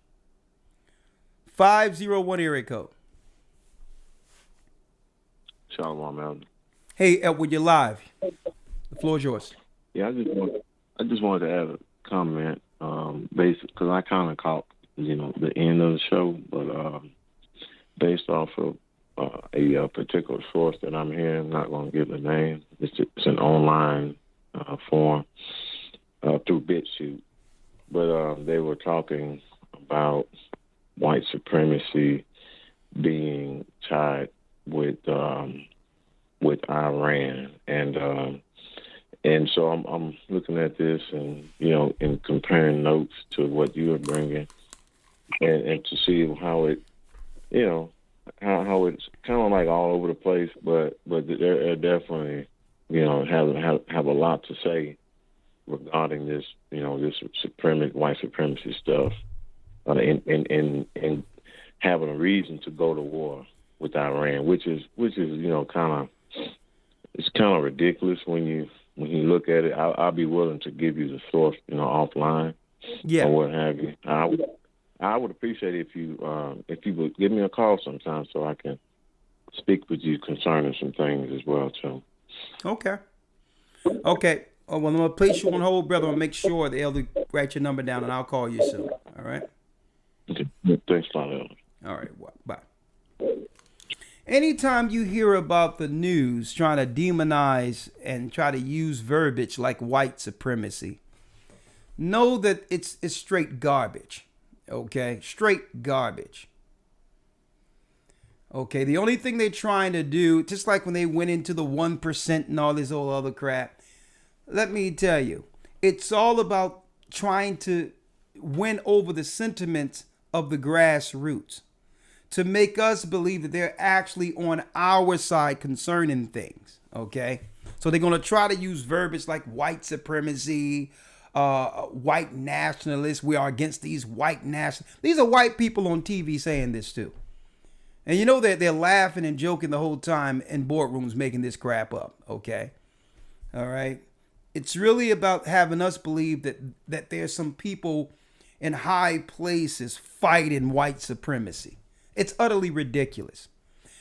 501 area code. Shalom, Elder. Hey, Edward, you're live. The floor is yours. Yeah, I just wanted to add a comment, based because I kind of caught, the end of the show, but based off of a particular source that I'm hearing, I'm not going to give the name. It's an online forum through BitChute, but they were talking about white supremacy being tied with Iran, and so I'm looking at this and and comparing notes to what you are bringing, and to see how it how it's kind of like all over the place, but they're definitely have a lot to say regarding this this white supremacy stuff, and having a reason to go to war with Iran, which is it's kind of ridiculous when you look at it. I'll be willing to give you the source offline, or what have you. I would appreciate it if you would give me a call sometime so I can speak with you concerning some things as well too. Okay. Oh, well, I'm gonna place you on hold, brother, and make sure the elder write your number down, and I'll call you soon. All right. Okay. Thanks a lot, Elder. All right. Well, bye. Anytime you hear about the news trying to demonize and try to use verbiage like white supremacy, know that it's straight garbage. Okay, straight garbage. Okay, the only thing they're trying to do, just like when they went into the 1% and all this old other crap, let me tell you, it's all about trying to win over the sentiments of the grassroots, to make us believe that they're actually on our side concerning things. Okay, so they're going to try to use verbiage like white supremacy, white nationalists. We are against these white nationalists. These are white people on TV saying this too. And you know that they're laughing and joking the whole time in boardrooms making this crap up. Okay. All right. It's really about having us believe that there's some people in high places fighting white supremacy. It's utterly ridiculous.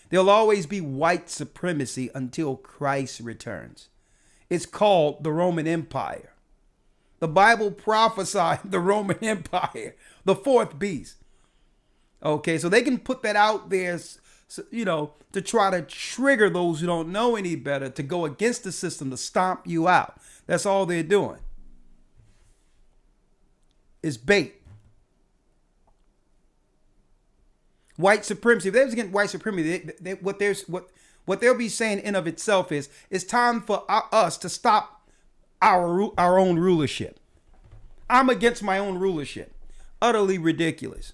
There'll always be white supremacy until Christ returns. It's called the Roman Empire. The Bible prophesied the Roman Empire, the fourth beast. Okay, so they can put that out there, to try to trigger those who don't know any better to go against the system, to stomp you out. That's all they're doing. It's bait. White supremacy. If they was against white supremacy, what they'll be saying in of itself is it's time for us to stop our own rulership. I'm against my own rulership. Utterly ridiculous.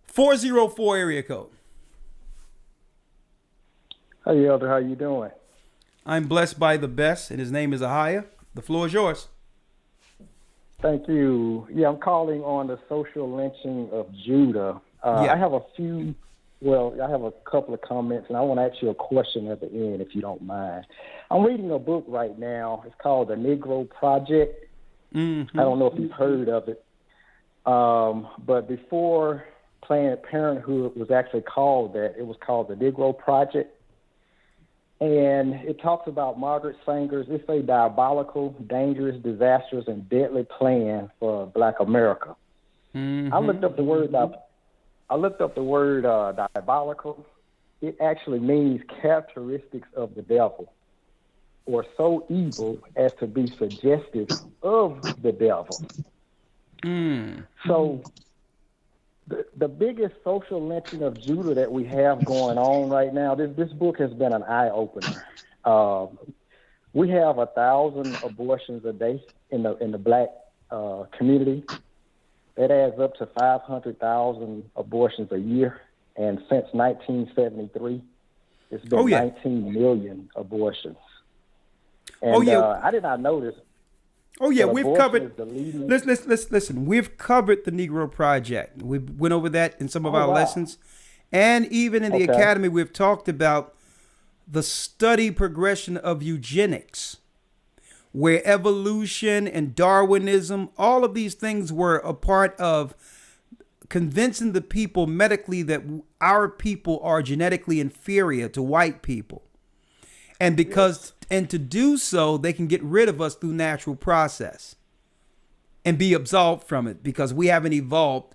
404 area code. Hey, Elder, how you doing? I'm blessed by the best, and his name is Ahia. The floor is yours. Thank you. Yeah, I'm calling on the social lynching of Judah. I have a couple of comments, and I want to ask you a question at the end, if you don't mind. I'm reading a book right now. It's called The Negro Project. Mm-hmm. I don't know if you've heard of it. But before Planned Parenthood was actually called that, it was called The Negro Project. And it talks about Margaret Sanger's, it's a diabolical, dangerous, disastrous, and deadly plan for Black America. Mm-hmm. I looked up the word diabolical. It actually means characteristics of the devil, or so evil as to be suggestive of the devil. Mm. So the biggest social lynching of Judah that we have going on right now, this book has been an eye-opener. We have 1,000 abortions a day in the Black community. That adds up to 500,000 abortions a year. And since 1973, it's been 19 million abortions. And I did not notice. Oh, yeah, we've covered. Listen, we've covered the Negro Project. We went over that in some of our lessons. And even in the Okay. academy, we've talked about the study progression of eugenics, where evolution and Darwinism, all of these things were a part of convincing the people medically that our people are genetically inferior to white people. And and to do so, they can get rid of us through natural process and be absolved from it because we haven't evolved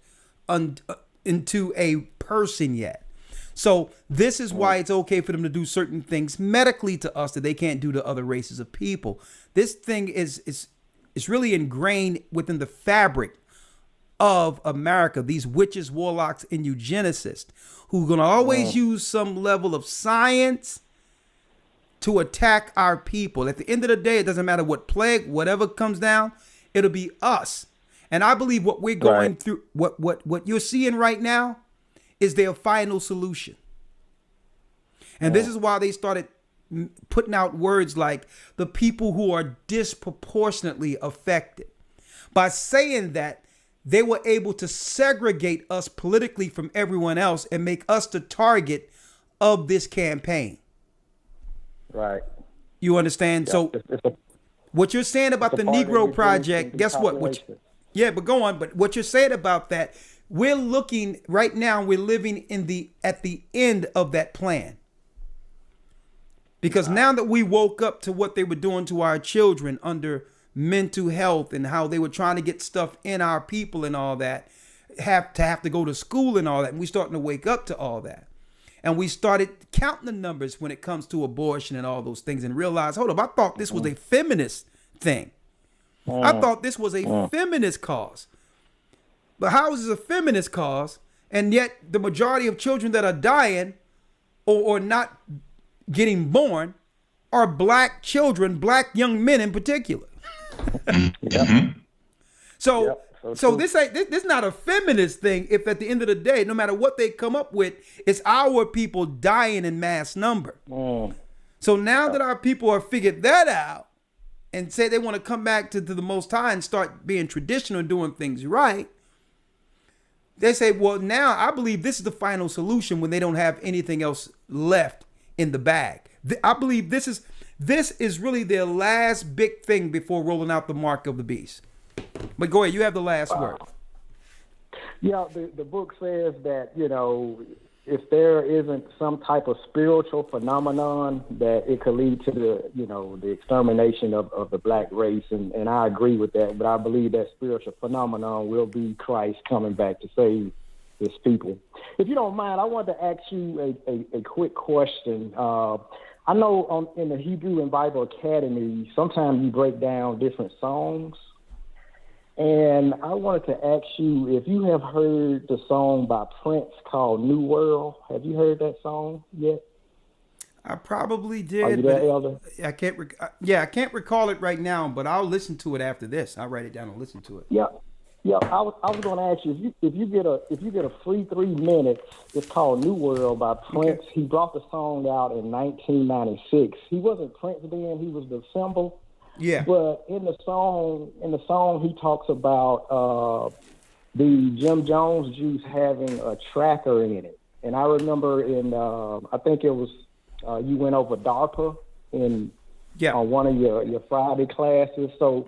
into a person yet. So this is why it's okay for them to do certain things medically to us that they can't do to other races of people. This thing is really ingrained within the fabric of America. These witches, warlocks, and eugenicists who are going to always use some level of science to attack our people. At the end of the day, it doesn't matter what plague, whatever comes down, it'll be us. And I believe what we're going through, what you're seeing right now, is their final solution. And this is why they started putting out words like the people who are disproportionately affected. By saying that, they were able to segregate us politically from everyone else and make us the target of this campaign. Right. You understand? Yeah, So what you're saying about the Negro Project, guess what? Yeah, but go on. But what you're saying about that, we're looking right now, we're living at the end of that plan. Because now that we woke up to what they were doing to our children under mental health and how they were trying to get stuff in our people and all that, have to go to school and all that, and we're starting to wake up to all that. And we started counting the numbers when it comes to abortion and all those things and realized, hold up, I thought this was a feminist thing. I thought this was a feminist cause. But how is this a feminist cause? And yet the majority of children that are dying or not getting born are black children, black young men in particular. So this is not a feminist thing if at the end of the day, no matter what they come up with, it's our people dying in mass number. So now that our people have figured that out and say they want to come back to the Most High and start being traditional and doing things right, they say, well, now I believe this is the final solution when they don't have anything else left in the bag. I believe this is really their last big thing before rolling out the mark of the beast. But go ahead, you have the last word. Yeah, the book says that, if there isn't some type of spiritual phenomenon, that it could lead to the extermination of the black race. And I agree with that. But I believe that spiritual phenomenon will be Christ coming back to save his people. If you don't mind, I wanted to ask you a quick question. I know in the Hebrew and Bible Academy, sometimes you break down different songs. And I wanted to ask you if you have heard the song by Prince called New World. Have you heard that song yet? I probably did. Are you there, Elder? I can't recall it right now, but I'll listen to it after this. I'll write it down and listen to it. Yeah. I was going to ask you if you get a free 3 minutes. It's called New World by Prince. Okay. He brought the song out in 1996. He wasn't Prince then; he was the symbol. Yeah. But in the song, he talks about the Jim Jones juice having a tracker in it. And I remember I think it was you went over DARPA on one of your Friday classes. So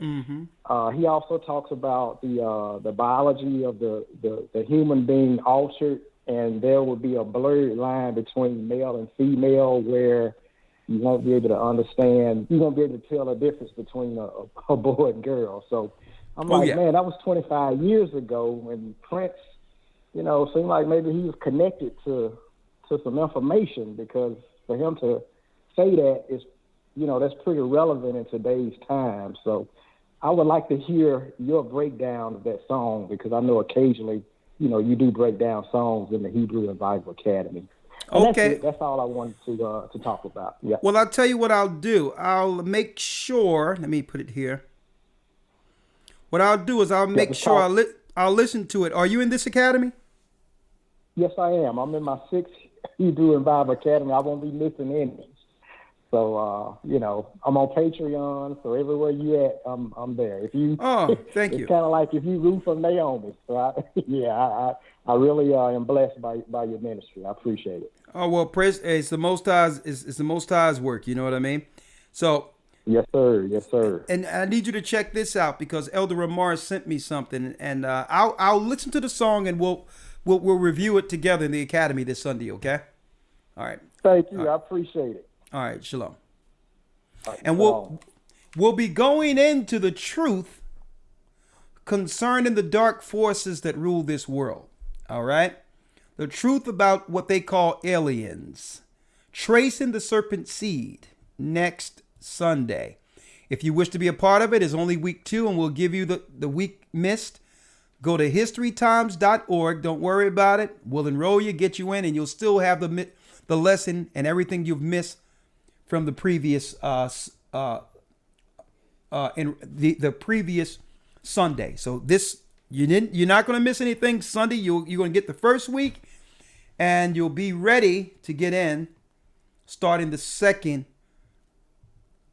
he also talks about the biology of the human being altered, and there will be a blurred line between male and female where you won't be able to understand. You won't be able to tell the difference between a boy and girl. So I'm man, that was 25 years ago, and Prince, seemed like maybe he was connected to some information, because for him to say that is, that's pretty relevant in today's time. So I would like to hear your breakdown of that song, because I know occasionally, you do break down songs in the Hebrew and Bible Academy. And okay. That's all I wanted to talk about. Yeah. Well, I'll tell you what I'll do. I'll make sure, let me put it here. What I'll do is I'll make sure I'll listen to it. Are you in this academy? Yes, I am. I'm in my 6th Hebrew and Bible Academy. I won't be missing any. So, I'm on Patreon, so everywhere you at, I'm there. If you, thank you. It's kind of like if you root for Naomi. So, I really am blessed by your ministry. I appreciate it. Oh well, praise. It's the Most High's. It's the Most High's work. You know what I mean? So. Yes, sir. Yes, sir. And I need you to check this out because Elder Ramar sent me something, and I'll listen to the song and we'll review it together in the academy this Sunday. Okay? All right. Thank you. I appreciate it. All right. Shalom. All right, and we'll be going into the truth concerning the dark forces that rule this world. All right? The truth about what they call aliens. Tracing the serpent seed next Sunday. If you wish to be a part of it, it's only week 2 and we'll give you the week missed. Go to historytimes.org. Don't worry about it. We'll enroll you, get you in, and you'll still have the lesson and everything you've missed from the previous in the previous Sunday. So this you're not going to miss anything Sunday. You're going to get the first week, and you'll be ready to get in starting the second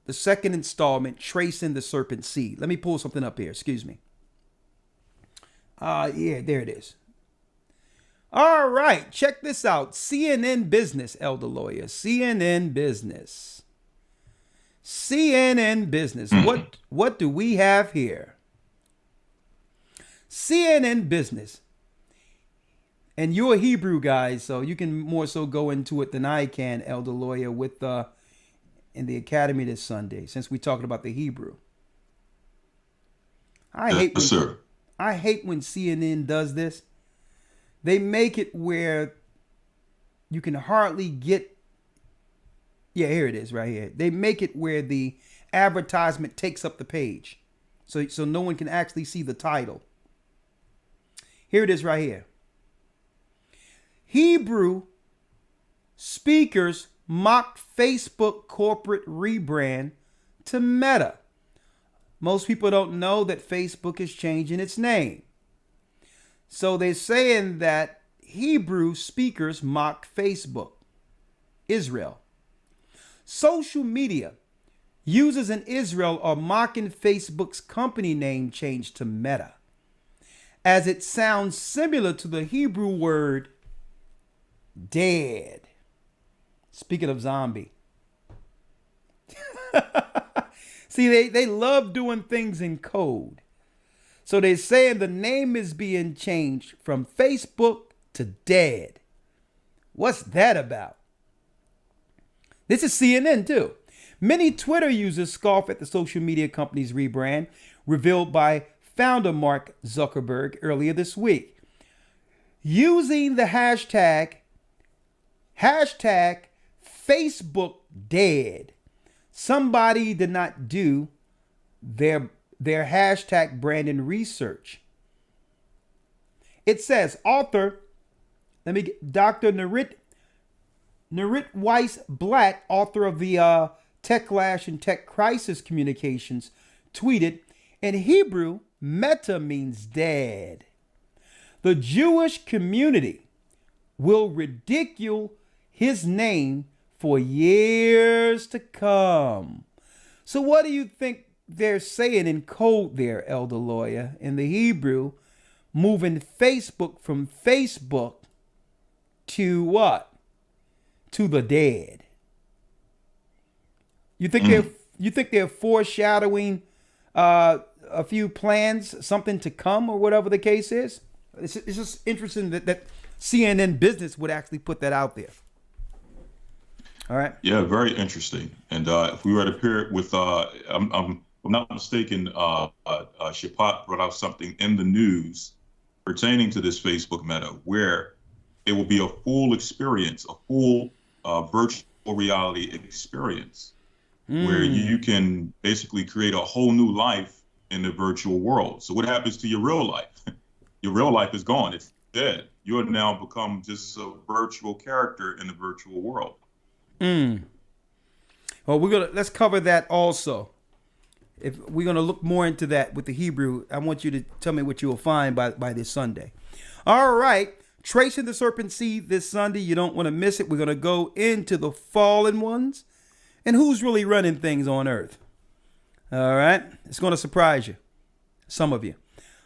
installment, Tracing the Serpent Seed. Let me pull something up here. Excuse me. Yeah, there it is. All right, check this out. CNN Business, Elder Lawyer. CNN Business. CNN Business. What do we have here? CNN Business. And you're a Hebrew guy, so you can more so go into it than I can, Elder Lawyer, with in the academy this Sunday, since we're talking about the Hebrew. I hate when CNN does this. They make it where you can hardly get. Yeah, here it is right here. They make it where the advertisement takes up the page. So no one can actually see the title. Here it is right here. Hebrew speakers mocked Facebook corporate rebrand to Meta. Most people don't know that Facebook is changing its name. So they're saying that Hebrew speakers mock Facebook. Israel. Social media users in Israel are mocking Facebook's company name change to Meta, as it sounds similar to the Hebrew word dead. Speaking of zombie. See, they love doing things in code. So they're saying the name is being changed from Facebook to dead. What's that about? This is CNN too. Many Twitter users scoff at the social media company's rebrand, revealed by founder Mark Zuckerberg earlier this week. Using the hashtag Facebook dead. Somebody did not do their hashtag branding research. It says author, Dr. Nurit Weiss Blatt, author of the Techlash and Tech Crisis Communications, tweeted, in Hebrew, meta means dead. The Jewish community will ridicule his name for years to come. So what do you think they're saying in code there, Elder Lawyer, in the Hebrew, moving Facebook from Facebook to what? To the dead. You think they're foreshadowing a few plans, something to come, or whatever the case is? It's just interesting that CNN Business would actually put that out there. All right. Yeah, very interesting. And if we were to pair it with, if I'm not mistaken, Shapat brought out something in the news pertaining to this Facebook Meta, where it will be a full experience, a full virtual reality experience, where you can basically create a whole new life in the virtual world. So what happens to your real life? Your real life is gone. It's dead. You have now become just a virtual character in the virtual world. Well, let's cover that also. If we're gonna look more into that with the Hebrew, I want you to tell me what you will find by this Sunday. All right, Tracing the Serpent Seed this Sunday. You don't want to miss it. We're gonna go into the fallen ones, And who's really running things on earth? All right. It's going to surprise you. Some of you.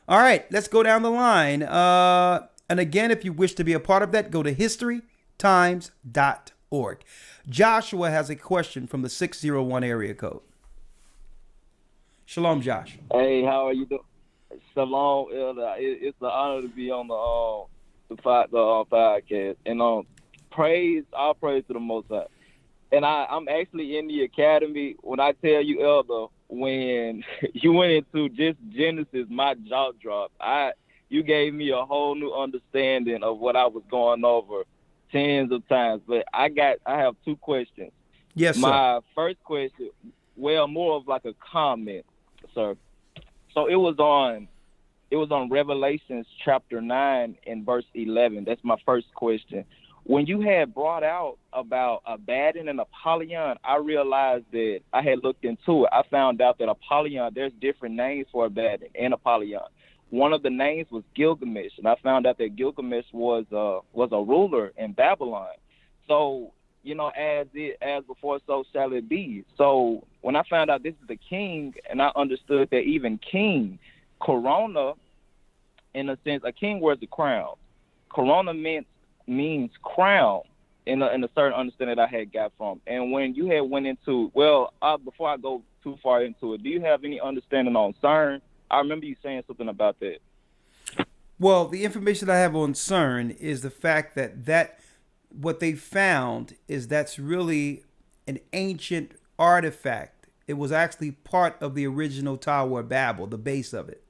All right. Let's go down the line. And again, if you wish to be a part of that, go to historytimes.org. Joshua has a question from the 601 area code. Shalom, Josh. Hey, how are you doing? Shalom, Elder. It's an honor to be on the podcast. And all praise to the Most High. And I'm actually in the academy. When I tell you, Elder, when you went into just Genesis, my jaw dropped. You gave me a whole new understanding of what I was going over tens of times. But I have two questions. Yes, sir. My first question, well, more of like a comment, sir. So it was on Revelations chapter 9 and verse 11. That's my first question. When you had brought out about Abaddon and Apollyon, I realized that I had looked into it. I found out that Apollyon, there's different names for Abaddon and Apollyon. One of the names was Gilgamesh, and I found out that Gilgamesh was a ruler in Babylon. So, as before, so shall it be. So when I found out this is the king, and I understood that even king, corona, in a sense, a king wears a crown. Corona means crown in a certain understanding that I had got from. And when you had went into, before I go too far into it, do you have any understanding on CERN? I remember you saying something about that. Well, the information I have on CERN is the fact that what they found is that's really an ancient artifact. It was actually part of the original Tower of Babel, the base of it.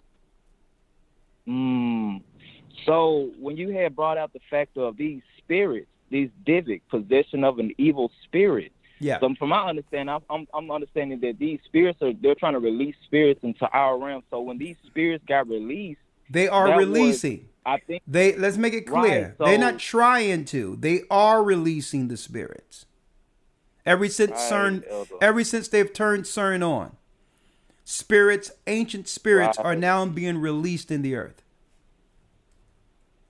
So when you had brought out the fact of these spirits, these Divik, possession of an evil spirit. Yeah. So from my understanding, I'm understanding that these spirits they're trying to release spirits into our realm. So when these spirits got released, they are releasing. I think let's make it clear. Right, so, they're not trying to. They are releasing the spirits. Ever since they've turned CERN on, ancient spirits are now being released in the earth.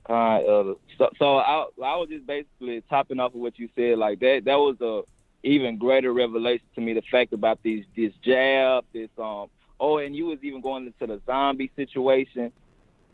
All right, Elder. So I was just basically topping off of what you said. Like that was a even greater revelation to me. The fact about this jab, and you was even going into the zombie situation.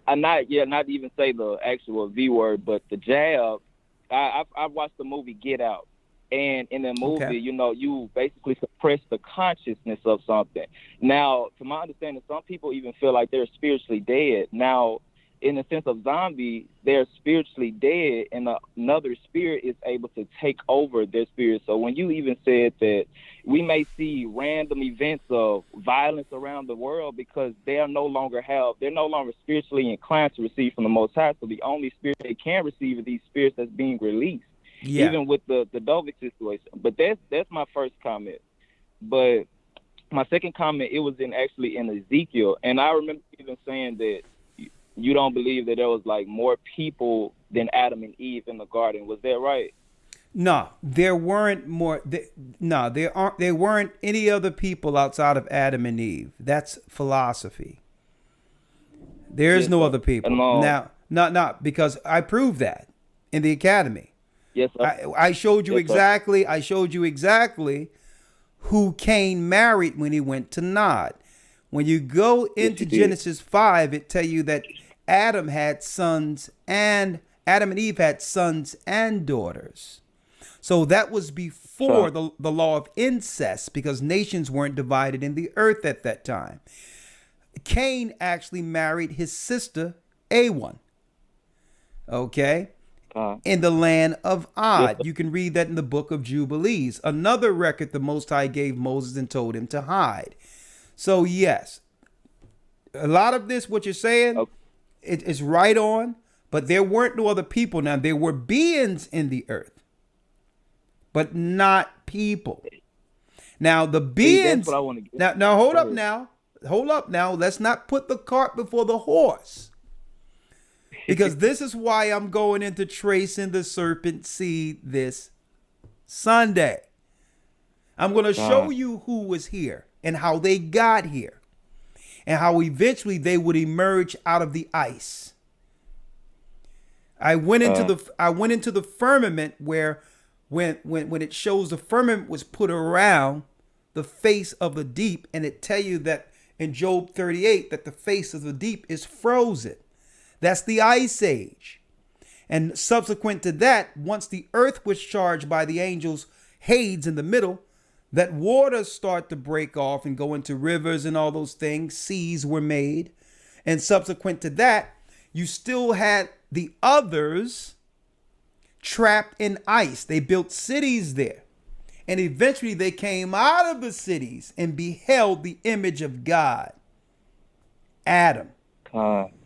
Not even say the actual V word, but the jab. I watched the movie Get Out, and in the movie, you basically suppress the consciousness of something. Now, to my understanding, some people even feel like they're spiritually dead. Now, in the sense of zombie, they're spiritually dead, and another spirit is able to take over their spirit. So when you even said that we may see random events of violence around the world because they're no longer spiritually inclined to receive from the Most High. So the only spirit they can receive are these spirits that's being released, even with the Dovik situation. But that's my first comment. But my second comment, it was in Ezekiel, and I remember even saying that you don't believe that there was like more people than Adam and Eve in the garden. Was that right? No, there weren't more. There weren't any other people outside of Adam and Eve. That's philosophy. There's no other people. Now, not because I proved that in the academy. Yes, sir. I showed you exactly. Sir. I showed you exactly who Cain married when he went to Nod. When you go into Genesis 5, it tell you that Adam and Eve had sons and daughters. So that was before the law of incest, because nations weren't divided in the earth at that time. Cain actually married his sister A1. Okay? In the land of Od. You can read that in the book of Jubilees. Another record the Most High gave Moses and told him to hide. So yes, a lot of this, what you're saying, it is right on, but there weren't no other people. Now, there were beings in the earth, but not people. Now, the beings, now hold up now. Let's not put the cart before the horse, because this is why I'm going into tracing the serpent seed this Sunday. I'm going to show you who was here and how they got here, and how eventually they would emerge out of the ice. I went into the firmament where when it shows the firmament was put around the face of the deep, and it tell you that in Job 38 that the face of the deep is frozen. That's the ice age. And subsequent to that, once the earth was charged by the angels Hades in the middle, that waters start to break off and go into rivers and all those things. Seas were made. And subsequent to that, you still had the others trapped in ice. They built cities there. And eventually they came out of the cities and beheld the image of God, Adam.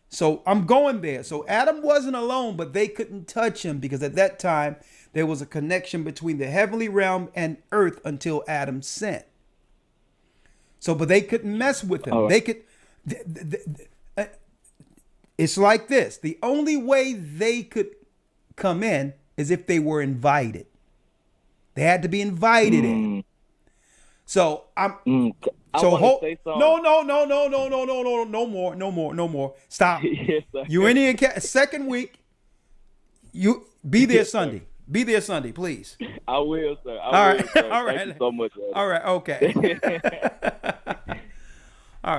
So I'm going there. So Adam wasn't alone, but they couldn't touch him because at that time there was a connection between the heavenly realm and earth until Adam sinned. So, but they couldn't mess with him. They could. It's like this. The only way they could come in is if they were invited. They had to be invited in. So I'm. So no more. Stop. Yes, You're in the second week. You be there Sunday. Be there Sunday, please. I will, sir. All right. Thank you so much. All right. Okay. All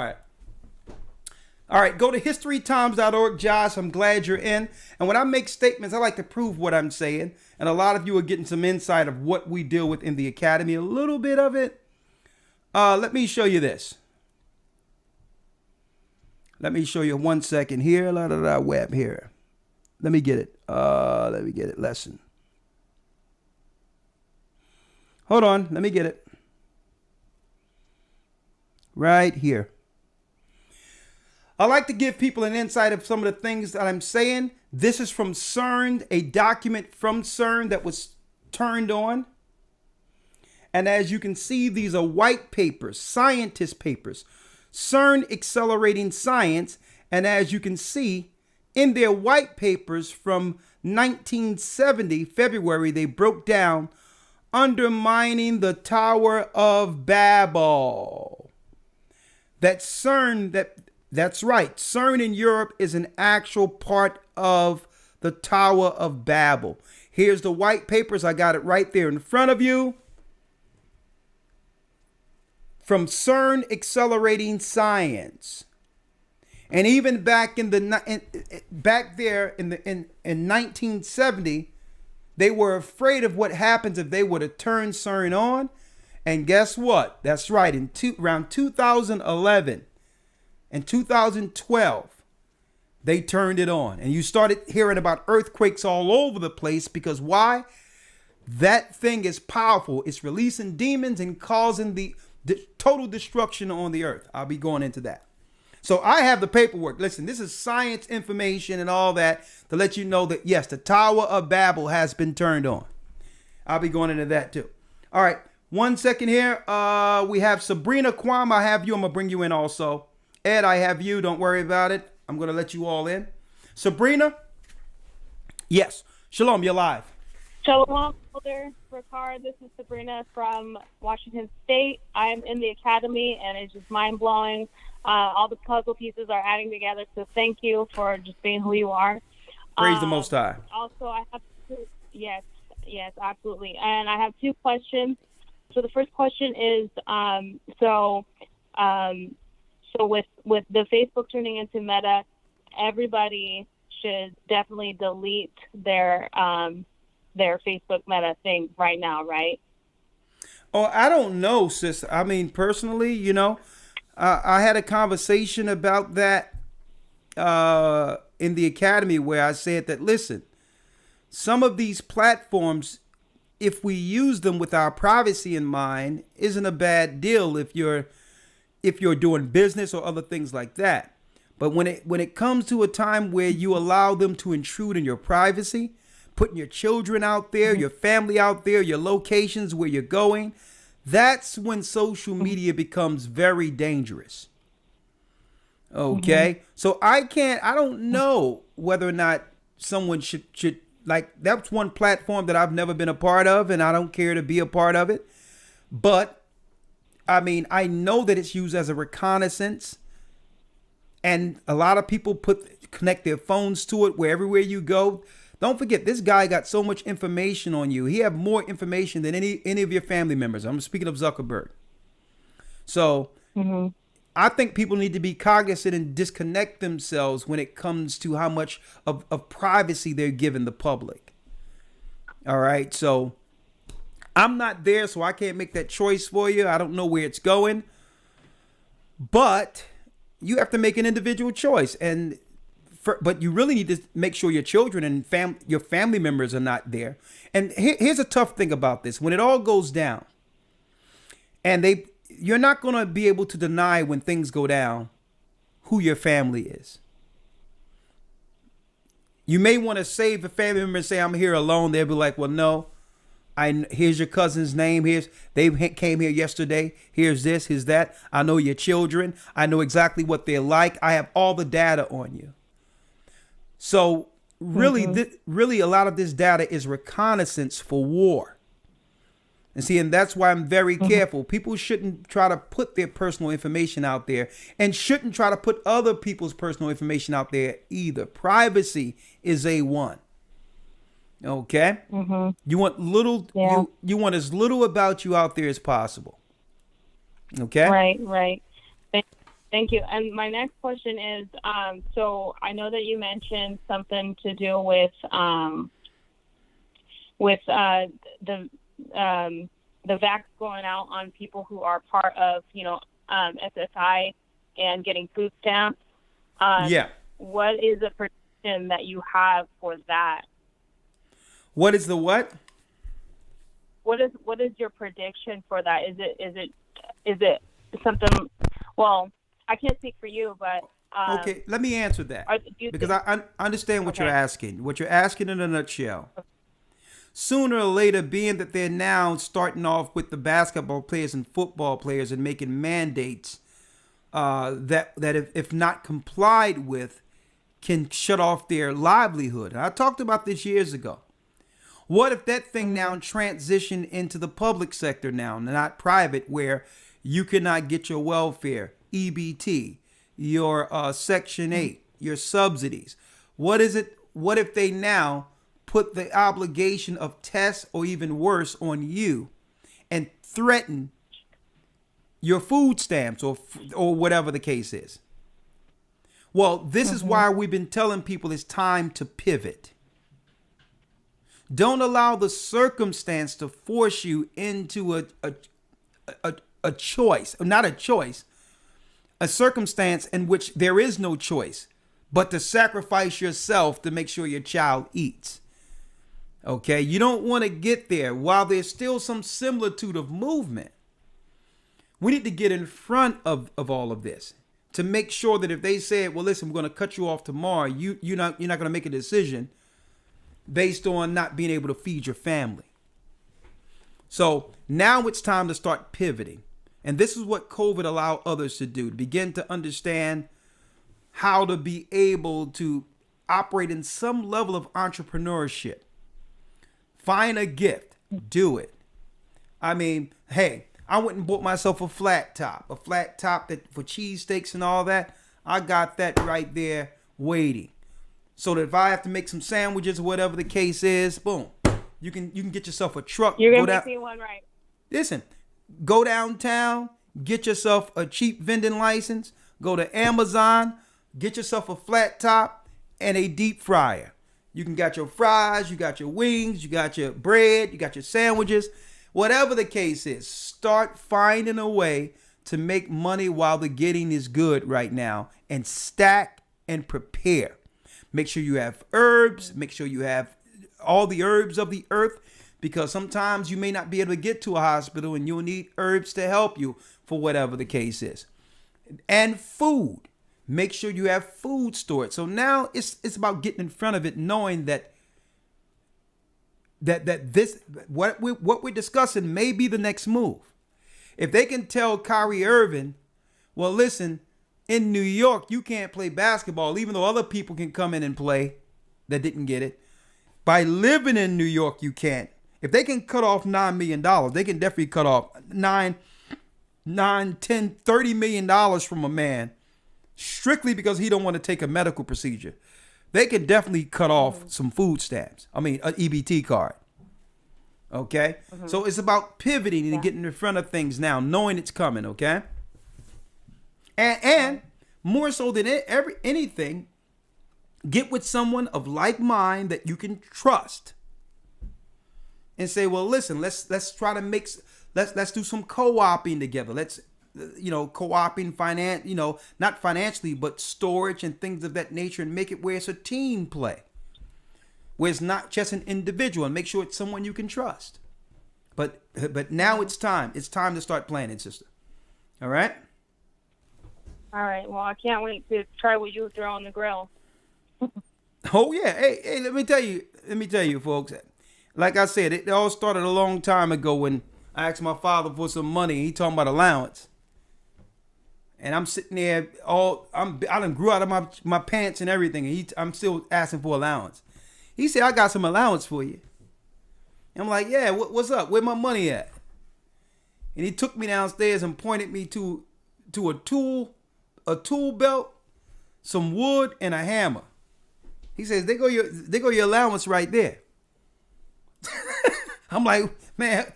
right. Go to historytimes.org, Josh. I'm glad you're in. And when I make statements, I like to prove what I'm saying. And a lot of you are getting some insight of what we deal with in the academy, a little bit of it. Let me show you this. Let me show you 1 second here. Web here. Let me get it. Lesson. Hold on. Let me get it. Right here. I like to give people an insight of some of the things that I'm saying. This is from CERN, a document from CERN that was turned on. And as you can see, these are white papers, scientist papers, CERN Accelerating Science. And as you can see, in their white papers from 1970, February, they broke down undermining the Tower of Babel. That CERN, that's right, CERN in Europe is an actual part of the Tower of Babel. Here's the white papers. I got it right there in front of you. From CERN Accelerating Science. And even back in 1970, they were afraid of what happens if they were to turn CERN on. And guess what? That's right. Around 2011 and 2012, they turned it on. And you started hearing about earthquakes all over the place because why? That thing is powerful. It's releasing demons and causing the total destruction on the earth. I'll be going into that. So I have the paperwork. Listen, this is science information and all that to let you know that, yes, the Tower of Babel has been turned on. I'll be going into that too. All right. 1 second here. We have Sabrina Kwam. I have you. I'm going to bring you in also. Ed, I have you. Don't worry about it. I'm going to let you all in. Sabrina. Yes. Shalom. You're live. Shalom, Elder Ricard. This is Sabrina from Washington State. I am in the academy, and it's just mind-blowing. All the puzzle pieces are adding together, so thank you for just being who you are. Praise the Most High. Also, I have yes, absolutely. And I have two questions. So the first question is, so with the Facebook turning into Meta, everybody should definitely delete their Facebook Meta thing right now, right? Oh, I don't know, sis. I mean, personally, I had a conversation about that in the academy where I said that, listen, some of these platforms, if we use them with our privacy in mind, isn't a bad deal if you're doing business or other things like that. But when it comes to a time where you allow them to intrude in your privacy, putting your children out there, your family out there, your locations where you're going, that's when social media becomes very dangerous. Okay? So I don't know whether or not someone should like, that's one platform that I've never been a part of, and I don't care to be a part of it. But I mean, I know that it's used as a reconnaissance, and a lot of people connect their phones to it where everywhere you go, Don't forget, this guy got so much information on you. He have more information than any of your family members. I'm speaking of Zuckerberg. So I think people need to be cognizant and disconnect themselves when it comes to how much of privacy they're giving the public. All right. So I'm not there, so I can't make that choice for you. I don't know where it's going. But you have to make an individual choice. But you really need to make sure your children and your family members are not there. And here's a tough thing about this. When it all goes down, and you're not going to be able to deny when things go down who your family is. You may want to save a family member and say, I'm here alone. They'll be like, well, no, here's your cousin's name. They came here yesterday. Here's this, here's that. I know your children. I know exactly what they're like. I have all the data on you. So really, really a lot of this data is reconnaissance for war. And see, and that's why I'm very careful. People shouldn't try to put their personal information out there and shouldn't try to put other people's personal information out there either. Privacy is A1. Okay? You want you want as little about you out there as possible. Okay? Right. Thank you. And my next question is, so I know that you mentioned something to do with the vax going out on people who are part of, SSI and getting food stamps. What is the prediction that you have for that? What is the what? What is your prediction for that? Is it something? Well, I can't speak for you, but okay, let me answer that because I understand what you're asking. What you're asking in a nutshell. Sooner or later, being that they're now starting off with the basketball players and football players and making mandates that if not complied with, can shut off their livelihood. And I talked about this years ago. What if that thing now transitioned into the public sector now, not private, where you cannot get your welfare, EBT, your Section 8, your subsidies? What if they now put the obligation of tests or even worse on you and threaten your food stamps or whatever the case is? Well, this is why we've been telling people it's time to pivot. Don't allow the circumstance to force you into a choice, not a choice, a circumstance in which there is no choice, but to sacrifice yourself to make sure your child eats. Okay, you don't want to get there while there's still some similitude of movement. We need to get in front of all of this to make sure that if they say, well, listen, we're going to cut you off tomorrow, you're not going to make a decision based on not being able to feed your family. So now it's time to start pivoting. And this is what COVID allowed others to do, to begin to understand how to be able to operate in some level of entrepreneurship. Find a gift, do it. I mean, hey, I went and bought myself a flat top that for cheesesteaks and all that. I got that right there waiting. So that if I have to make some sandwiches or whatever the case is, boom, you can get yourself a truck. You're going to make me one right. Listen, go downtown, get yourself a cheap vending license, go to Amazon, get yourself a flat top and a deep fryer. You can got your fries, you got your wings, you got your bread, you got your sandwiches. Whatever the case is, start finding a way to make money while the getting is good right now and stack and prepare. Make sure you have herbs. Make sure you have all the herbs of the earth, because sometimes you may not be able to get to a hospital and you'll need herbs to help you for whatever the case is. And food. Make sure you have food stored. So now it's about getting in front of it, knowing that this what we're discussing may be the next move. If they can tell Kyrie Irving, well, listen, in New York you can't play basketball, even though other people can come in and play that didn't get it. By living in New York, you can't. If they can cut off $9 million, they can definitely cut off $9, $10, $30 million from a man strictly because he don't want to take a medical procedure. they could definitely cut off some food stamps. I mean, an EBT card. Okay? So it's about pivoting and getting in front of things now, knowing it's coming, okay? And more so than anything, get with someone of like mind that you can trust. And say, well, listen, let's try to let's do some co-oping together. Let's co-oping finance, not financially, but storage and things of that nature, and make it where it's a team play, where it's not just an individual, and make sure it's someone you can trust. But now it's time. It's time to start planning, sister. All right? All right. Well, I can't wait to try what you throw on the grill. Oh yeah. Hey, let me tell you, folks. Like I said, it all started a long time ago when I asked my father for some money. He talking about allowance. And I'm sitting there I done grew out of my pants and everything, and I'm still asking for allowance. He said, I got some allowance for you. And I'm like, yeah, what's up? Where my money at? And he took me downstairs and pointed me to a tool belt, some wood, and a hammer. He says, they go your allowance right there. I'm like, man,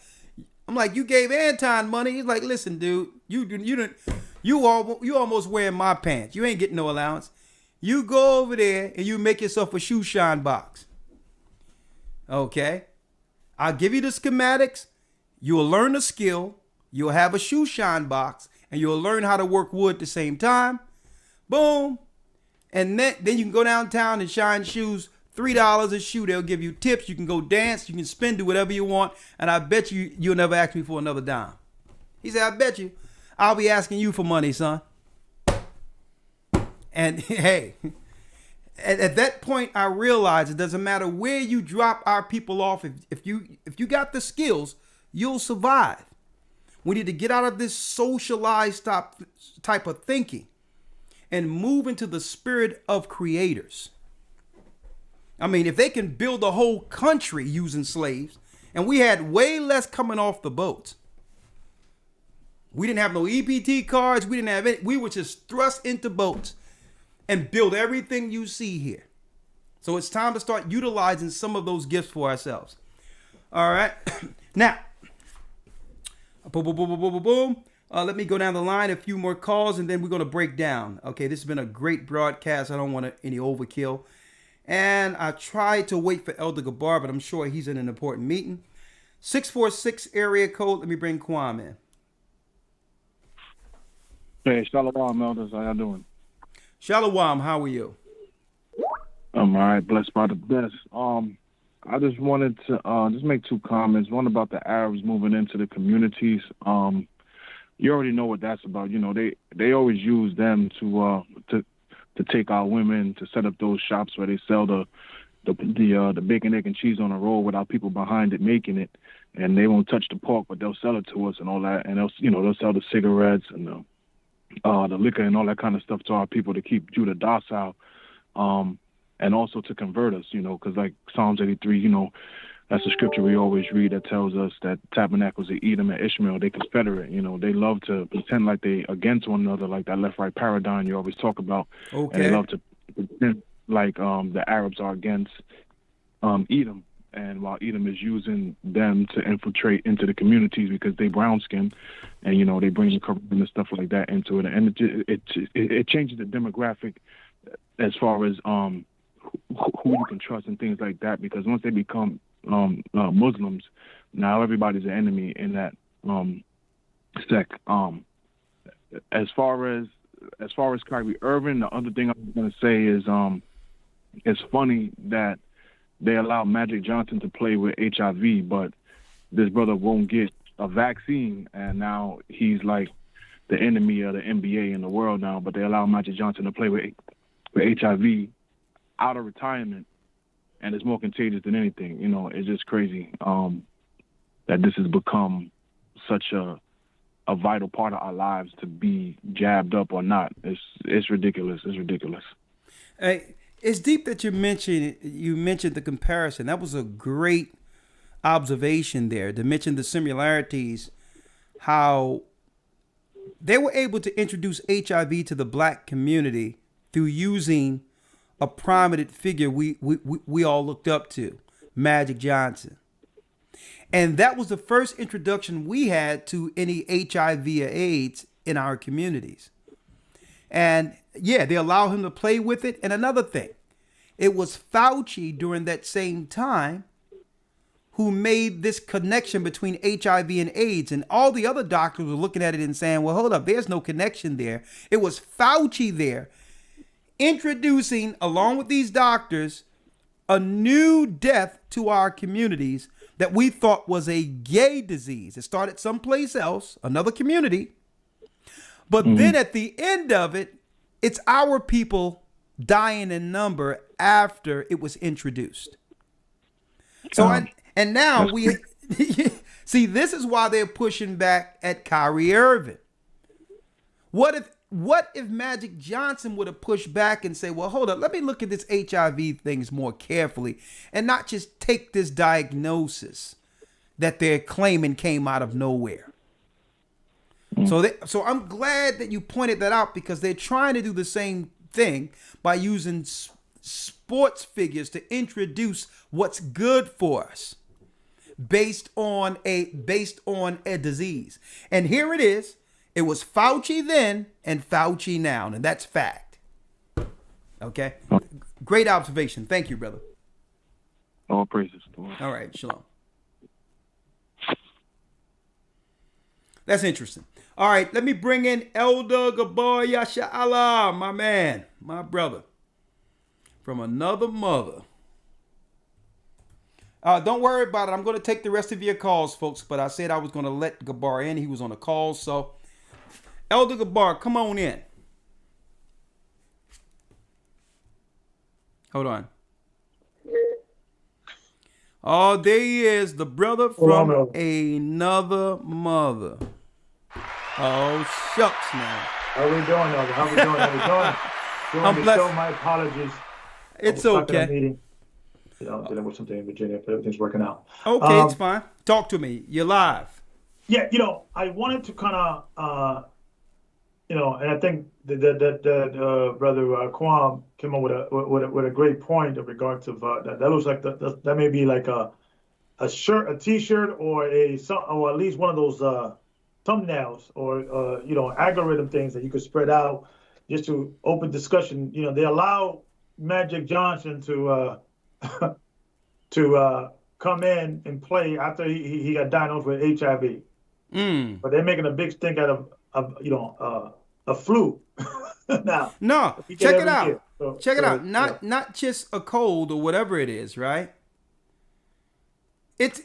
you gave Anton money. He's like, listen, dude, you almost wearing my pants. You ain't getting no allowance. You go over there and you make yourself a shoe shine box. Okay? I'll give you the schematics. You'll learn the skill. You'll have a shoe shine box, and you'll learn how to work wood at the same time. Boom. And then you can go downtown and shine shoes. $3 a shoe. They'll give you tips. You can go dance. You can spend, do whatever you want. And I bet you'll never ask me for another dime. He said, I bet you I'll be asking you for money, son. And hey, at that point, I realized it doesn't matter where you drop our people off. If you got the skills, you'll survive. We need to get out of this socialized type of thinking and move into the spirit of creators. I mean, if they can build a whole country using slaves, and we had way less coming off the boats. We didn't have no EPT cards. We didn't have it. We were just thrust into boats and build everything you see here. So it's time to start utilizing some of those gifts for ourselves. All right. Now, boom, boom, boom, boom, boom, boom, boom. Let me go down the line, a few more calls, and then we're going to break down. Okay, this has been a great broadcast. I don't want any overkill. And I tried to wait for Elder Gabar, but I'm sure he's in an important meeting. 646 area code. Let me bring Kwame in. Hey, Shalom, elders. How y'all doing? Shalom, how are you? I'm all right. Blessed by the best. I just wanted to just make two comments. One about the Arabs moving into the communities. You already know what that's about. You know, they always use them to take our women, to set up those shops where they sell the bacon, egg, and cheese on a roll without people behind it making it, and they won't touch the pork, but they'll sell it to us and all that, and they'll sell the cigarettes and the liquor and all that kind of stuff to our people to keep Judah docile, and also to convert us, because like Psalms 83, that's the scripture we always read that tells us that tabernacles of Edom and Ishmael, they confederate. They love to pretend like they against one another, like that left-right paradigm you always talk about. Okay. And they love to pretend like the Arabs are against Edom. And while Edom is using them to infiltrate into the communities because they brown skin, and they bring the corruption and stuff like that into it, and it changes the demographic as far as who you can trust and things like that. Because once they become Muslims, now everybody's an enemy in that sect. As far as Kyrie Irving, the other thing I'm going to say is it's funny that they allow Magic Johnson to play with HIV, but this brother won't get a vaccine, and now he's like the enemy of the NBA in the world now. But they allow Magic Johnson to play with HIV out of retirement, and it's more contagious than anything. It's just crazy that this has become such a vital part of our lives to be jabbed up or not. It's ridiculous. It's ridiculous. Hey, it's deep that you mentioned the comparison. That was a great observation there, to mention the similarities, how they were able to introduce HIV to the black community through using a prominent figure we all looked up to, Magic Johnson. And that was the first introduction we had to any HIV or AIDS in our communities. And yeah, they allow him to play with it. And another thing, it was Fauci during that same time who made this connection between HIV and AIDS. And all the other doctors were looking at it and saying, well, hold up, there's no connection there. It was Fauci there introducing, along with these doctors, a new death to our communities that we thought was a gay disease. It started someplace else, another community. But then at the end of it, it's our people dying in number after it was introduced. So, and now we see, this is why they're pushing back at Kyrie Irving. What if Magic Johnson would have pushed back and say, well, hold up, let me look at this HIV things more carefully and not just take this diagnosis that they're claiming came out of nowhere. So I'm glad that you pointed that out, because they're trying to do the same thing by using sports figures to introduce what's good for us based on a disease. And here it is. It was Fauci then and Fauci now, and that's fact. Okay? Great observation. Thank you, brother. All praises. All right, shalom. That's interesting. All right, let me bring in Elder Gabar Yasha'Allah, my man, my brother, from another mother. Don't worry about it. I'm going to take the rest of your calls, folks, but I said I was going to let Gabar in. He was on a call, so Elder Gabar, come on in. Hold on. Oh, there he is, the brother from another mother. Oh, shucks, man. How we doing, Elder? How we doing? I'm blessed. Show, my apologies. It's I was stuck in a okay. meeting, dealing with something in Virginia, but everything's working out. Okay, it's fine. Talk to me. You're live. Yeah, I wanted to kind of, and I think that brother Kwam came up with a great point in regards of that looks like that may be like a shirt, a T-shirt, or at least one of those thumbnails or algorithm things that you could spread out just to open discussion. They allow Magic Johnson to come in and play after he got diagnosed with HIV. But they're making a big stink out of a flu. Now, no, check it out. Check it out. Not just a cold or whatever it is, right? It's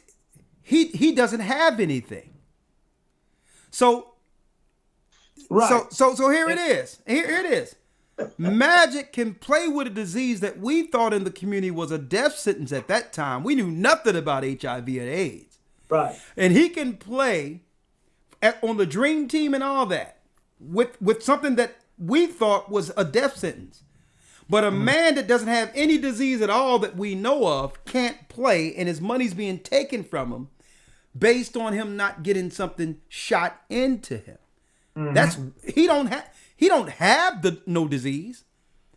he doesn't have anything. So right. So here it is. Here it is. Magic can play with a disease that we thought in the community was a death sentence at that time. We knew nothing about HIV and AIDS. Right. And he can play on the dream team and all that with something that we thought was a death sentence. But a man that doesn't have any disease at all that we know of can't play, and his money's being taken from him based on him not getting something shot into him. That's he don't have no disease,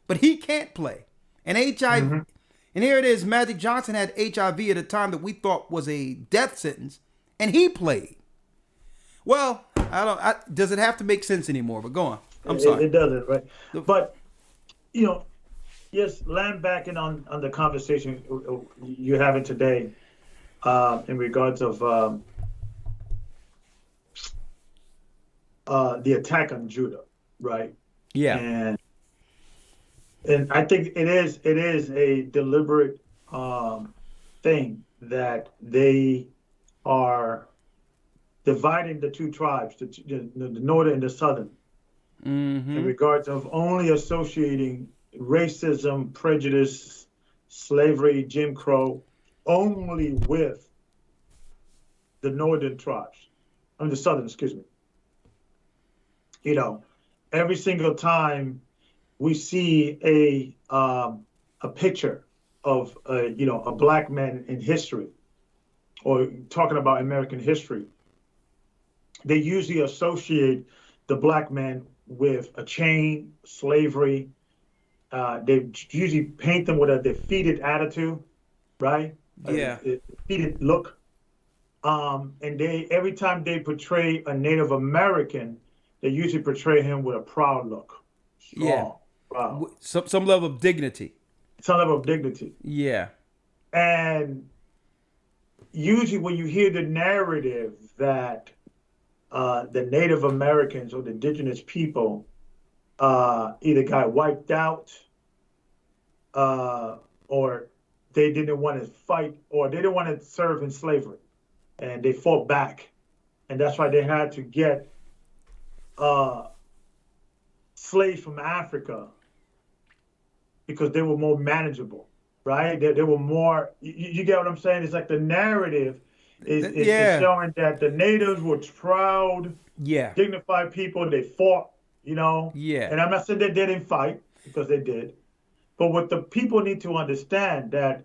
but he can't play. And HIV, and here it is, Magic Johnson had HIV at a time that we thought was a death sentence, and he played. Well, does it have to make sense anymore? But go on. I'm sorry. It doesn't, right? But yes, land backing on the conversation you're having today in regards of the attack on Judah, right? Yeah. And I think it is a deliberate thing that they are dividing the two tribes, the northern and the southern, in regards of only associating racism, prejudice, slavery, Jim Crow, only with the northern tribes, the southern, excuse me. Every single time we see a picture of a black man in history, or talking about American history, they usually associate the black man with a chain, slavery, they usually paint them with a defeated attitude, right? Yeah. A defeated look. And every time they portray a Native American, they usually portray him with a proud look. Strong, proud. Some level of dignity. Some level of dignity. Yeah. And usually when you hear the narrative that the Native Americans or the indigenous people either got wiped out or they didn't want to fight or they didn't want to serve in slavery and they fought back. And that's why they had to get slaves from Africa because they were more manageable, right? They were more, you get what I'm saying? It's like the narrative is showing that the natives were proud, dignified people. They fought, you know? Yeah. And I'm not saying they didn't fight, because they did. But what the people need to understand that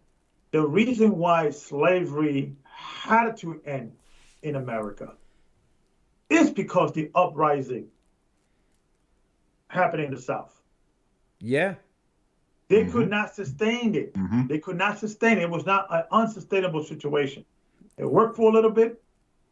the reason why slavery had to end in America is because the uprising happened in the South. Yeah. They could not sustain it. They could not sustain it. It was not an unsustainable situation. It worked for a little bit,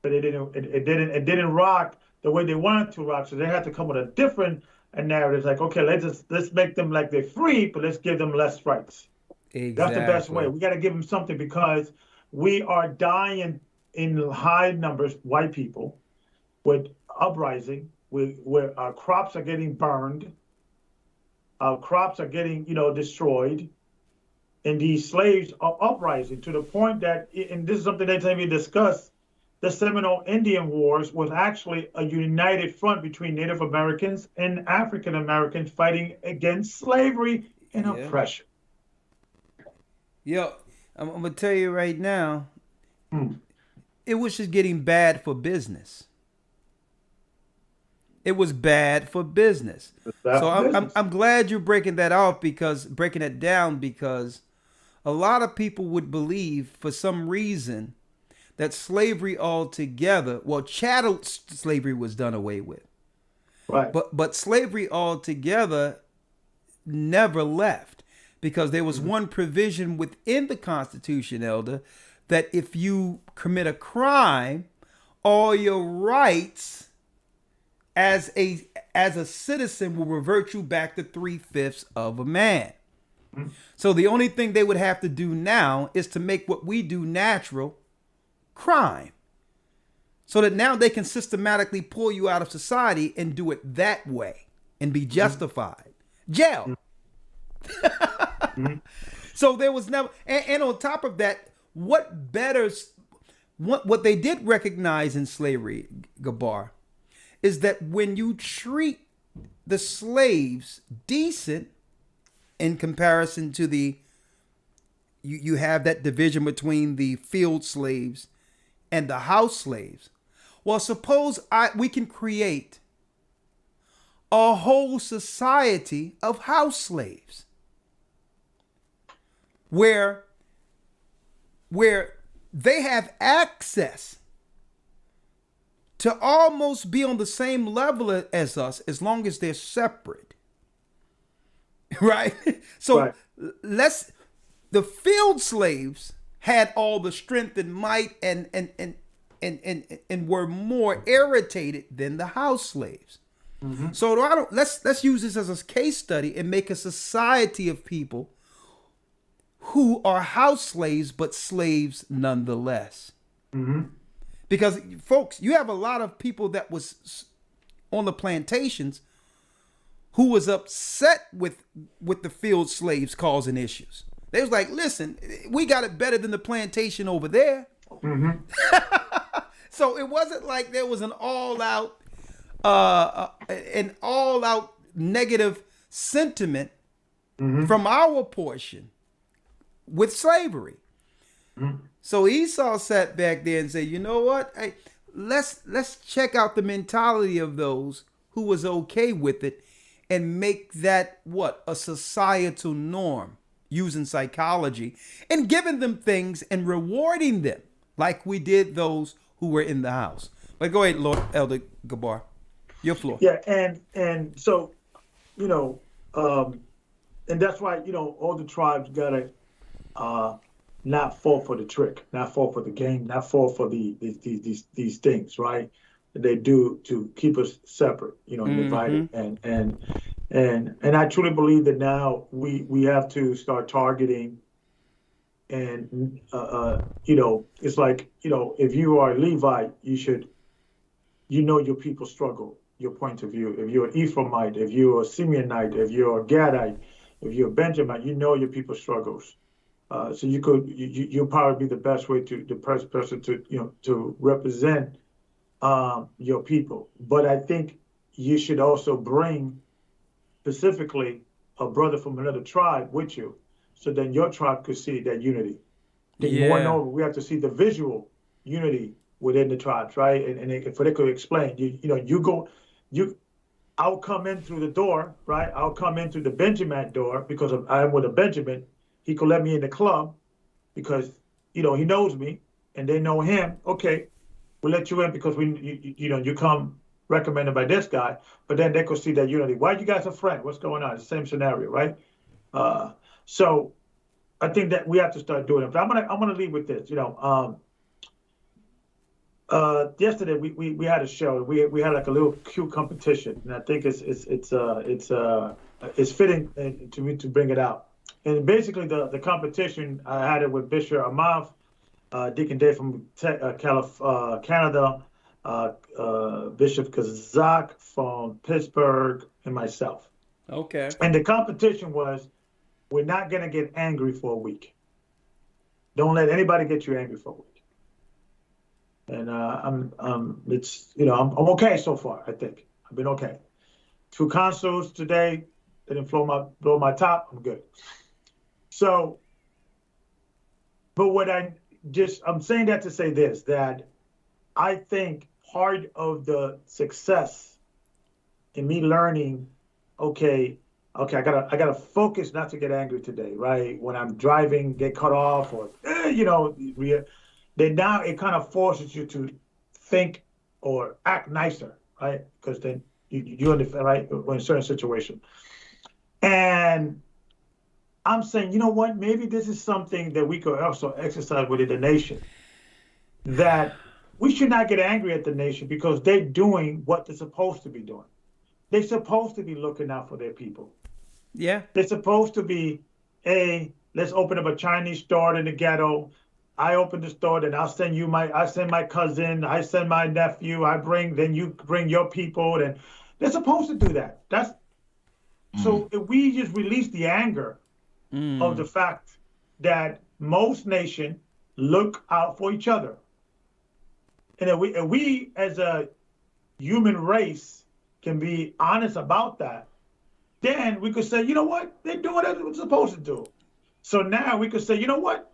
but it didn't rock the way they wanted to rock. So they had to come with a different narrative. Like, okay, let's make them like they're free, but let's give them less rights. Exactly. That's the best way. We got to give them something because we are dying in high numbers, white people, with uprising, where our crops are getting burned, our crops are getting, destroyed, and these slaves are uprising to the point that, and this is something that we discussed, the Seminole Indian Wars was actually a united front between Native Americans and African Americans fighting against slavery and oppression. Yo, I'm going to tell you right now, it was just getting bad for business. It was bad for business. I'm glad you're breaking that down because a lot of people would believe for some reason that slavery altogether, chattel slavery was done away with. Right. But slavery altogether never left because there was one provision within the Constitution, Elder, that if you commit a crime, all your rights as a citizen will revert you back to 3/5 of a man. So the only thing they would have to do now is to make what we do natural, crime. So that now they can systematically pull you out of society and do it that way and be justified. Jail. So there was never, and on top of that, what they did recognize in slavery, Gabar, is that when you treat the slaves decent in comparison to you have that division between the field slaves and the house slaves. Well, suppose we can create a whole society of house slaves where they have access to almost be on the same level as us as long as they're separate. Right? So the field slaves had all the strength and might and were more irritated than the house slaves. So let's use this as a case study and make a society of people who are house slaves but slaves nonetheless. Because folks, you have a lot of people that was on the plantations who was upset with the field slaves causing issues. They was like, listen, we got it better than the plantation over there. So it wasn't like there was an all-out negative sentiment from our portion with slavery. So Esau sat back there and said, you know what? Hey, let's check out the mentality of those who was okay with it and make that a societal norm using psychology and giving them things and rewarding them like we did those who were in the house. But go ahead, Lord Elder Gabar, your floor. Yeah, and so, and and that's why, all the tribes gotta not fall for the trick, not fall for the game, not fall for these things, right? That they do to keep us separate, and divided. And I truly believe that now we have to start targeting. And it's like, if you are a Levite, you should, your people struggle, your point of view. If you're an Ephraimite, if you're a Simeonite, if you're a Gadite, if you're a Benjamite, your people struggles. So you'll probably be the best person to represent your people. But I think you should also bring specifically a brother from another tribe with you, so then your tribe could see that unity. More and more, we have to see the visual unity within the tribes, right? And for they could explain, I'll come in through the door, right? I'll come in through the Benjamin door because I am with a Benjamin. He could let me in the club because, he knows me and they know him. Okay, we'll let you in because you come recommended by this guy, but then they could see that unity. Why you guys are friends? What's going on? It's the same scenario, right? So I think that we have to start doing it. But I'm gonna leave with this. Yesterday we had a show. We had like a little cute competition, and I think it's fitting to me to bring it out. And basically the competition, I had it with Bishop Amav, Deacon Dave from Canada, Bishop Kazak from Pittsburgh, and myself. Okay. And the competition was, we're not going to get angry for a week. Don't let anybody get you angry for a week. And I'm okay so far. I think I've been okay. 2 consoles today. Didn't blow my top. I'm good. So, but I'm saying that to say this, that I think part of the success in me learning, okay, I gotta focus not to get angry today, right? When I'm driving, get cut off, or then now it kind of forces you to think or act nicer, right? Because then you understand, right? When in a certain situation. And I'm saying, you know what? Maybe this is something that we could also exercise within the nation. That we should not get angry at the nation because they're doing what they're supposed to be doing. They're supposed to be looking out for their people. Yeah. They're supposed to be, let's open up a Chinese store in the ghetto. I open the store, then I send my cousin, I send my nephew, then you bring your people, and they're supposed to do that. So if we just release the anger of the fact that most nations look out for each other, and if we as a human race can be honest about that, then we could say, you know what, they're doing what they're supposed to do. So now we could say, you know what,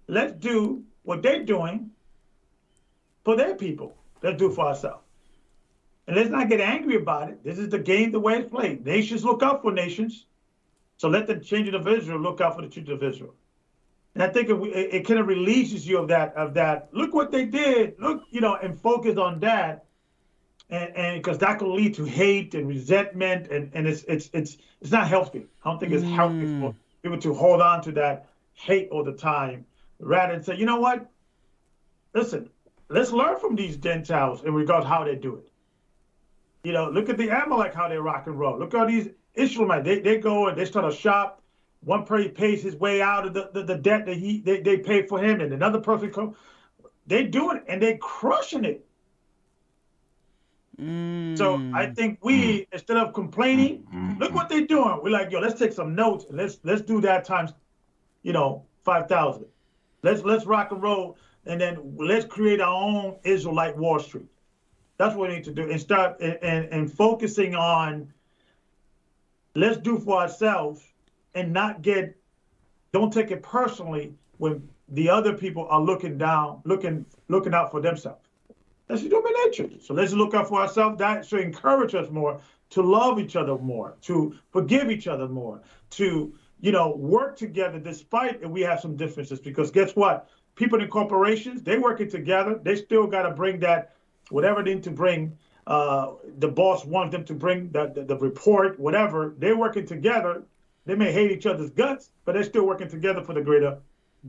let's do what they're doing for their people. Let's do it for ourselves. And let's not get angry about it. This is the game, the way it's played. Nations look out for nations. So let the children of Israel look out for the children of Israel. And I think it kind of releases you of that. Look what they did. Look, and focus on that. And because that could lead to hate and resentment, and it's not healthy. I don't think it's healthy for people to hold on to that hate all the time, rather than say, you know what? Listen, let's learn from these Gentiles in regards to how they do it. Look at the Amalek, how they rock and roll. Look at these Ishmaelites. They go and they start a shop. One person pays his way out of the debt that they paid for him, and another person comes. They do it, and they're crushing it. So I think we, instead of complaining, look what they're doing. We're like, let's take some notes and let's do that times, 5,000. Let's rock and roll, and then let's create our own Israelite Wall Street. That's what we need to do, and start and focusing on. Let's do for ourselves, and don't take it personally when the other people are looking out for themselves. That's human nature. So let's look out for ourselves. That should encourage us more to love each other more, to forgive each other more, to work together despite if we have some differences. Because guess what? People in corporations, they're working together. They still got to bring that, whatever they need to bring. The boss wants them to bring the report, whatever. They're working together. They may hate each other's guts, but they're still working together for the greater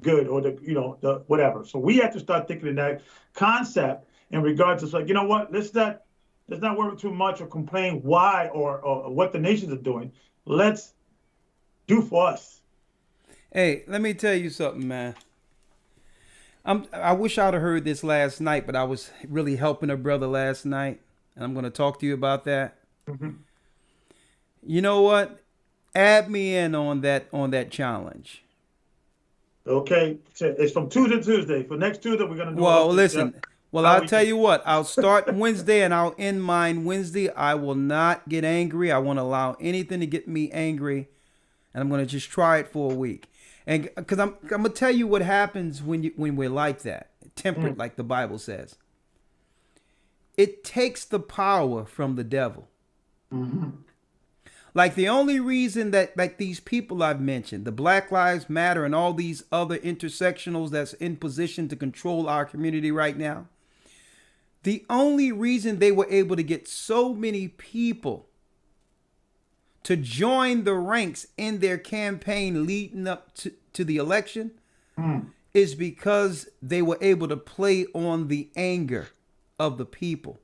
good, or the whatever. So we have to start thinking in that concept in regards to, like, you know what, let's not worry too much or complain why or what the nations are doing. Let's do for us. Hey, let me tell you something, man. I wish I'd have heard this last night, but I was really helping a brother last night, and I'm going to talk to you about that. Mm-hmm. You know what? Add me in on that challenge. Okay, it's from Tuesday to Tuesday. For next Tuesday, we're going to do. Well, listen. Well, I'll tell you what. I'll start Wednesday and I'll end mine Wednesday. I will not get angry. I won't allow anything to get me angry, and I'm going to just try it for a week. And because I'm gonna tell you what happens when we're like that, temperate, like the Bible says. It takes the power from the devil. Mm-hmm. Like the only reason that, like these people I've mentioned, the Black Lives Matter and all these other intersectionals that's in position to control our community right now, the only reason they were able to get so many people to join the ranks in their campaign leading up to the election is because they were able to play on the anger of the people.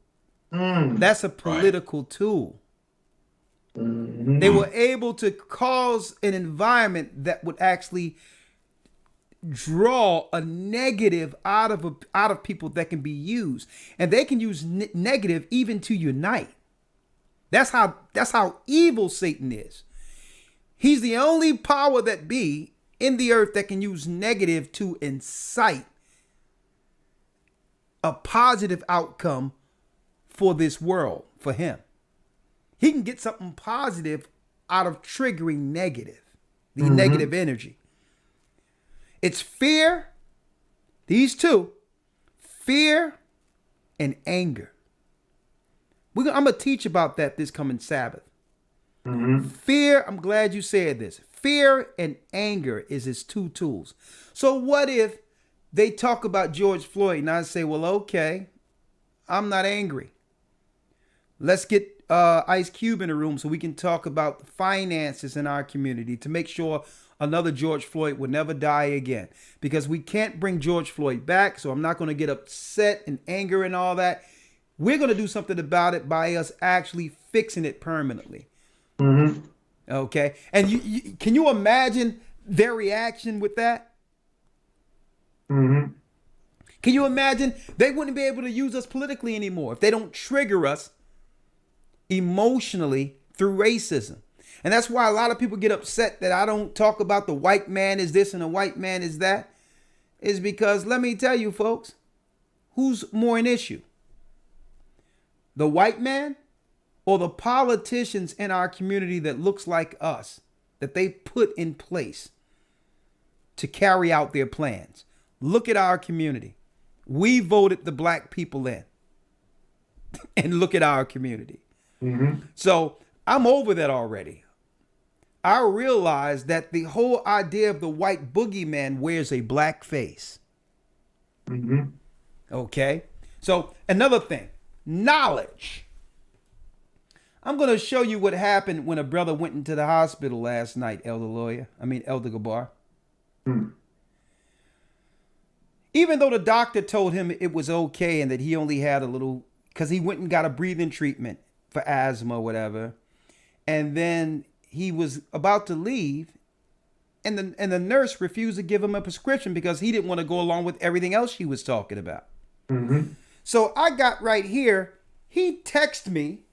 That's a political tool. Mm-hmm. They were able to cause an environment that would actually draw a negative out of people that can be used, and they can use negative even to unite. That's how evil Satan is. He's the only power that be in the earth that can use negative to incite a positive outcome for this world, for him. He can get something positive out of triggering negative, the negative energy. It's fear, these two, fear and anger. I'm going to teach about that this coming Sabbath. Mm-hmm. Fear, I'm glad you said this. Fear and anger is his two tools. So what if they talk about George Floyd and I say, well, okay, I'm not angry. Let's get Ice Cube in the room so we can talk about the finances in our community to make sure another George Floyd would never die again. Because we can't bring George Floyd back, so I'm not going to get upset and anger and all that. We're going to do something about it by us actually fixing it permanently. Mm-hmm. Okay? And you can you imagine their reaction with that? Mm-hmm. Can you imagine? They wouldn't be able to use us politically anymore if they don't trigger us emotionally through racism. And that's why a lot of people get upset that I don't talk about the white man is this and the white man is that. Is because, let me tell you folks, who's more an issue? The white man or the politicians in our community that looks like us, that they put in place to carry out their plans? Look at our community. We voted the black people in. And look at our community. Mm-hmm. So I'm over that already. I realize that the whole idea of the white boogeyman wears a black face. Mm-hmm. Okay? So another thing. Knowledge. I'm going to show you what happened when a brother went into the hospital last night, Elder Gabar. Even though the doctor told him it was okay and that he only had a little, because he went and got a breathing treatment for asthma or whatever, and then he was about to leave, and the nurse refused to give him a prescription because he didn't want to go along with everything else she was talking about. Mm-hmm. So I got right here, he texted me,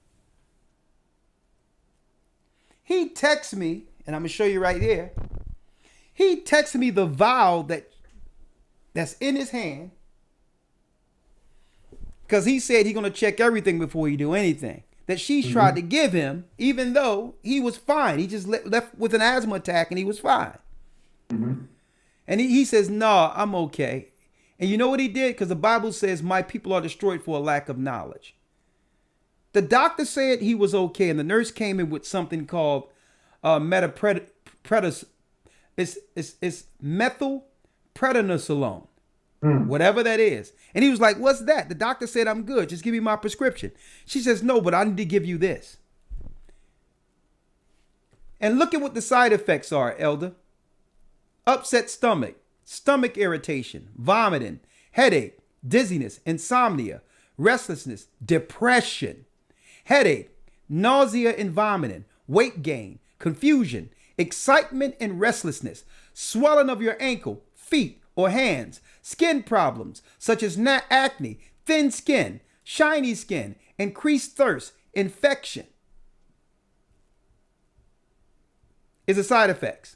and I'm going to show you right here. He texted me the vial that's in his hand, because he said he's going to check everything before he do anything, that she's tried to give him, even though he was fine. He just left with an asthma attack and he was fine. Mm-hmm. And he says, no, I'm okay. And you know what he did? Because the Bible says my people are destroyed for a lack of knowledge. The doctor said he was okay, and the nurse came in with something called methylprednisolone, whatever that is. And he was like, what's that? The doctor said, I'm good. Just give me my prescription. She says, no, but I need to give you this. And look at what the side effects are, Elder. Upset stomach, stomach irritation, vomiting, headache, dizziness, insomnia, restlessness, depression, headache, nausea and vomiting, weight gain, confusion, excitement and restlessness, swelling of your ankle, feet, or hands, skin problems such as acne, thin skin, shiny skin, increased thirst, infection is the side effects.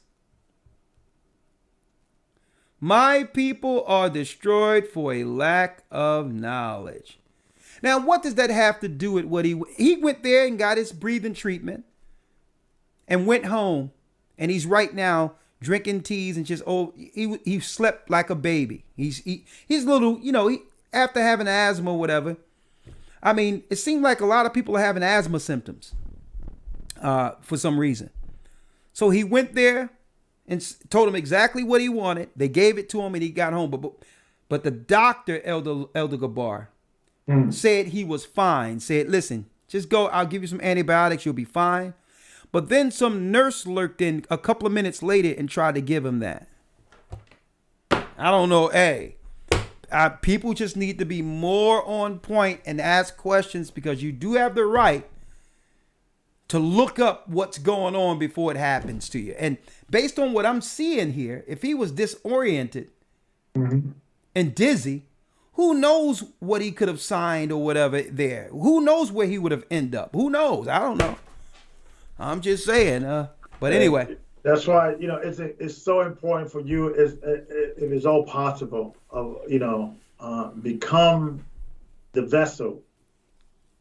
My people are destroyed for a lack of knowledge. Now, what does that have to do with what he went there and got his breathing treatment and went home, and he's right now drinking teas and just he slept like a baby. He's little, after having asthma or whatever. I mean, it seemed like a lot of people are having asthma symptoms for some reason. So he went there and told him exactly what he wanted. They gave it to him and he got home. But the doctor, Elder Gabar, said he was fine. Said, listen, just go. I'll give you some antibiotics. You'll be fine. But then some nurse lurked in a couple of minutes later and tried to give him that. I don't know. Hey, people just need to be more on point and ask questions, because you do have the right to look up what's going on before it happens to you. And based on what I'm seeing here, if he was disoriented and dizzy, who knows what he could have signed or whatever there? Who knows where he would have ended up? Who knows? I don't know. I'm just saying. But anyway. That's why, it's so important for you, if it's all possible, become the vessel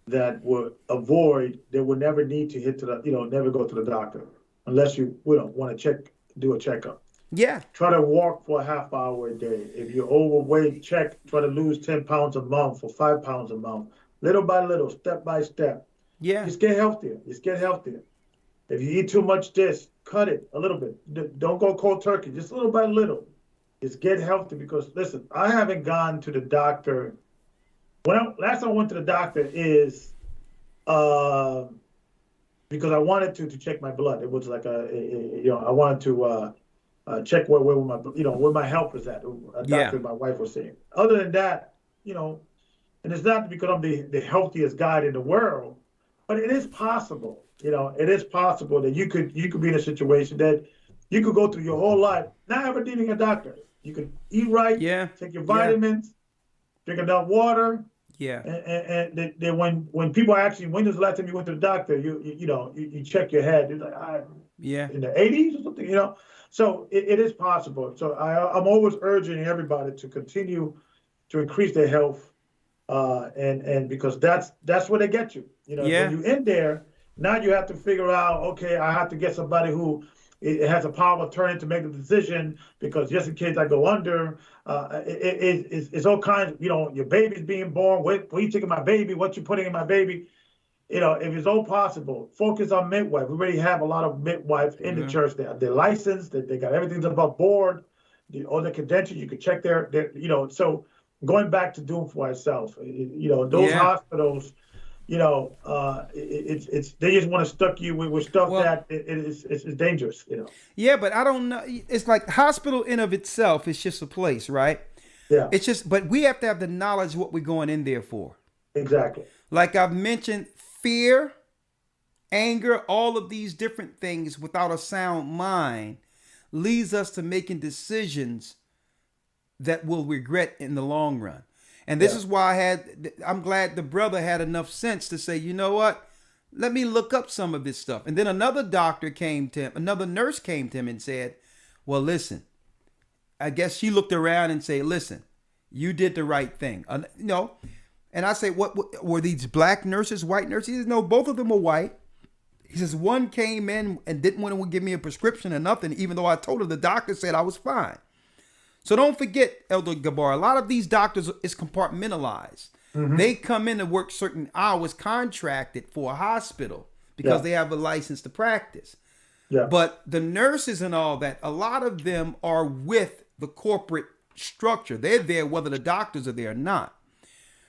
that would avoid, they would never need to hit to the, never go to the doctor unless you want to do a checkup. Yeah. Try to walk for a half hour a day. If you're overweight, try to lose 10 pounds a month or 5 pounds a month. Little by little, step by step. Yeah. Just get healthier. If you eat too much cut it a little bit. Don't go cold turkey, just little by little. Just get healthy, because listen, I haven't gone to the doctor. Last time I went to the doctor is because I wanted to check my blood. It was like I wanted to check where my health was at. A doctor my wife was saying. Other than that, and it's not because I'm the healthiest guy in the world, but it is possible. It is possible that you could be in a situation that you could go through your whole life not ever needing a doctor. You could eat right, take your vitamins, drink enough water. Yeah. And then when people actually, when was the last time you went to the doctor? You check your head. You're like, in the 80s or something. So it is possible. So I'm always urging everybody to continue to increase their health, and because that's where they get you. When you're in there, now you have to figure out, okay, I have to get somebody who it has a power of attorney to make the decision, because just in case I go under, it's all kinds. Your baby's being born. Where you taking my baby? What you putting in my baby? If it's all possible, focus on midwife. We already have a lot of midwives in the church. They're licensed. They got everything above board. All the credentials, you can check their. So going back to doing for ourselves, those hospitals. It's they just want to stuck you with stuff that it's dangerous. Yeah, but I don't know. It's like the hospital in of itself is just a place, right? Yeah. It's just, but we have to have the knowledge of what we're going in there for. Exactly. Like I've mentioned, fear, anger, all of these different things without a sound mind leads us to making decisions that we'll regret in the long run. And this is why I'm glad the brother had enough sense to say, you know what, let me look up some of this stuff. And then another nurse came to him and said, well, listen, I guess she looked around and said, listen, you did the right thing. And I say, what were these black nurses, white nurses? He says, no, both of them were white. He says, one came in and didn't want to give me a prescription or nothing, even though I told her the doctor said I was fine. So don't forget, Elder Gabar, a lot of these doctors is compartmentalized. They come in to work certain hours contracted for a hospital because they have a license to practice. Yeah. But the nurses and all that, a lot of them are with the corporate structure. They're there whether the doctors are there or not.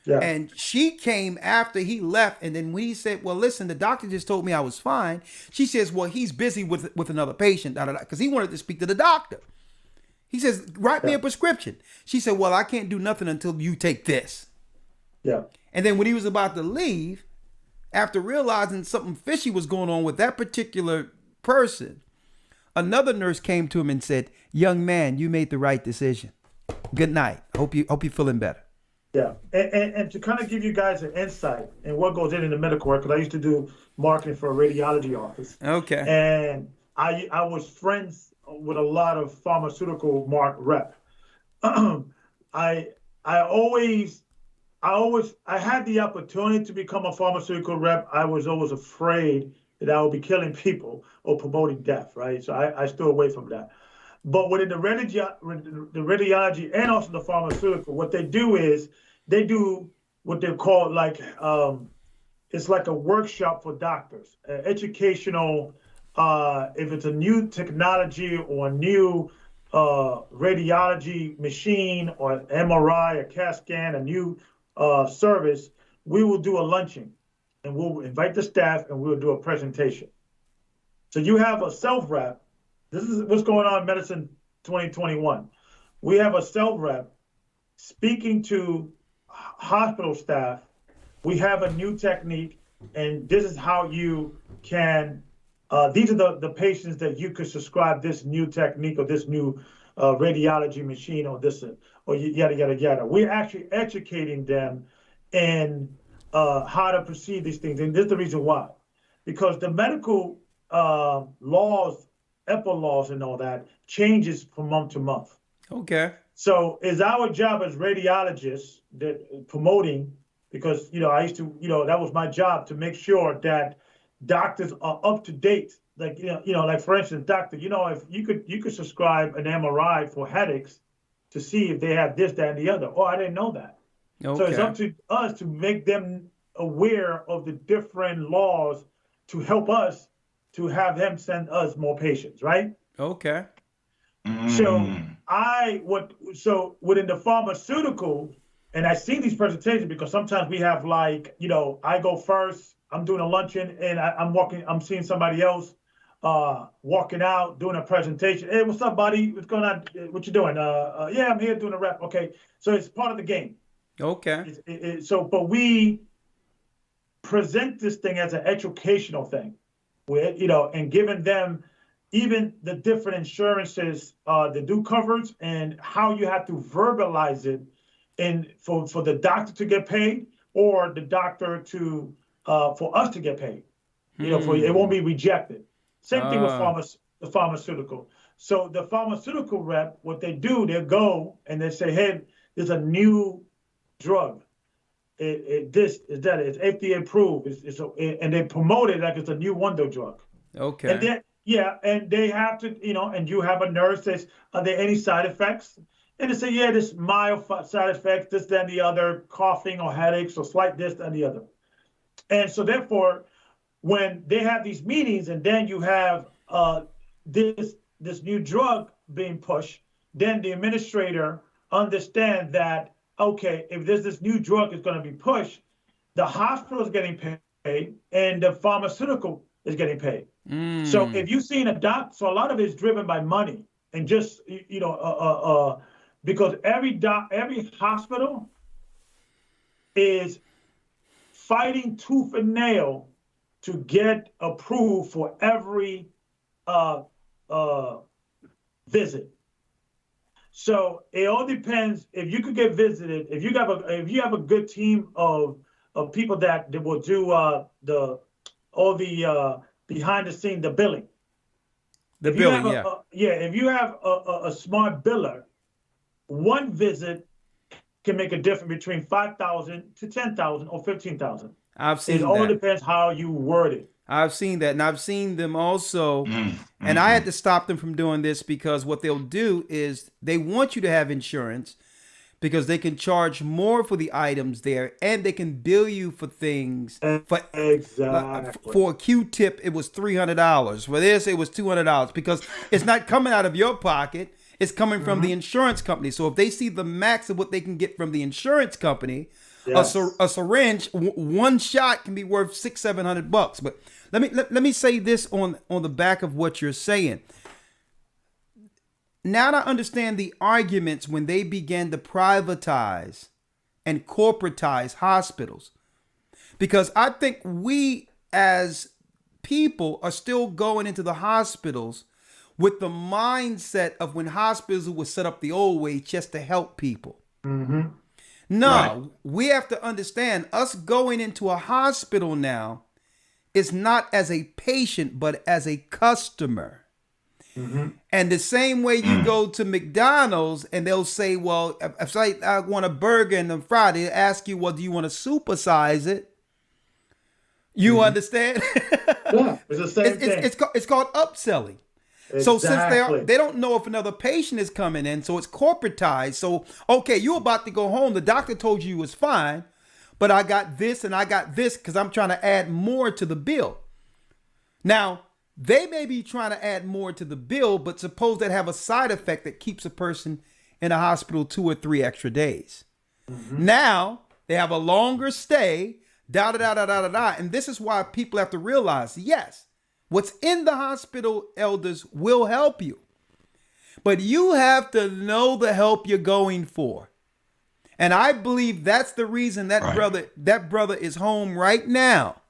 Yeah. And she came after he left. And then when he said, well, listen, the doctor just told me I was fine. She says, well, he's busy with another patient, because he wanted to speak to the doctor. He says, write me a prescription. She said, well, I can't do nothing until you take this. Yeah. And then when he was about to leave, after realizing something fishy was going on with that particular person, another nurse came to him and said, young man, you made the right decision. Good night. Hope you're feeling better. Yeah, and to kind of give you guys an insight in what goes in the medical work, because I used to do marketing for a radiology office. Okay. And I was friends with a lot of pharmaceutical rep. I had the opportunity to become a pharmaceutical rep. I was always afraid that I would be killing people or promoting death, right? So I stood away from that. But within the radiology and also the pharmaceutical, what they do is they do what they call it's like a workshop for doctors, educational. If it's a new technology or a new radiology machine or MRI, a CAT scan, a new service, we will do a luncheon and we'll invite the staff and we'll do a presentation. So you have a sales rep. This is what's going on in medicine 2021. We have a sales rep speaking to hospital staff. We have a new technique, and this is how you can, these are the patients that you could subscribe this new technique or this new radiology machine or this, or yada, yada, yada. We're actually educating them in how to proceed these things. And this is the reason why. Because the medical laws, EPA laws and all that changes from month to month. Okay. So it's our job as radiologists that promoting, because, I used to, that was my job to make sure that doctors are up to date. Like, like for instance, doctor, if you could subscribe an MRI for headaches to see if they have this, that, and the other. Oh, I didn't know that. Okay. So it's up to us to make them aware of the different laws to help us to have them send us more patients, right? Okay. So within the pharmaceutical, and I see these presentations because sometimes we have I go first, I'm doing a luncheon and I'm seeing somebody else walking out, doing a presentation. Hey, what's up, buddy? What's going on? What you doing? Yeah, I'm here doing a rep. Okay. So it's part of the game. Okay. But we present this thing as an educational thing. With and giving them even the different insurances that do coverage and how you have to verbalize it, and for the doctor to get paid or the doctor to for us to get paid. For it won't be rejected. Same thing with the pharmaceutical. So the pharmaceutical rep, what they do, they go and they say, hey, there's a new drug. This is that it's FDA approved. And they promote it like it's a new wonder drug. Okay. And then and they have to, and you have a nurse says, are there any side effects? And they say, yeah, this mild side effects, this, that, and the other, coughing or headaches or slight this, that, and the other. And so therefore, when they have these meetings and then you have this new drug being pushed, then the administrator understands that, okay, if there's this new drug is going to be pushed, the hospital is getting paid and the pharmaceutical is getting paid. So if you've seen so a lot of it is driven by money and just, because every hospital is fighting tooth and nail to get approved for every visit. So it all depends if you could get visited. If you have a good team of people that will do all the behind the scene, the billing. If you have a smart biller, one visit can make a difference between 5,000 to 10,000 or 15,000. I've seen that. It all depends how you word it. I've seen that, and I've seen them also, and I had to stop them from doing this because what they'll do is they want you to have insurance because they can charge more for the items there, and they can bill you for things. For a Q-tip, it was $300. For this, it was $200 because it's not coming out of your pocket. It's coming from the insurance company. So if they see the max of what they can get from the insurance company, Yes. A syringe, one shot can be worth $600-700. But let me say this on the back of what you're saying. Now I understand the arguments when they began to privatize and corporatize hospitals, because I think we as people are still going into the hospitals with the mindset of when hospitals were set up the old way just to help people. Mm-hmm. No, Right. we have to understand us going into a hospital now is not as a patient, but as a customer. Mm-hmm. And the same way you go to McDonald's and they'll say, well, if I want a burger and a fry, they ask you, well, do you want to supersize it? You understand? Yeah, it's the same thing. It's called upselling. So since Exactly. they don't know if another patient is coming in, so it's corporatized. So, okay, you're about to go home. The doctor told you was fine, but I got this and I got this because I'm trying to add more to the bill. Now, they may be trying to add more to the bill, but suppose that have a side effect that keeps a person in a hospital 2 or 3 extra days. Now, they have a longer stay, and this is why people have to realize, yes, what's in the hospital, elders, will help you. But you have to know the help you're going for. And I believe that's the reason that brother is home right now.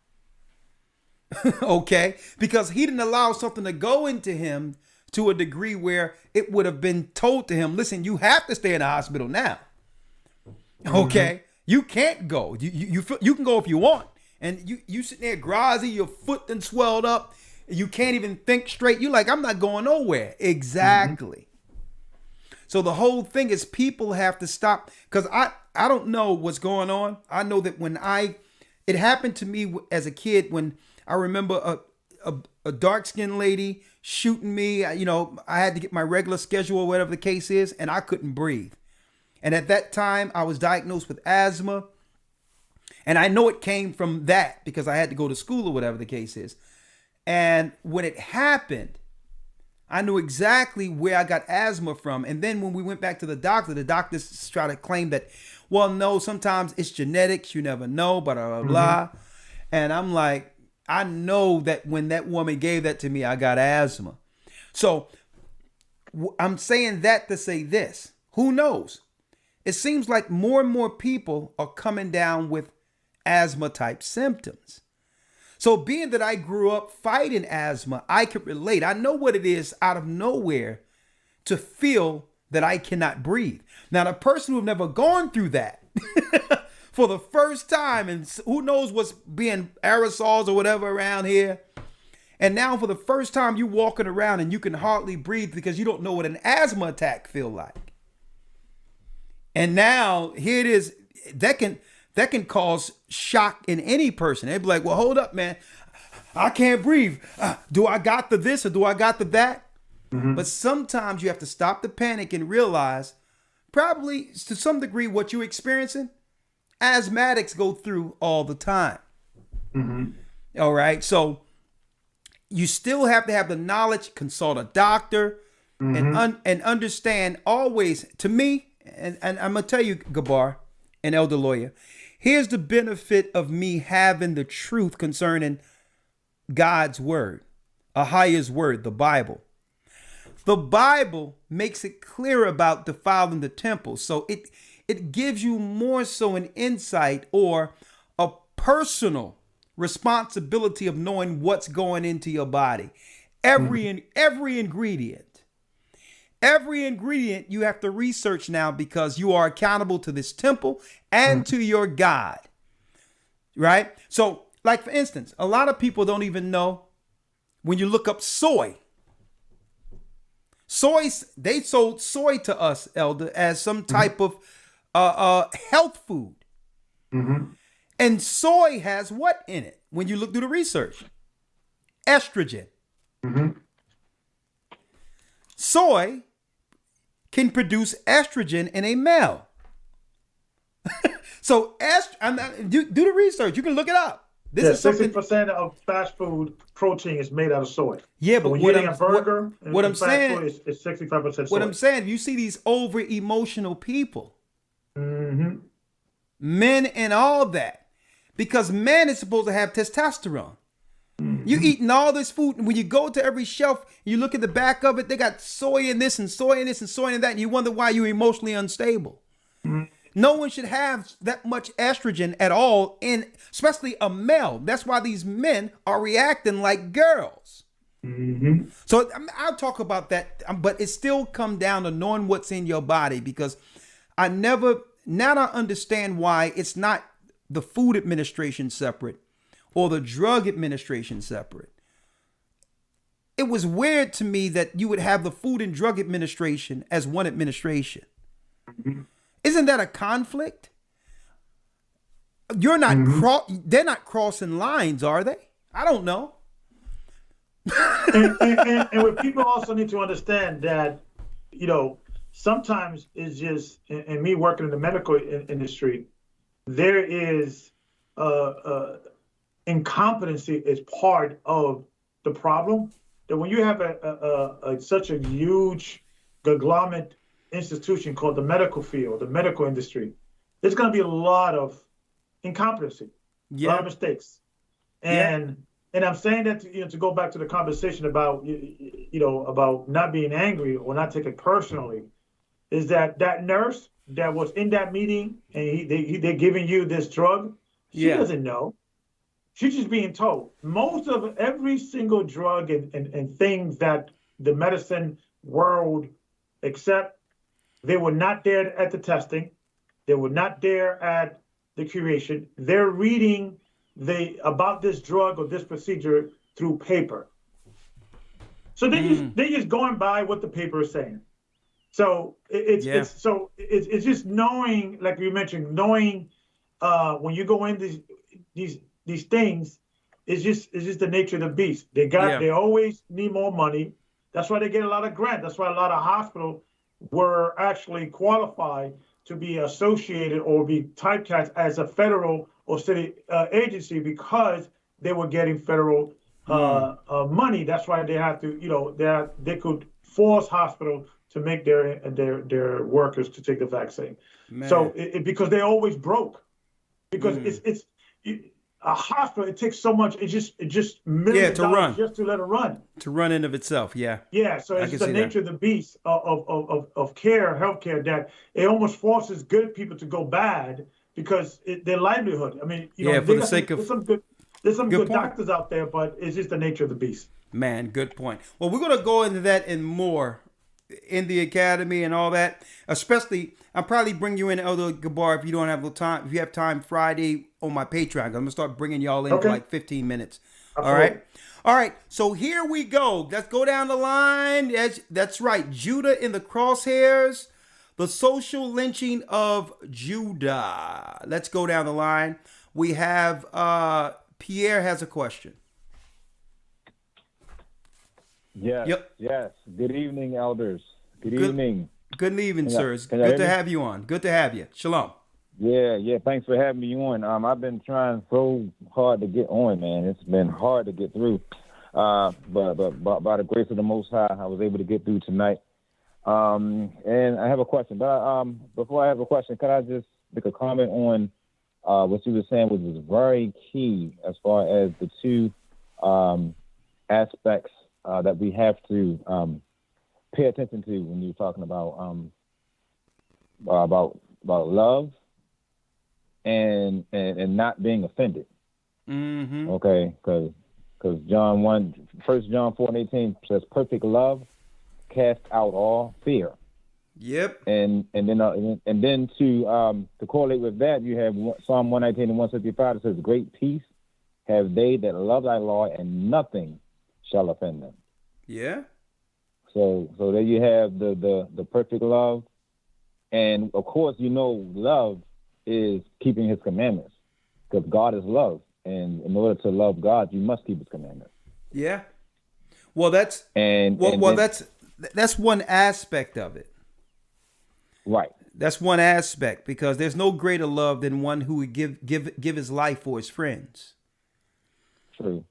Okay? Because he didn't allow something to go into him to a degree where it would have been told to him, listen, you have to stay in the hospital now. Okay? You can't go. You can go if you want. And you sitting there groggy, your foot done swelled up. You can't even think straight. You're like, I'm not going nowhere. Exactly. So the whole thing is people have to stop, because I don't know what's going on. I know that when it happened to me as a kid, when I remember a dark-skinned lady shooting me, I had to get my regular schedule or whatever the case is, and I couldn't breathe. And at that time, I was diagnosed with asthma. And I know it came from that because I had to go to school or whatever the case is. And when it happened, I knew exactly where I got asthma from. And then when we went back to the doctors try to claim that, well, no, sometimes it's genetics. You never know, blah, blah, blah. And I'm like, I know that when that woman gave that to me, I got asthma. So I'm saying that to say this. Who knows? It seems like more and more people are coming down with asthma type symptoms. So being that I grew up fighting asthma, I could relate. I know what it is out of nowhere to feel that I cannot breathe. Now, the person who've never gone through that for the first time, and who knows what's being aerosols or whatever around here. And now for the first time, you walking around and you can hardly breathe because you don't know what an asthma attack feel like. And now here it is. That can cause shock in any person. They'd be like, well, hold up, man. I can't breathe. Do I got the this or do I got the that? But sometimes you have to stop the panic and realize probably to some degree what you're experiencing, asthmatics go through all the time. All right. So you still have to have the knowledge, consult a doctor, and understand always, to me, and I'm going to tell you, Gabar, an elder lawyer, here's the benefit of me having the truth concerning God's word, Ahiah's word, the Bible. The Bible makes it clear about defiling the temple. So it gives you more so an insight or a personal responsibility of knowing what's going into your body. Every ingredient. Every ingredient you have to research now because you are accountable to this temple and to your God, right? So, like for instance, a lot of people don't even know when you look up soy. They sold soy to us, Elder, as some type of health food. And soy has what in it when you look through the research? Estrogen. Soy can produce estrogen in a male. So do the research. You can look it up. This is something. 60% of fast food protein is made out of soy. Yeah, so but when you're eating a burger, what I'm saying food, it's 65% soy. What I'm saying, you see these over emotional people. men and all that, because men is supposed to have testosterone. You eating all this food, and when you go to every shelf, you look at the back of it, they got soy in this and soy in this and soy in that, and you wonder why you're emotionally unstable. No one should have that much estrogen at all, in especially a male. That's why these men are reacting like girls. So I'll talk about that, but it still come down to knowing what's in your body, because now I understand why it's not the Food Administration separate or the Drug Administration separate. It was weird to me that you would have the Food and Drug Administration as one administration. Isn't that a conflict? You're not they're not crossing lines, are they? I don't know. and what people also need to understand that, sometimes it's just, and me working in the medical industry, there is incompetency is part of the problem. That when you have such a huge conglomerate institution called the medical field, the medical industry, there's going to be a lot of incompetency, a lot of mistakes, and I'm saying that to go back to the conversation about about not being angry or not taking it personally, is that nurse that was in that meeting and they're giving you this drug, she doesn't know. She's just being told. Most of every single drug and things that the medicine world accept, they were not there at the testing. They were not there at the curation. They're reading about this drug or this procedure through paper. So they just going by what the paper is saying. So it's just knowing, like you mentioned, knowing when you go in these things, it's just the nature of the beast. They always need more money. That's why they get a lot of grants. That's why a lot of hospitals were actually qualified to be associated or be typecast as a federal or city agency, because they were getting federal money. That's why they have to, they could force hospitals to make their workers to take the vaccine. Man. So because they always broke, because it's a hospital. It takes so much. It just millions of dollars just to let it run. To run in of itself, yeah. Yeah, so it's the nature of the beast of healthcare, that it almost forces good people to go bad because their livelihood. I mean, for the sake of there's some good doctors out there, but it's just the nature of the beast. Man, good point. Well, we're gonna go into that and more in the academy and all that. Especially, I'll probably bring you in, Elder Gabar, if you don't have time. If you have time, Friday on my Patreon. I'm gonna start bringing y'all in for like 15 minutes. Absolutely. All right. So here we go. Let's go down the line. That's right. Judah in the crosshairs. The social lynching of Judah. Let's go down the line. We have Pierre has a question. Yes. Yep. Yes. Good evening, elders. Good evening. Good evening, sirs. Good to have you on. Good to have you. Shalom. Yeah. Thanks for having me on. I've been trying so hard to get on, man. It's been hard to get through. But by the grace of the Most High, I was able to get through tonight. And I have a question. But before I have a question, could I just make a comment on what you were saying, which is very key as far as the two aspects that we have to pay attention to when you're talking about love and not being offended. Mm-hmm. Okay, because First John 4:18 says, "Perfect love cast out all fear." Yep. And then to correlate with that, you have Psalm 119 and 165 that says, "Great peace have they that love thy law, and nothing shall offend them." Yeah. So there you have the perfect love, and of course love is keeping His commandments, because God is love, and in order to love God, you must keep His commandments. Yeah. Well, that's one aspect of it. Right. That's one aspect, because there's no greater love than one who would give his life for his friends. True.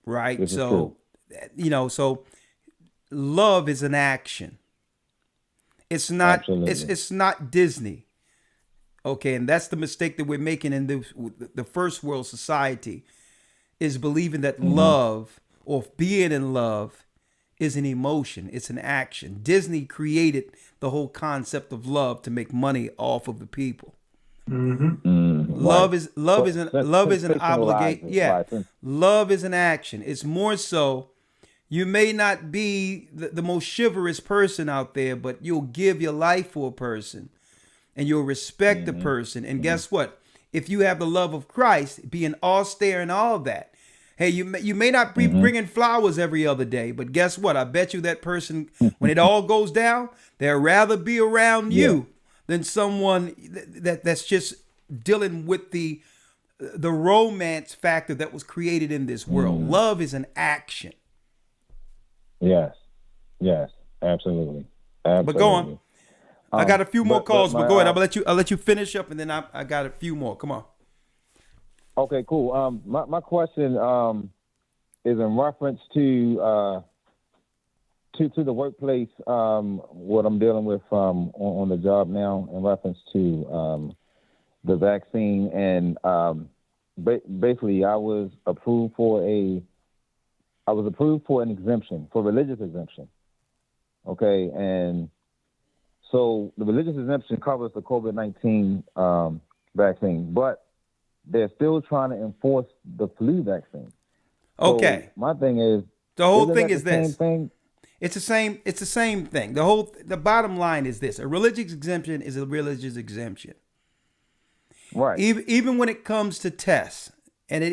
Right. This so, so love is an action. It's not. Absolutely. It's not Disney. Okay, and that's the mistake that we're making in the first world society, is believing that love or being in love is an emotion, it's an action. Disney created the whole concept of love to make money off of the people. Love is an obligation. Yeah, love is an action. It's more so. You may not be the most chivalrous person out there, but you'll give your life for a person, and you'll respect the person. And guess what? If you have the love of Christ, being austere and all that, hey, you may not be bringing flowers every other day, but guess what? I bet you that person, when it all goes down, they'd rather be around you than someone that's just dealing with the romance factor that was created in this world. Love is an action. Yes, absolutely. But go on. I got a few more calls, but go ahead. I'll let you finish up, and then I got a few more. Come on. Okay, cool. My question is in reference to the workplace. What I'm dealing with on the job now, in reference to the vaccine, and basically, I was approved for an exemption, for religious exemption. Okay, and so the religious exemption covers the COVID-19 vaccine, but they're still trying to enforce the flu vaccine. Okay. So my thing is, the whole thing is this. Same thing? It's the same thing. The bottom line is this: a religious exemption is a religious exemption. Right. Even when it comes to tests, and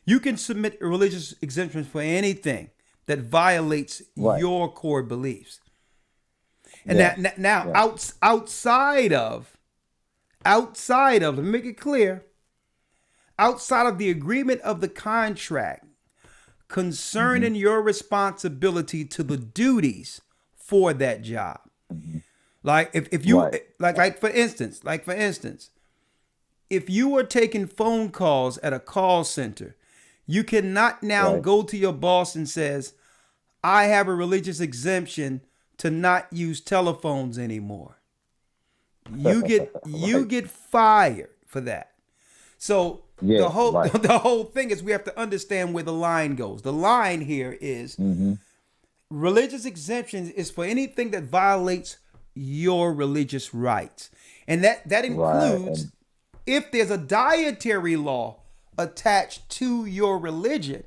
you can submit religious exemptions for anything that violates your core beliefs. And outside of, let me make it clear, outside of the agreement of the contract concerning your responsibility to the duties for that job. Like if you like for instance, if you were taking phone calls at a call center, you cannot now go to your boss and says, I have a religious exemption to not use telephones anymore. You get fired for that. So the whole thing is we have to understand where the line goes. The line here is religious exemptions is for anything that violates your religious rights. And that includes if there's a dietary law attached to your religion,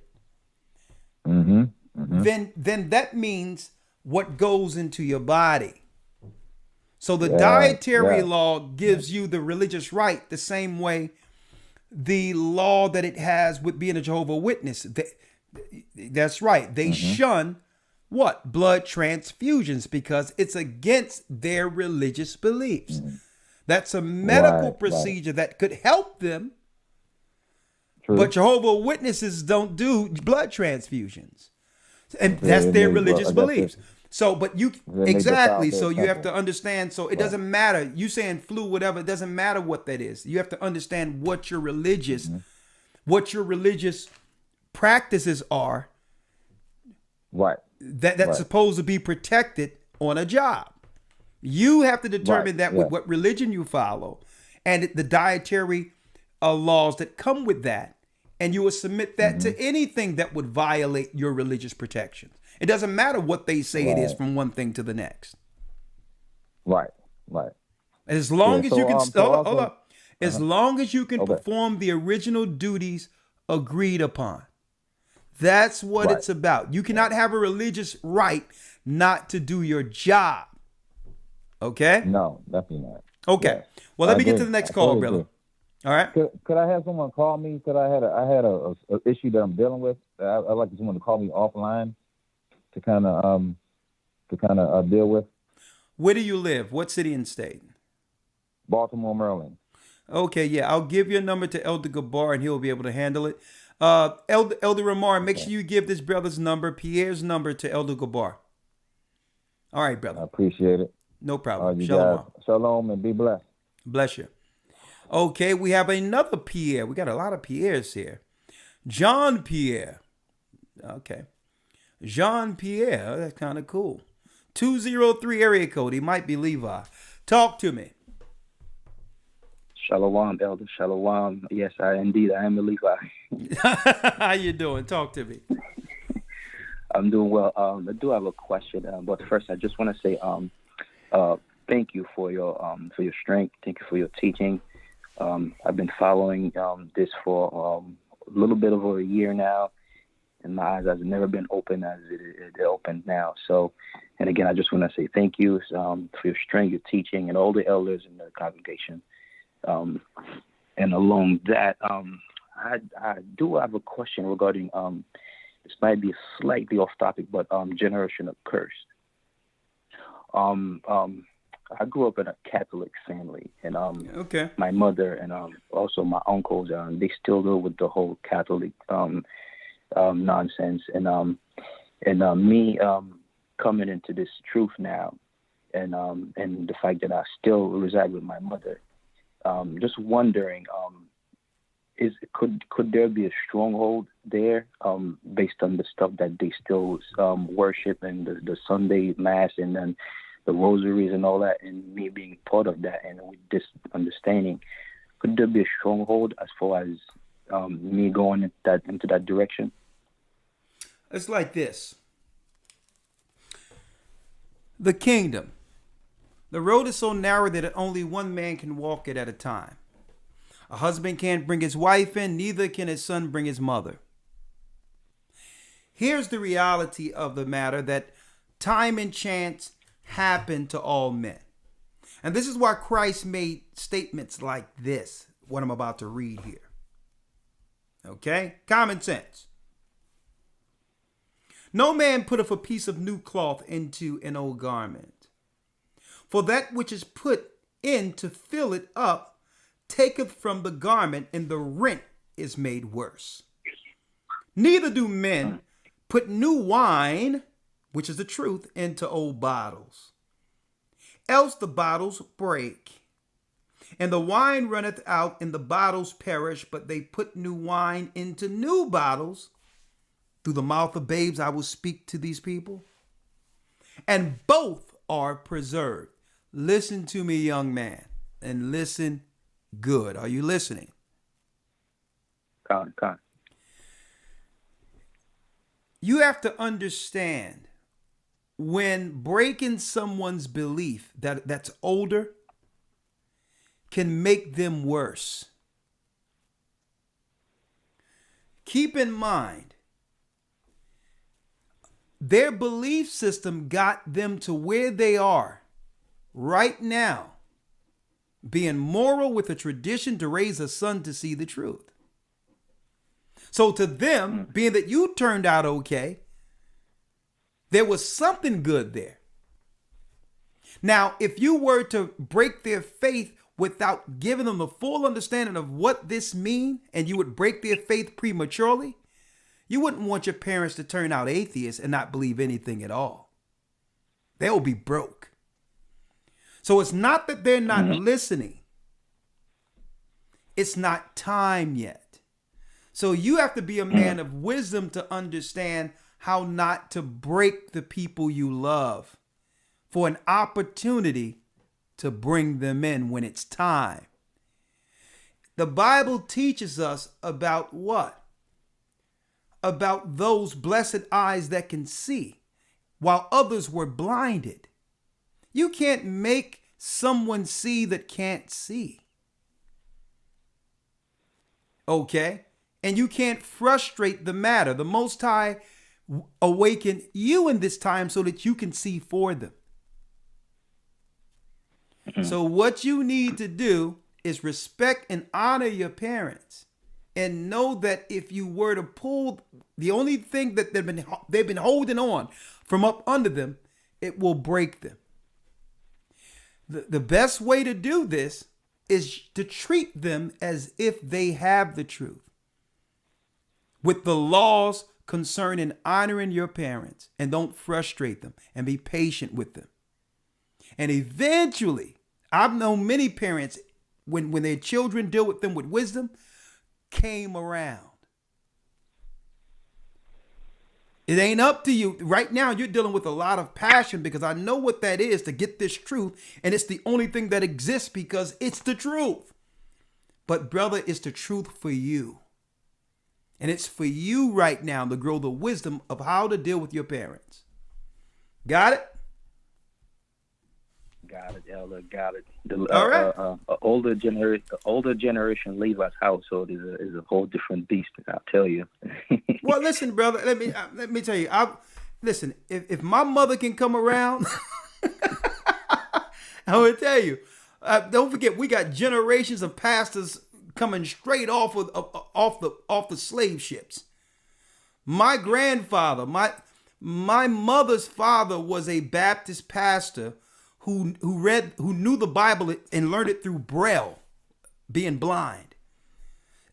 then that means what goes into your body. So the dietary law gives you the religious right the same way the law that it has with being a Jehovah's Witness. That's right. They shun what? Blood transfusions because it's against their religious beliefs. That's a medical procedure that could help them. True. But Jehovah's Witnesses don't do blood transfusions. And that's their religious beliefs. So, but you exactly. So you have to understand. So it doesn't matter. You saying flu, whatever. It doesn't matter what that is. You have to understand what your religious practices are. Right. That's supposed to be protected on a job. You have to determine that with what religion you follow, and the dietary laws that come with that, and you will submit that to anything that would violate your religious protections. It doesn't matter what they say it is from one thing to the next. Right. As long as you can hold up. As long as you can perform the original duties agreed upon. That's what it's about. You cannot have a religious right not to do your job. Okay? No, definitely not. Okay. Yes. Well, let me get to the next call, brother. All right. Could I have someone call me? Because I had a issue that I'm dealing with. I'd like someone to call me offline to kind of deal with. Where do you live? What city and state? Baltimore, Maryland. Okay, yeah. I'll give your number to Elder Gabar and he'll be able to handle it. Elder Ramar, make sure you give this brother's number, Pierre's number, to Elder Gabar. All right, brother. I appreciate it. No problem. Shalom. Shalom and be blessed. Bless you. Okay, we have another Pierre. We got a lot of Pierres here. Jean Pierre. Okay. Jean Pierre. That's kind of cool. 203 area code. He might be Levi. Talk to me. Shalom, Elder. Shalom. Yes, I am a Levi. How you doing? Talk to me. I'm doing well. I do have a question, but first I just want to say thank you for your strength. Thank you for your teaching. I've been following this for a little bit over a year now, and my eyes have never been open as it opened now. So, and again, I just want to say thank you for your strength, your teaching, and all the elders in the congregation. And along that, I do have a question regarding, this might be slightly off topic, but generation of curse. I grew up in a Catholic family, and okay, my mother and also my uncles, they still go with the whole Catholic nonsense, and me coming into this truth now, and the fact that I still reside with my mother. Just wondering, could there be a stronghold there based on the stuff that they still worship and the Sunday Mass and then the rosaries and all that, and me being part of that, and with this understanding, could there be a stronghold as far as me going into that direction? It's like this. The kingdom. The road is so narrow that only one man can walk it at a time. A husband can't bring his wife in, neither can his son bring his mother. Here's the reality of the matter, that time and chance happen to all men. And this is why Christ made statements like this, what I'm about to read here. Okay? Common sense. No man putteth a piece of new cloth into an old garment. For that which is put in to fill it up taketh from the garment, and the rent is made worse. Neither do men put new wine, which is the truth, into old bottles. Else the bottles break, and the wine runneth out, and the bottles perish, but they put new wine into new bottles. Through the mouth of babes I will speak to these people, and both are preserved. Listen to me, young man, and listen good. Are you listening? Con. You have to understand, when breaking someone's belief that's older can make them worse. Keep in mind, their belief system got them to where they are right now, being moral with a tradition to raise a son to see the truth. So to them, being that you turned out okay, there was something good there. Now, if you were to break their faith without giving them the full understanding of what this means, and you would break their faith prematurely, you wouldn't want your parents to turn out atheists and not believe anything at all. They will be broke. So it's not that they're not listening. It's not time yet. So you have to be a man of wisdom to understand how not to break the people you love for an opportunity to bring them in when it's time. The Bible teaches us about what? About those blessed eyes that can see while others were blinded. You can't make someone see that can't see. Okay? And you can't frustrate the matter. The Most High awaken you in this time so that you can see for them. So what you need to do is respect and honor your parents, and know that if you were to pull the only thing that they've been holding on from up under them, it will break them. The best way to do this is to treat them as if they have the truth, with the laws concerning honoring your parents, and don't frustrate them, and be patient with them. And eventually, I've known many parents, when their children deal with them with wisdom, came around. It ain't up to you. Right now, you're dealing with a lot of passion, because I know what that is to get this truth. And it's the only thing that exists because it's the truth. But brother, it's the truth for you. And it's for you right now to grow the wisdom of how to deal with your parents. Got it? Got it, Elder. Got it. All right. Older generation leave us household is a whole different beast. I'll tell you. Well, listen, brother. Let me tell you. Listen. If my mother can come around, I will tell you. Don't forget, we got generations of pastors coming straight off the slave ships. My grandfather, my mother's father was a Baptist pastor who knew the Bible and learned it through Braille, being blind.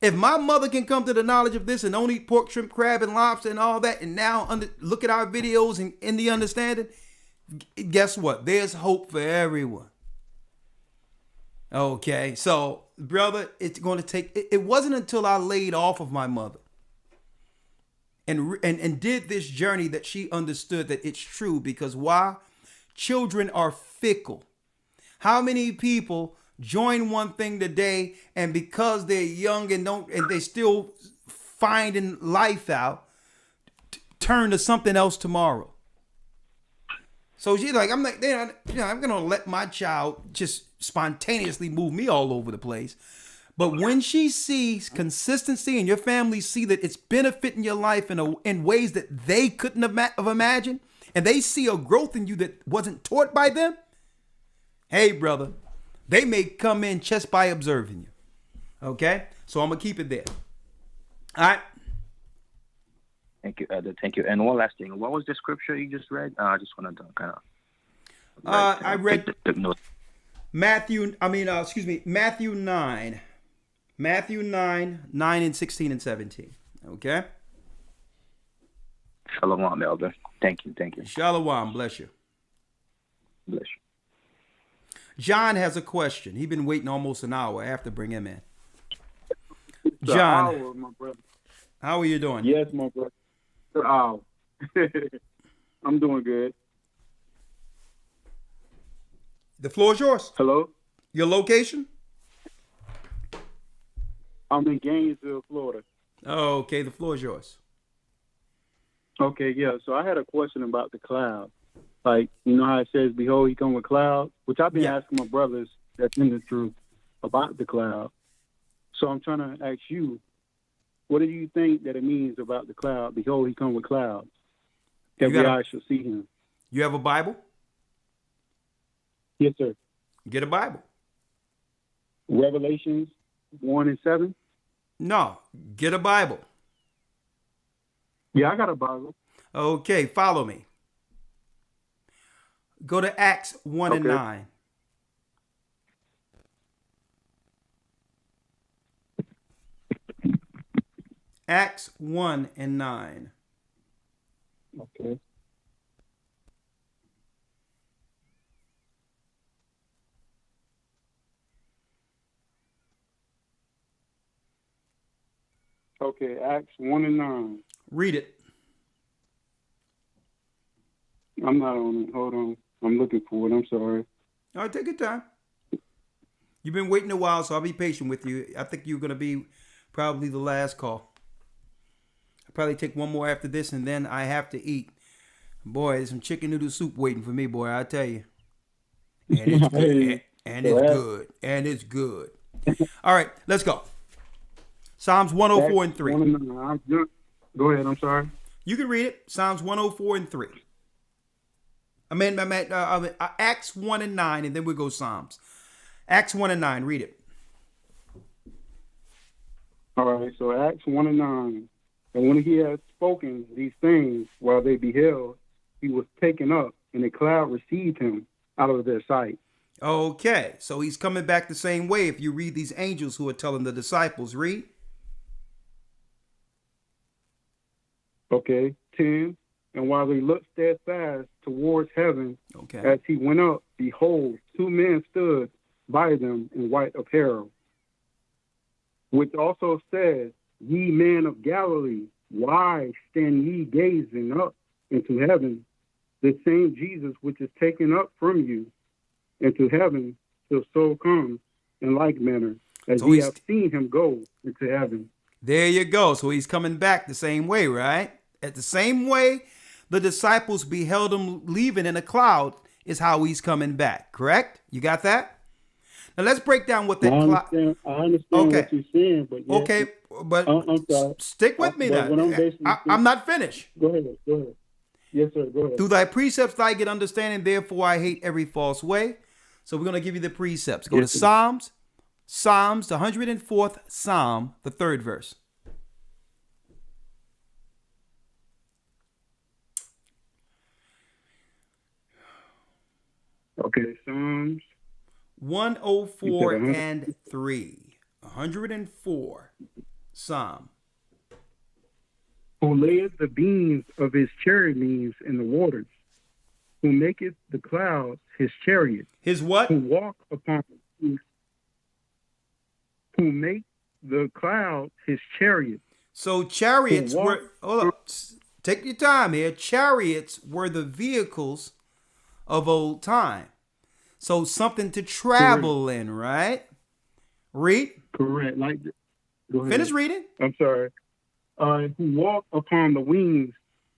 If my mother can come to the knowledge of this and don't eat pork, shrimp, crab, and lobster and all that, and now look at our videos and in the understanding, guess what? There's hope for everyone. Okay, so brother, it's going to take. It wasn't until I laid off of my mother and did this journey that she understood that it's true. Because why? Children are fickle. How many people join one thing today, and because they're young and they still finding life out, turn to something else tomorrow? So she's like, I'm gonna let my child just spontaneously move me all over the place. But when she sees consistency and your family see that it's benefiting your life in ways that they couldn't have imagined, and they see a growth in you that wasn't taught by them, hey, brother, they may come in just by observing you. Okay? So I'm going to keep it there. All right? Thank you, Elder. Thank you. And one last thing. What was the scripture you just read? I just wanted to kind of... I read Matthew 9. Matthew 9 and 16 and 17. Okay? Shalom, Elder. Thank you. Shalom. Bless you. Bless you. John has a question. He's been waiting almost an hour. I have to bring him in. John, hour, my brother. How are you doing? Yes, my brother. Oh. I'm doing good. The floor is yours. Hello? Your location? I'm in Gainesville, Florida. Oh, okay. The floor is yours. Okay, yeah. So I had a question about the cloud. Like, you know how it says, behold, he come with clouds? Which I've been asking my brothers that's in the truth about the cloud. So I'm trying to ask you, what do you think that it means about the cloud? Behold, he come with clouds. Every eye shall see him. You have a Bible? Yes, sir. Get a Bible. Revelations 1 and 7? No, get a Bible. Yeah, I got a Bible. Okay, follow me. Go to Acts 1 and 9. Acts 1 and 9. Okay. Okay, Acts 1 and 9. Read it. I'm not on it. Hold on. I'm looking for it. I'm sorry. All right, take your time. You've been waiting a while, so I'll be patient with you. I think you're going to be probably the last call. I'll probably take one more after this, and then I have to eat. Boy, there's some chicken noodle soup waiting for me, boy, I tell you. And it's good. And it's good. And it's good. All right, let's go. Psalms 104 and 3. Go ahead, I'm sorry. You can read it. Psalms 104 and 3. Acts 1 and 9, and then we'll go Psalms. Acts 1 and 9, read it. All right, so Acts 1 and 9. And when he had spoken these things while they beheld, he was taken up, and a cloud received him out of their sight. Okay, so he's coming back the same way if you read these angels who are telling the disciples. Read. Okay, 10. And while they looked steadfast towards heaven, as he went up, behold, 2 men stood by them in white apparel, which also said, Ye men of Galilee, why stand ye gazing up into heaven? The same Jesus which is taken up from you into heaven shall so come in like manner as So ye he's have seen him go into heaven. There you go. So he's coming back the same way, right? At the same way the disciples beheld him leaving in a cloud is how he's coming back, correct? You got that? Now let's break down what that cloud. I understand what you're saying, but yet, Okay, but I'm sorry. stick with me But now. what I'm basically I'm not finished. Go ahead. Yes, sir. Go ahead. Through thy precepts I get understanding, therefore I hate every false way. So we're going to give you the precepts. Go to Psalms, the 104th Psalm, the 3rd verse. Okay, Psalms 104 and 3. 104 Psalm. Who layeth the beams of his cherubims in the waters, who maketh the clouds his chariot. His what? Who walk upon who make the clouds his chariot. So chariots were, hold up, take your time here. Chariots were the vehicles of old time. So something to travel in, right? Read. Correct. Like, go ahead. Finish reading. I'm sorry. Who walk upon the wings.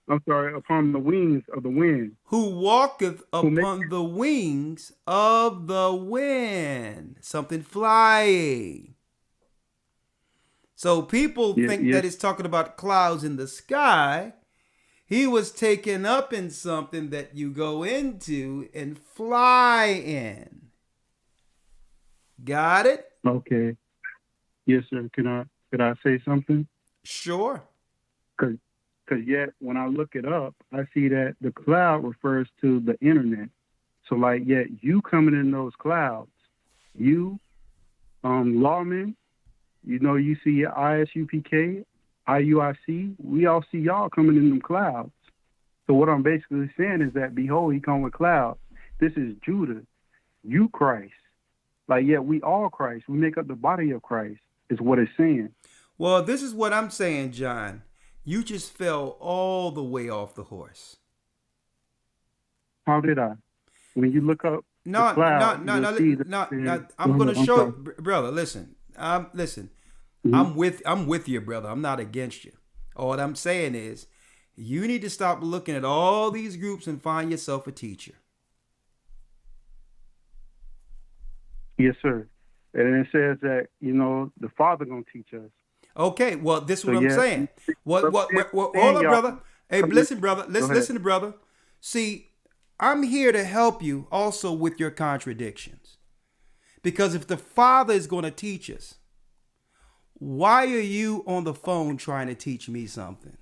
I'm sorry, upon the wings of the wind. Who walketh upon the wings of the wind. Something flying. So people think that it's talking about clouds in the sky. He was taken up in something that you go into and fly in. Got it? Okay. Yes, sir. Could I say something? Sure. Because yet when I look it up, I see that the cloud refers to the internet. So like, yet you coming in those clouds, you, lawmen, you see your ISUPK, IUIC, we all see y'all coming in them clouds. So what I'm basically saying is that, behold, he come with clouds. This is Judah, you Christ. Like, yeah, we all Christ. We make up the body of Christ, is what it's saying. Well, this is what I'm saying, John. You just fell all the way off the horse. How did I? When you look up No, I'm going to show you, brother, listen. I'm with you, brother. I'm not against you. All I'm saying is you need to stop looking at all these groups and find yourself a teacher. Yes, sir. And it says that, the Father going to teach us. Okay, well, this is what I'm saying. Hold on, brother. Hey, listen, brother. Listen, brother. See, I'm here to help you also with your contradictions. Because if the Father is going to teach us, why are you on the phone trying to teach me something?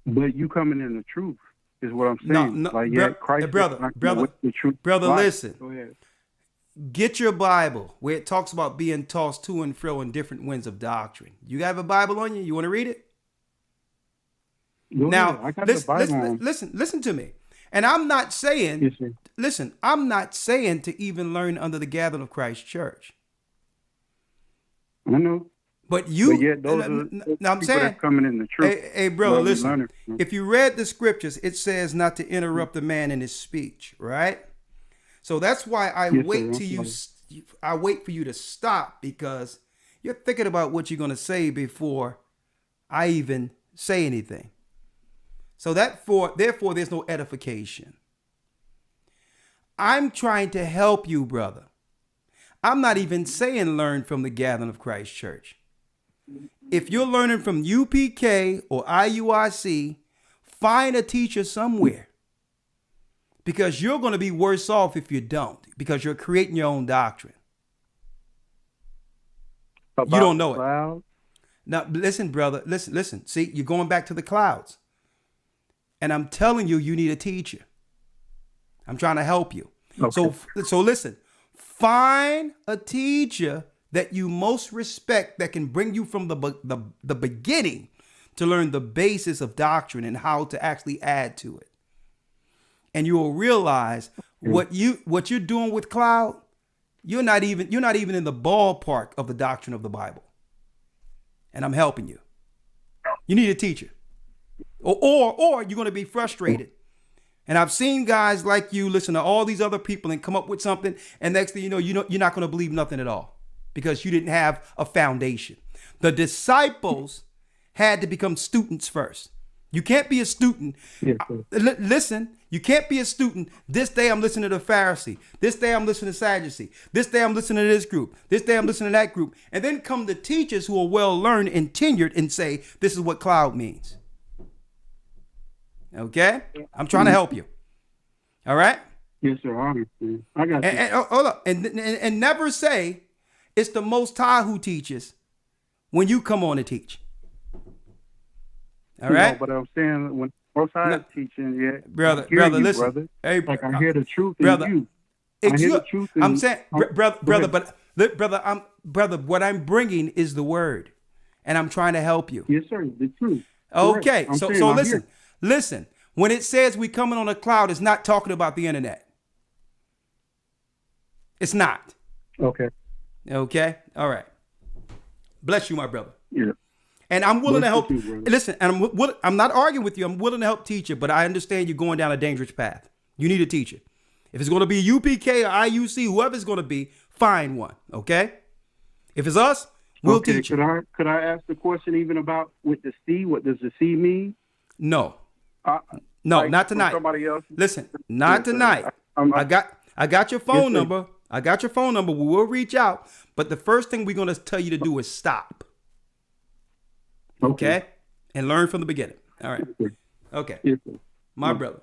But you coming in the truth is what I'm saying. Brother, listen. Go ahead. Get your Bible where it talks about being tossed to and fro in different winds of doctrine. You have a Bible on you? You want to read it? Now, listen to me. And I'm not saying, I'm not saying to even learn under the gathering of Christ Church. I know. But yet I'm saying, coming in the truth. Hey, brother, listen. If you read the scriptures, it says not to interrupt a man in his speech, right? So that's why I wait for you to stop, because you're thinking about what you're going to say before I even say anything. So therefore, there's no edification. I'm trying to help you, brother. I'm not even saying learn from the gathering of Christ Church. If you're learning from UPK or IUIC, find a teacher somewhere. Because you're going to be worse off if you don't, because you're creating your own doctrine. You don't know it. Now, listen, brother, listen. See, you're going back to the clouds. And I'm telling you, you need a teacher. I'm trying to help you. Okay. So listen, find a teacher that you most respect that can bring you from the beginning to learn the basis of doctrine and how to actually add to it. And you will realize what you're doing with cloud, you're not even in the ballpark of the doctrine of the Bible. And I'm helping you. You need a teacher. Or you're going to be frustrated. And I've seen guys like you listen to all these other people and come up with something, and next thing you know, you're not going to believe nothing at all. because you didn't have a foundation. The disciples had to become students first. You can't be a student. Yes, Listen, you can't be a student. This day I'm listening to the Pharisee. This day I'm listening to Sadducee. This day I'm listening to this group. This day I'm listening to that group. And then come the teachers who are well learned and tenured and say, this is what cloud means. Okay? I'm trying to help you. All right? Yes, sir. I understand. I got you. And hold up. And never say it's the Most High who teaches when you come on to teach. All right? No, but I'm saying when most High is teaching, yeah, brother, I hear brother, you, listen. brother. Hey, like I hear the truth brother, in you. I hear the truth in I'm saying, brother, Go ahead. brother, what I'm bringing is the word, and I'm trying to help you. Yes, sir. The truth. Okay, Correct. so saying I listen, hear. listen. When it says we coming on a cloud, it's not talking about the internet. It's not. Okay. Okay. All right. Bless you, my brother. Yeah. And I'm willing to Bless help. you too, brother. Listen, and I'm not arguing with you. I'm willing to help teach you, but I understand you're going down a dangerous path. You need a teacher. If it's going to be UPK or IUC, whoever it's going to be, find one. Okay. If it's us, we'll teach you. Could I ask the question even about with the C? What does the C mean? No. No, like not tonight. Somebody else. Listen, not tonight. I got your phone number. I got your phone number. We will reach out. But the first thing we're going to tell you to do is stop. Okay? And learn from the beginning. All right. Okay. My brother.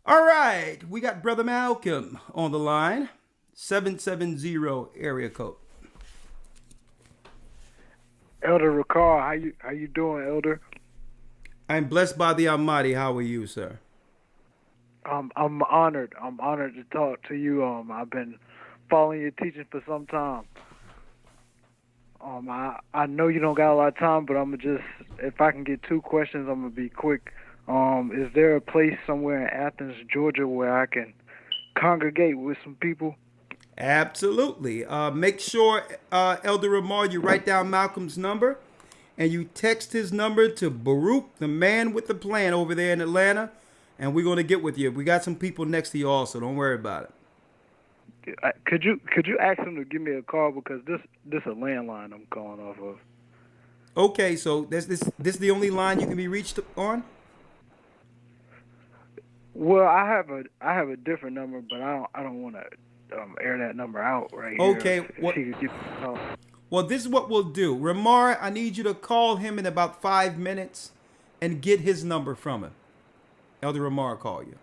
All right. We got Brother Malcolm on the line. 770 area code. Elder Ricard, how you doing, Elder? I'm blessed by the Almighty. How are you, sir? I'm honored. I'm honored to talk to you. I've been following your teaching for some time. I know you don't got a lot of time, but I'm just, if I can get two questions, I'm gonna be quick. Is there a place somewhere in Athens, Georgia, where I can congregate with some people? Absolutely. Make sure, Elder Ramar, you write down Malcolm's number and you text his number to Baruch, the man with the plan over there in Atlanta, and we're going to get with you. We got some people next to you also. Don't worry about it. Could you ask him to give me a call, because this a landline I'm calling off of. Okay, so this is the only line you can be reached on? Well, I have a different number, but I don't want to air that number out right here. Okay. Well, this is what we'll do. Ramar, I need you to call him in about 5 minutes and get his number from him. Elder Ramar call you.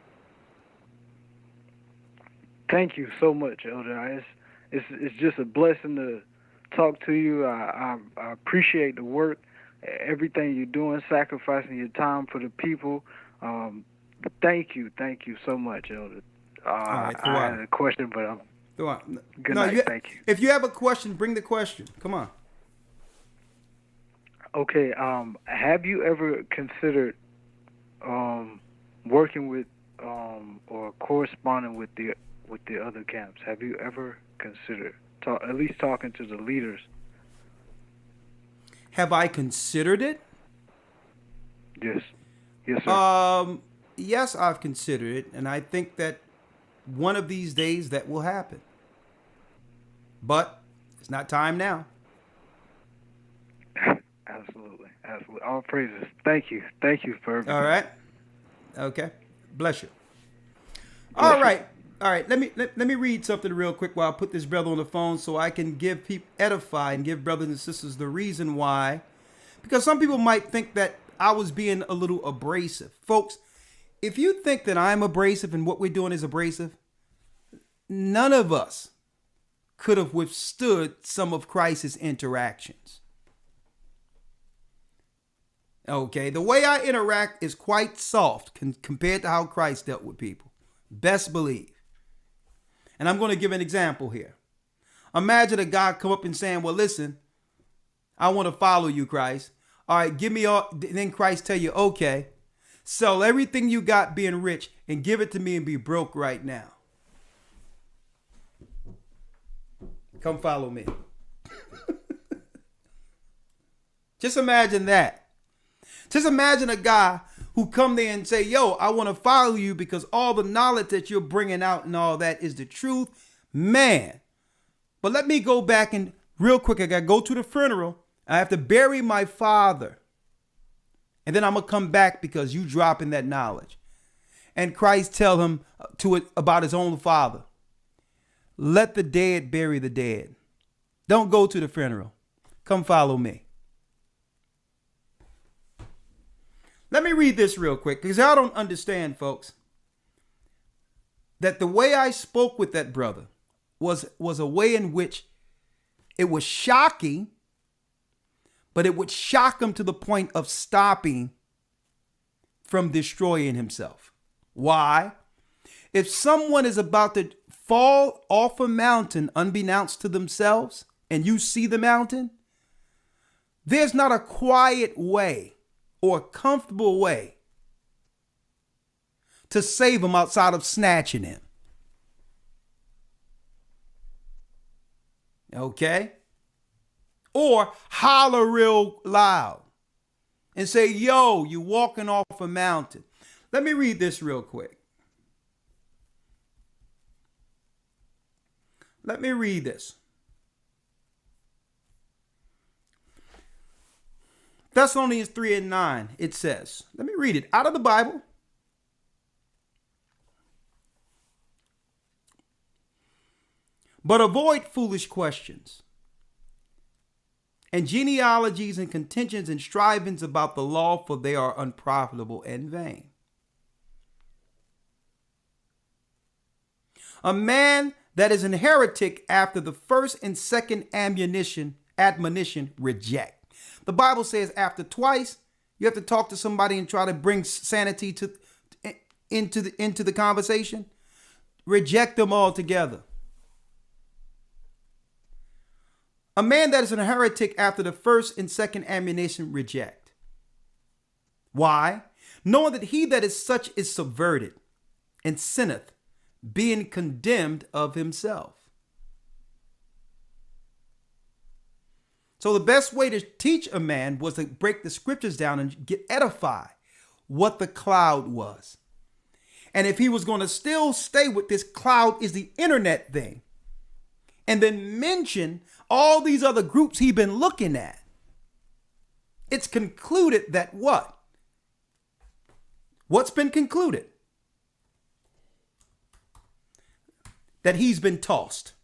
Thank you so much, Elder. It's just a blessing to talk to you. I appreciate the work, everything you're doing, sacrificing your time for the people. Thank you so much, Elder. I had a question, but good night. Thank you. If you have a question, bring the question. Come on. Okay. Have you ever considered working with or corresponding with the other camps? Have you ever considered at least talking to the leaders? Have I considered it? Yes, sir. Yes, I've considered it, and I think that one of these days that will happen. But it's not time now. Absolutely. All praises. Thank you for everything. All right. Okay. Bless you. All right. Let me read something real quick while I put this brother on the phone, so I can give people, edify and give brothers and sisters the reason why. Because some people might think that I was being a little abrasive. Folks, if you think that I'm abrasive and what we're doing is abrasive, none of us could have withstood some of Christ's interactions. Okay, the way I interact is quite soft compared to how Christ dealt with people. Best believe. And I'm going to give an example here. Imagine a guy come up and saying, well, listen, I want to follow you, Christ. All right, give me all. Then Christ tell you, okay, sell everything you got being rich and give it to me and be broke right now. Come follow me. Just imagine that. Just imagine a guy who come there and say, yo, I want to follow you because all the knowledge that you're bringing out and all that is the truth. Man, But let me go back and real quick. I got to go to the funeral. I have to bury my father. And then I'm going to come back because you dropping that knowledge. And Christ tell him about his own father. Let the dead bury the dead. Don't go to the funeral. Come follow me. Let me read this real quick because I don't understand, folks, that the way I spoke with that brother was a way in which it was shocking, but it would shock him to the point of stopping from destroying himself. Why? If someone is about to fall off a mountain unbeknownst to themselves and you see the mountain, there's not a quiet way or a comfortable way to save him outside of snatching him. Okay? Or holler real loud and say, yo, you walking off a mountain. Let me read this real quick. Let me read this. Thessalonians 3:9, it says, let me read it out of the Bible. But avoid foolish questions and genealogies and contentions and strivings about the law, for they are unprofitable and vain. A man that is an heretic after the first and second admonition reject. The Bible says after twice, you have to talk to somebody and try to bring sanity into the conversation. Reject them altogether. A man that is an heretic after the first and second admonition reject. Why? Knowing that he that is such is subverted and sinneth, being condemned of himself. So the best way to teach a man was to break the scriptures down and edify what the cloud was. And if he was going to still stay with this cloud is the internet thing, and then mention all these other groups he'd been looking at, it's concluded that what? What's been concluded? That he's been tossed.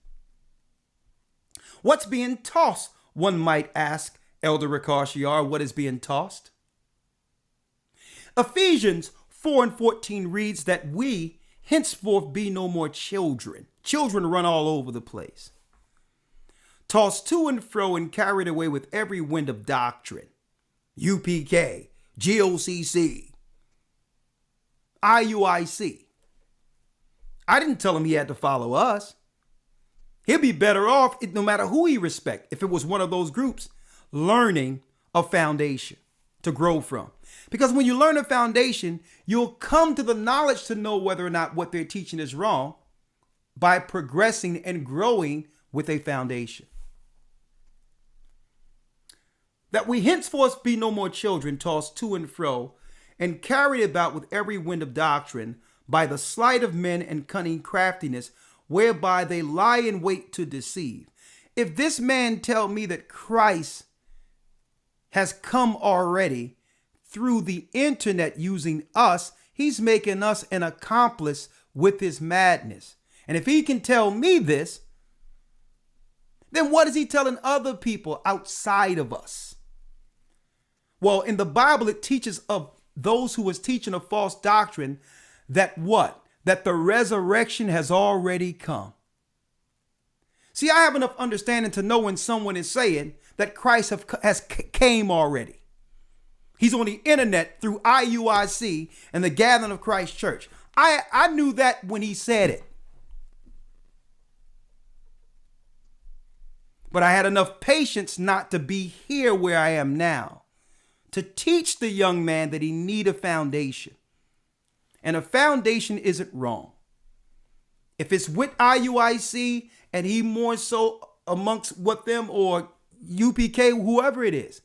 What's being tossed? One might ask, Elder Rakashiar, what is being tossed? Ephesians 4:14 reads that we henceforth be no more children. Children run all over the place, tossed to and fro and carried away with every wind of doctrine. UPK, GOCC, IUIC. I didn't tell him he had to follow us. He'll be better off, no matter who he respects, if it was one of those groups, learning a foundation to grow from. Because when you learn a foundation, you'll come to the knowledge to know whether or not what they're teaching is wrong by progressing and growing with a foundation. That we henceforth be no more children, tossed to and fro and carried about with every wind of doctrine by the sleight of men and cunning craftiness, whereby they lie in wait to deceive. If this man tell me that Christ has come already through the internet using us, he's making us an accomplice with his madness. And if he can tell me this, then what is he telling other people outside of us? Well, in the Bible, it teaches of those who was teaching a false doctrine that what? That the resurrection has already come. See, I have enough understanding to know when someone is saying that Christ has came already. He's on the internet through IUIC and the Gathering of Christ Church. I knew that when he said it. But I had enough patience not to be here where I am now, to teach the young man that he need a foundation. And a foundation isn't wrong. If it's with IUIC and he more so amongst what them or UPK, whoever it is,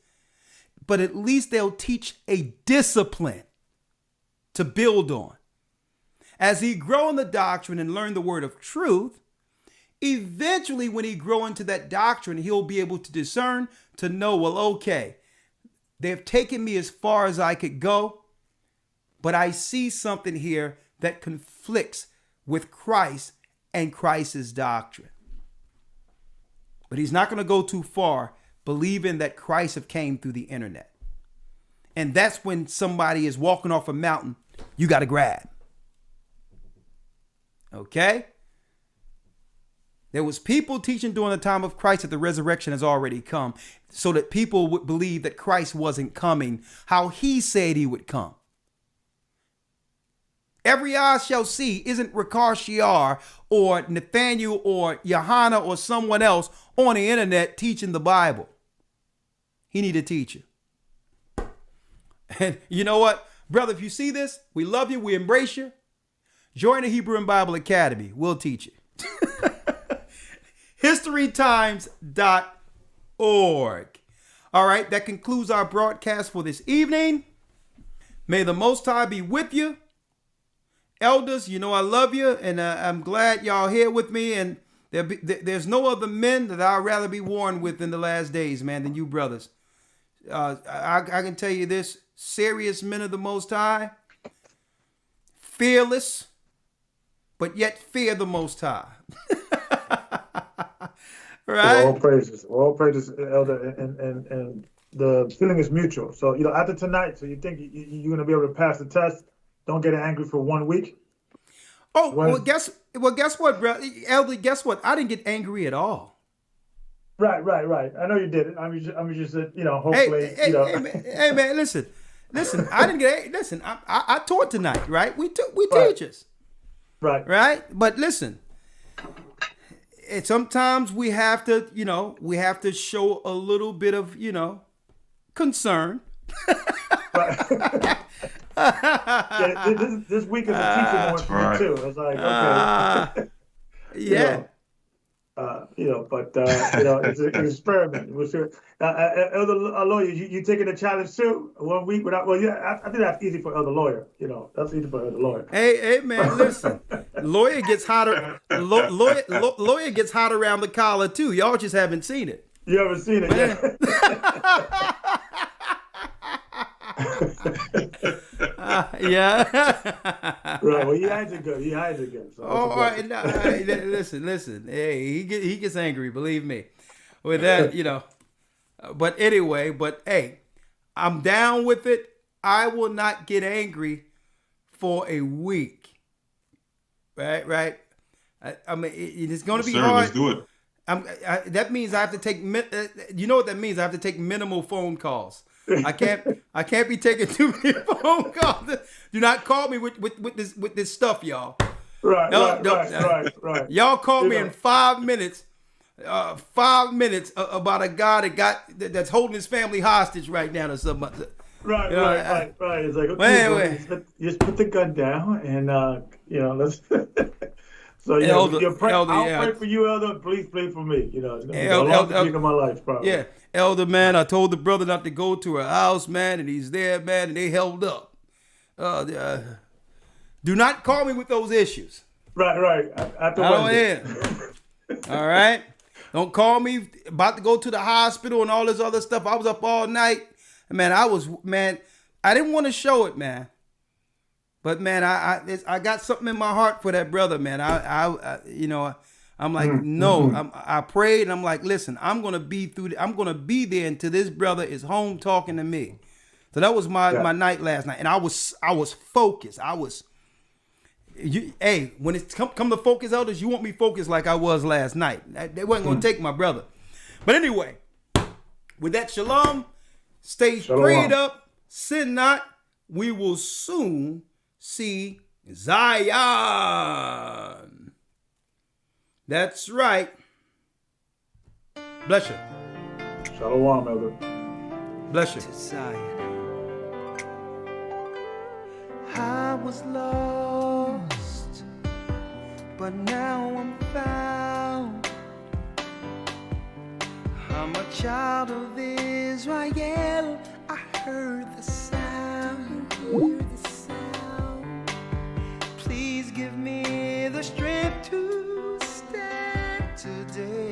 but at least they'll teach a discipline to build on. As he grow in the doctrine and learn the word of truth, Eventually, when he grow into that doctrine, he'll be able to discern, to know, well, okay, they've taken me as far as I could go, but I see something here that conflicts with Christ and Christ's doctrine. But he's not going to go too far believing that Christ have came through the internet. And that's when somebody is walking off a mountain, you got to grab. Okay? There was people teaching during the time of Christ that the resurrection has already come, so that people would believe that Christ wasn't coming how he said he would come. Every eye shall see isn't Ricard Shiar or Nathaniel or Johanna or someone else on the internet teaching the Bible. He need a teacher. And you know what? Brother, if you see this, we love you. We embrace you. Join the Hebrew and Bible Academy. We'll teach you. HistoryTimes.org. All right, that concludes our broadcast for this evening. May the Most High be with you. Elders, you know I love you, and I'm glad y'all here with me. And there's no other men that I'd rather be worn with in the last days, man, than you brothers. I can tell you this, serious men of the Most High, fearless, but yet fear the Most High. Right? All praises, Elder, and the feeling is mutual. So, after tonight, so you think you're going to be able to pass the test? Don't get angry for 1 week. Oh, well, guess what, bro? Elder, guess what? I didn't get angry at all. Right. I know you didn't. I'm just hopefully, Hey, man, listen. I didn't get. Listen, I taught tonight, right? We teachers, right. But listen, sometimes we have to show a little bit of concern. This week is a teaching moment for me too. It's like, okay, yeah. It's an experiment. We'll see. Elder Lawyer, you taking the challenge too? 1 week without? Well, yeah, I think that's easy for Elder Lawyer. That's easy for Elder Lawyer. Hey, man, listen. Lawyer gets hotter. Lawyer gets hot around the collar too. Y'all just haven't seen it. You haven't seen it yet. Yeah. Right. Well, he hides it good. So all right. No, listen. Hey, he gets angry. Believe me. With that, But anyway, hey, I'm down with it. I will not get angry for a week. Right. I mean, it's going to be hard. Let's do it. That means I have to take. You know what that means? I have to take minimal phone calls. I can't be taking too many phone calls. Do not call me with this stuff, y'all. Right. Y'all call me in 5 minutes. 5 minutes about a guy that's holding his family hostage right now or something. Right. It's like, okay, just put the gun down and let's. So I'll pray for you, Elder. Please pray for me. It's gonna be the longest week of my life, probably. Yeah, Elder, man. I told the brother not to go to her house, man, and he's there, man, and they held up. Do not call me with those issues. Right. After Wednesday. All right. Don't call me about to go to the hospital and all this other stuff. I was up all night, man. I didn't want to show it, man. But man, I got something in my heart for that brother, man. I'm like, no. I prayed, and I'm like, listen, I'm gonna be there until this brother is home talking to me. So that was my night last night, and I was focused. When it's come to focus, elders, you want me focused like I was last night. They wasn't gonna take my brother. But anyway, with that, shalom. Stay prayed up, sin not. We will soon see Zion. That's right. Bless you. Shalom, Elder. Bless you. I was lost, but now I'm found. I'm a child of Israel. I heard the sound. Please give me the strength to stand day.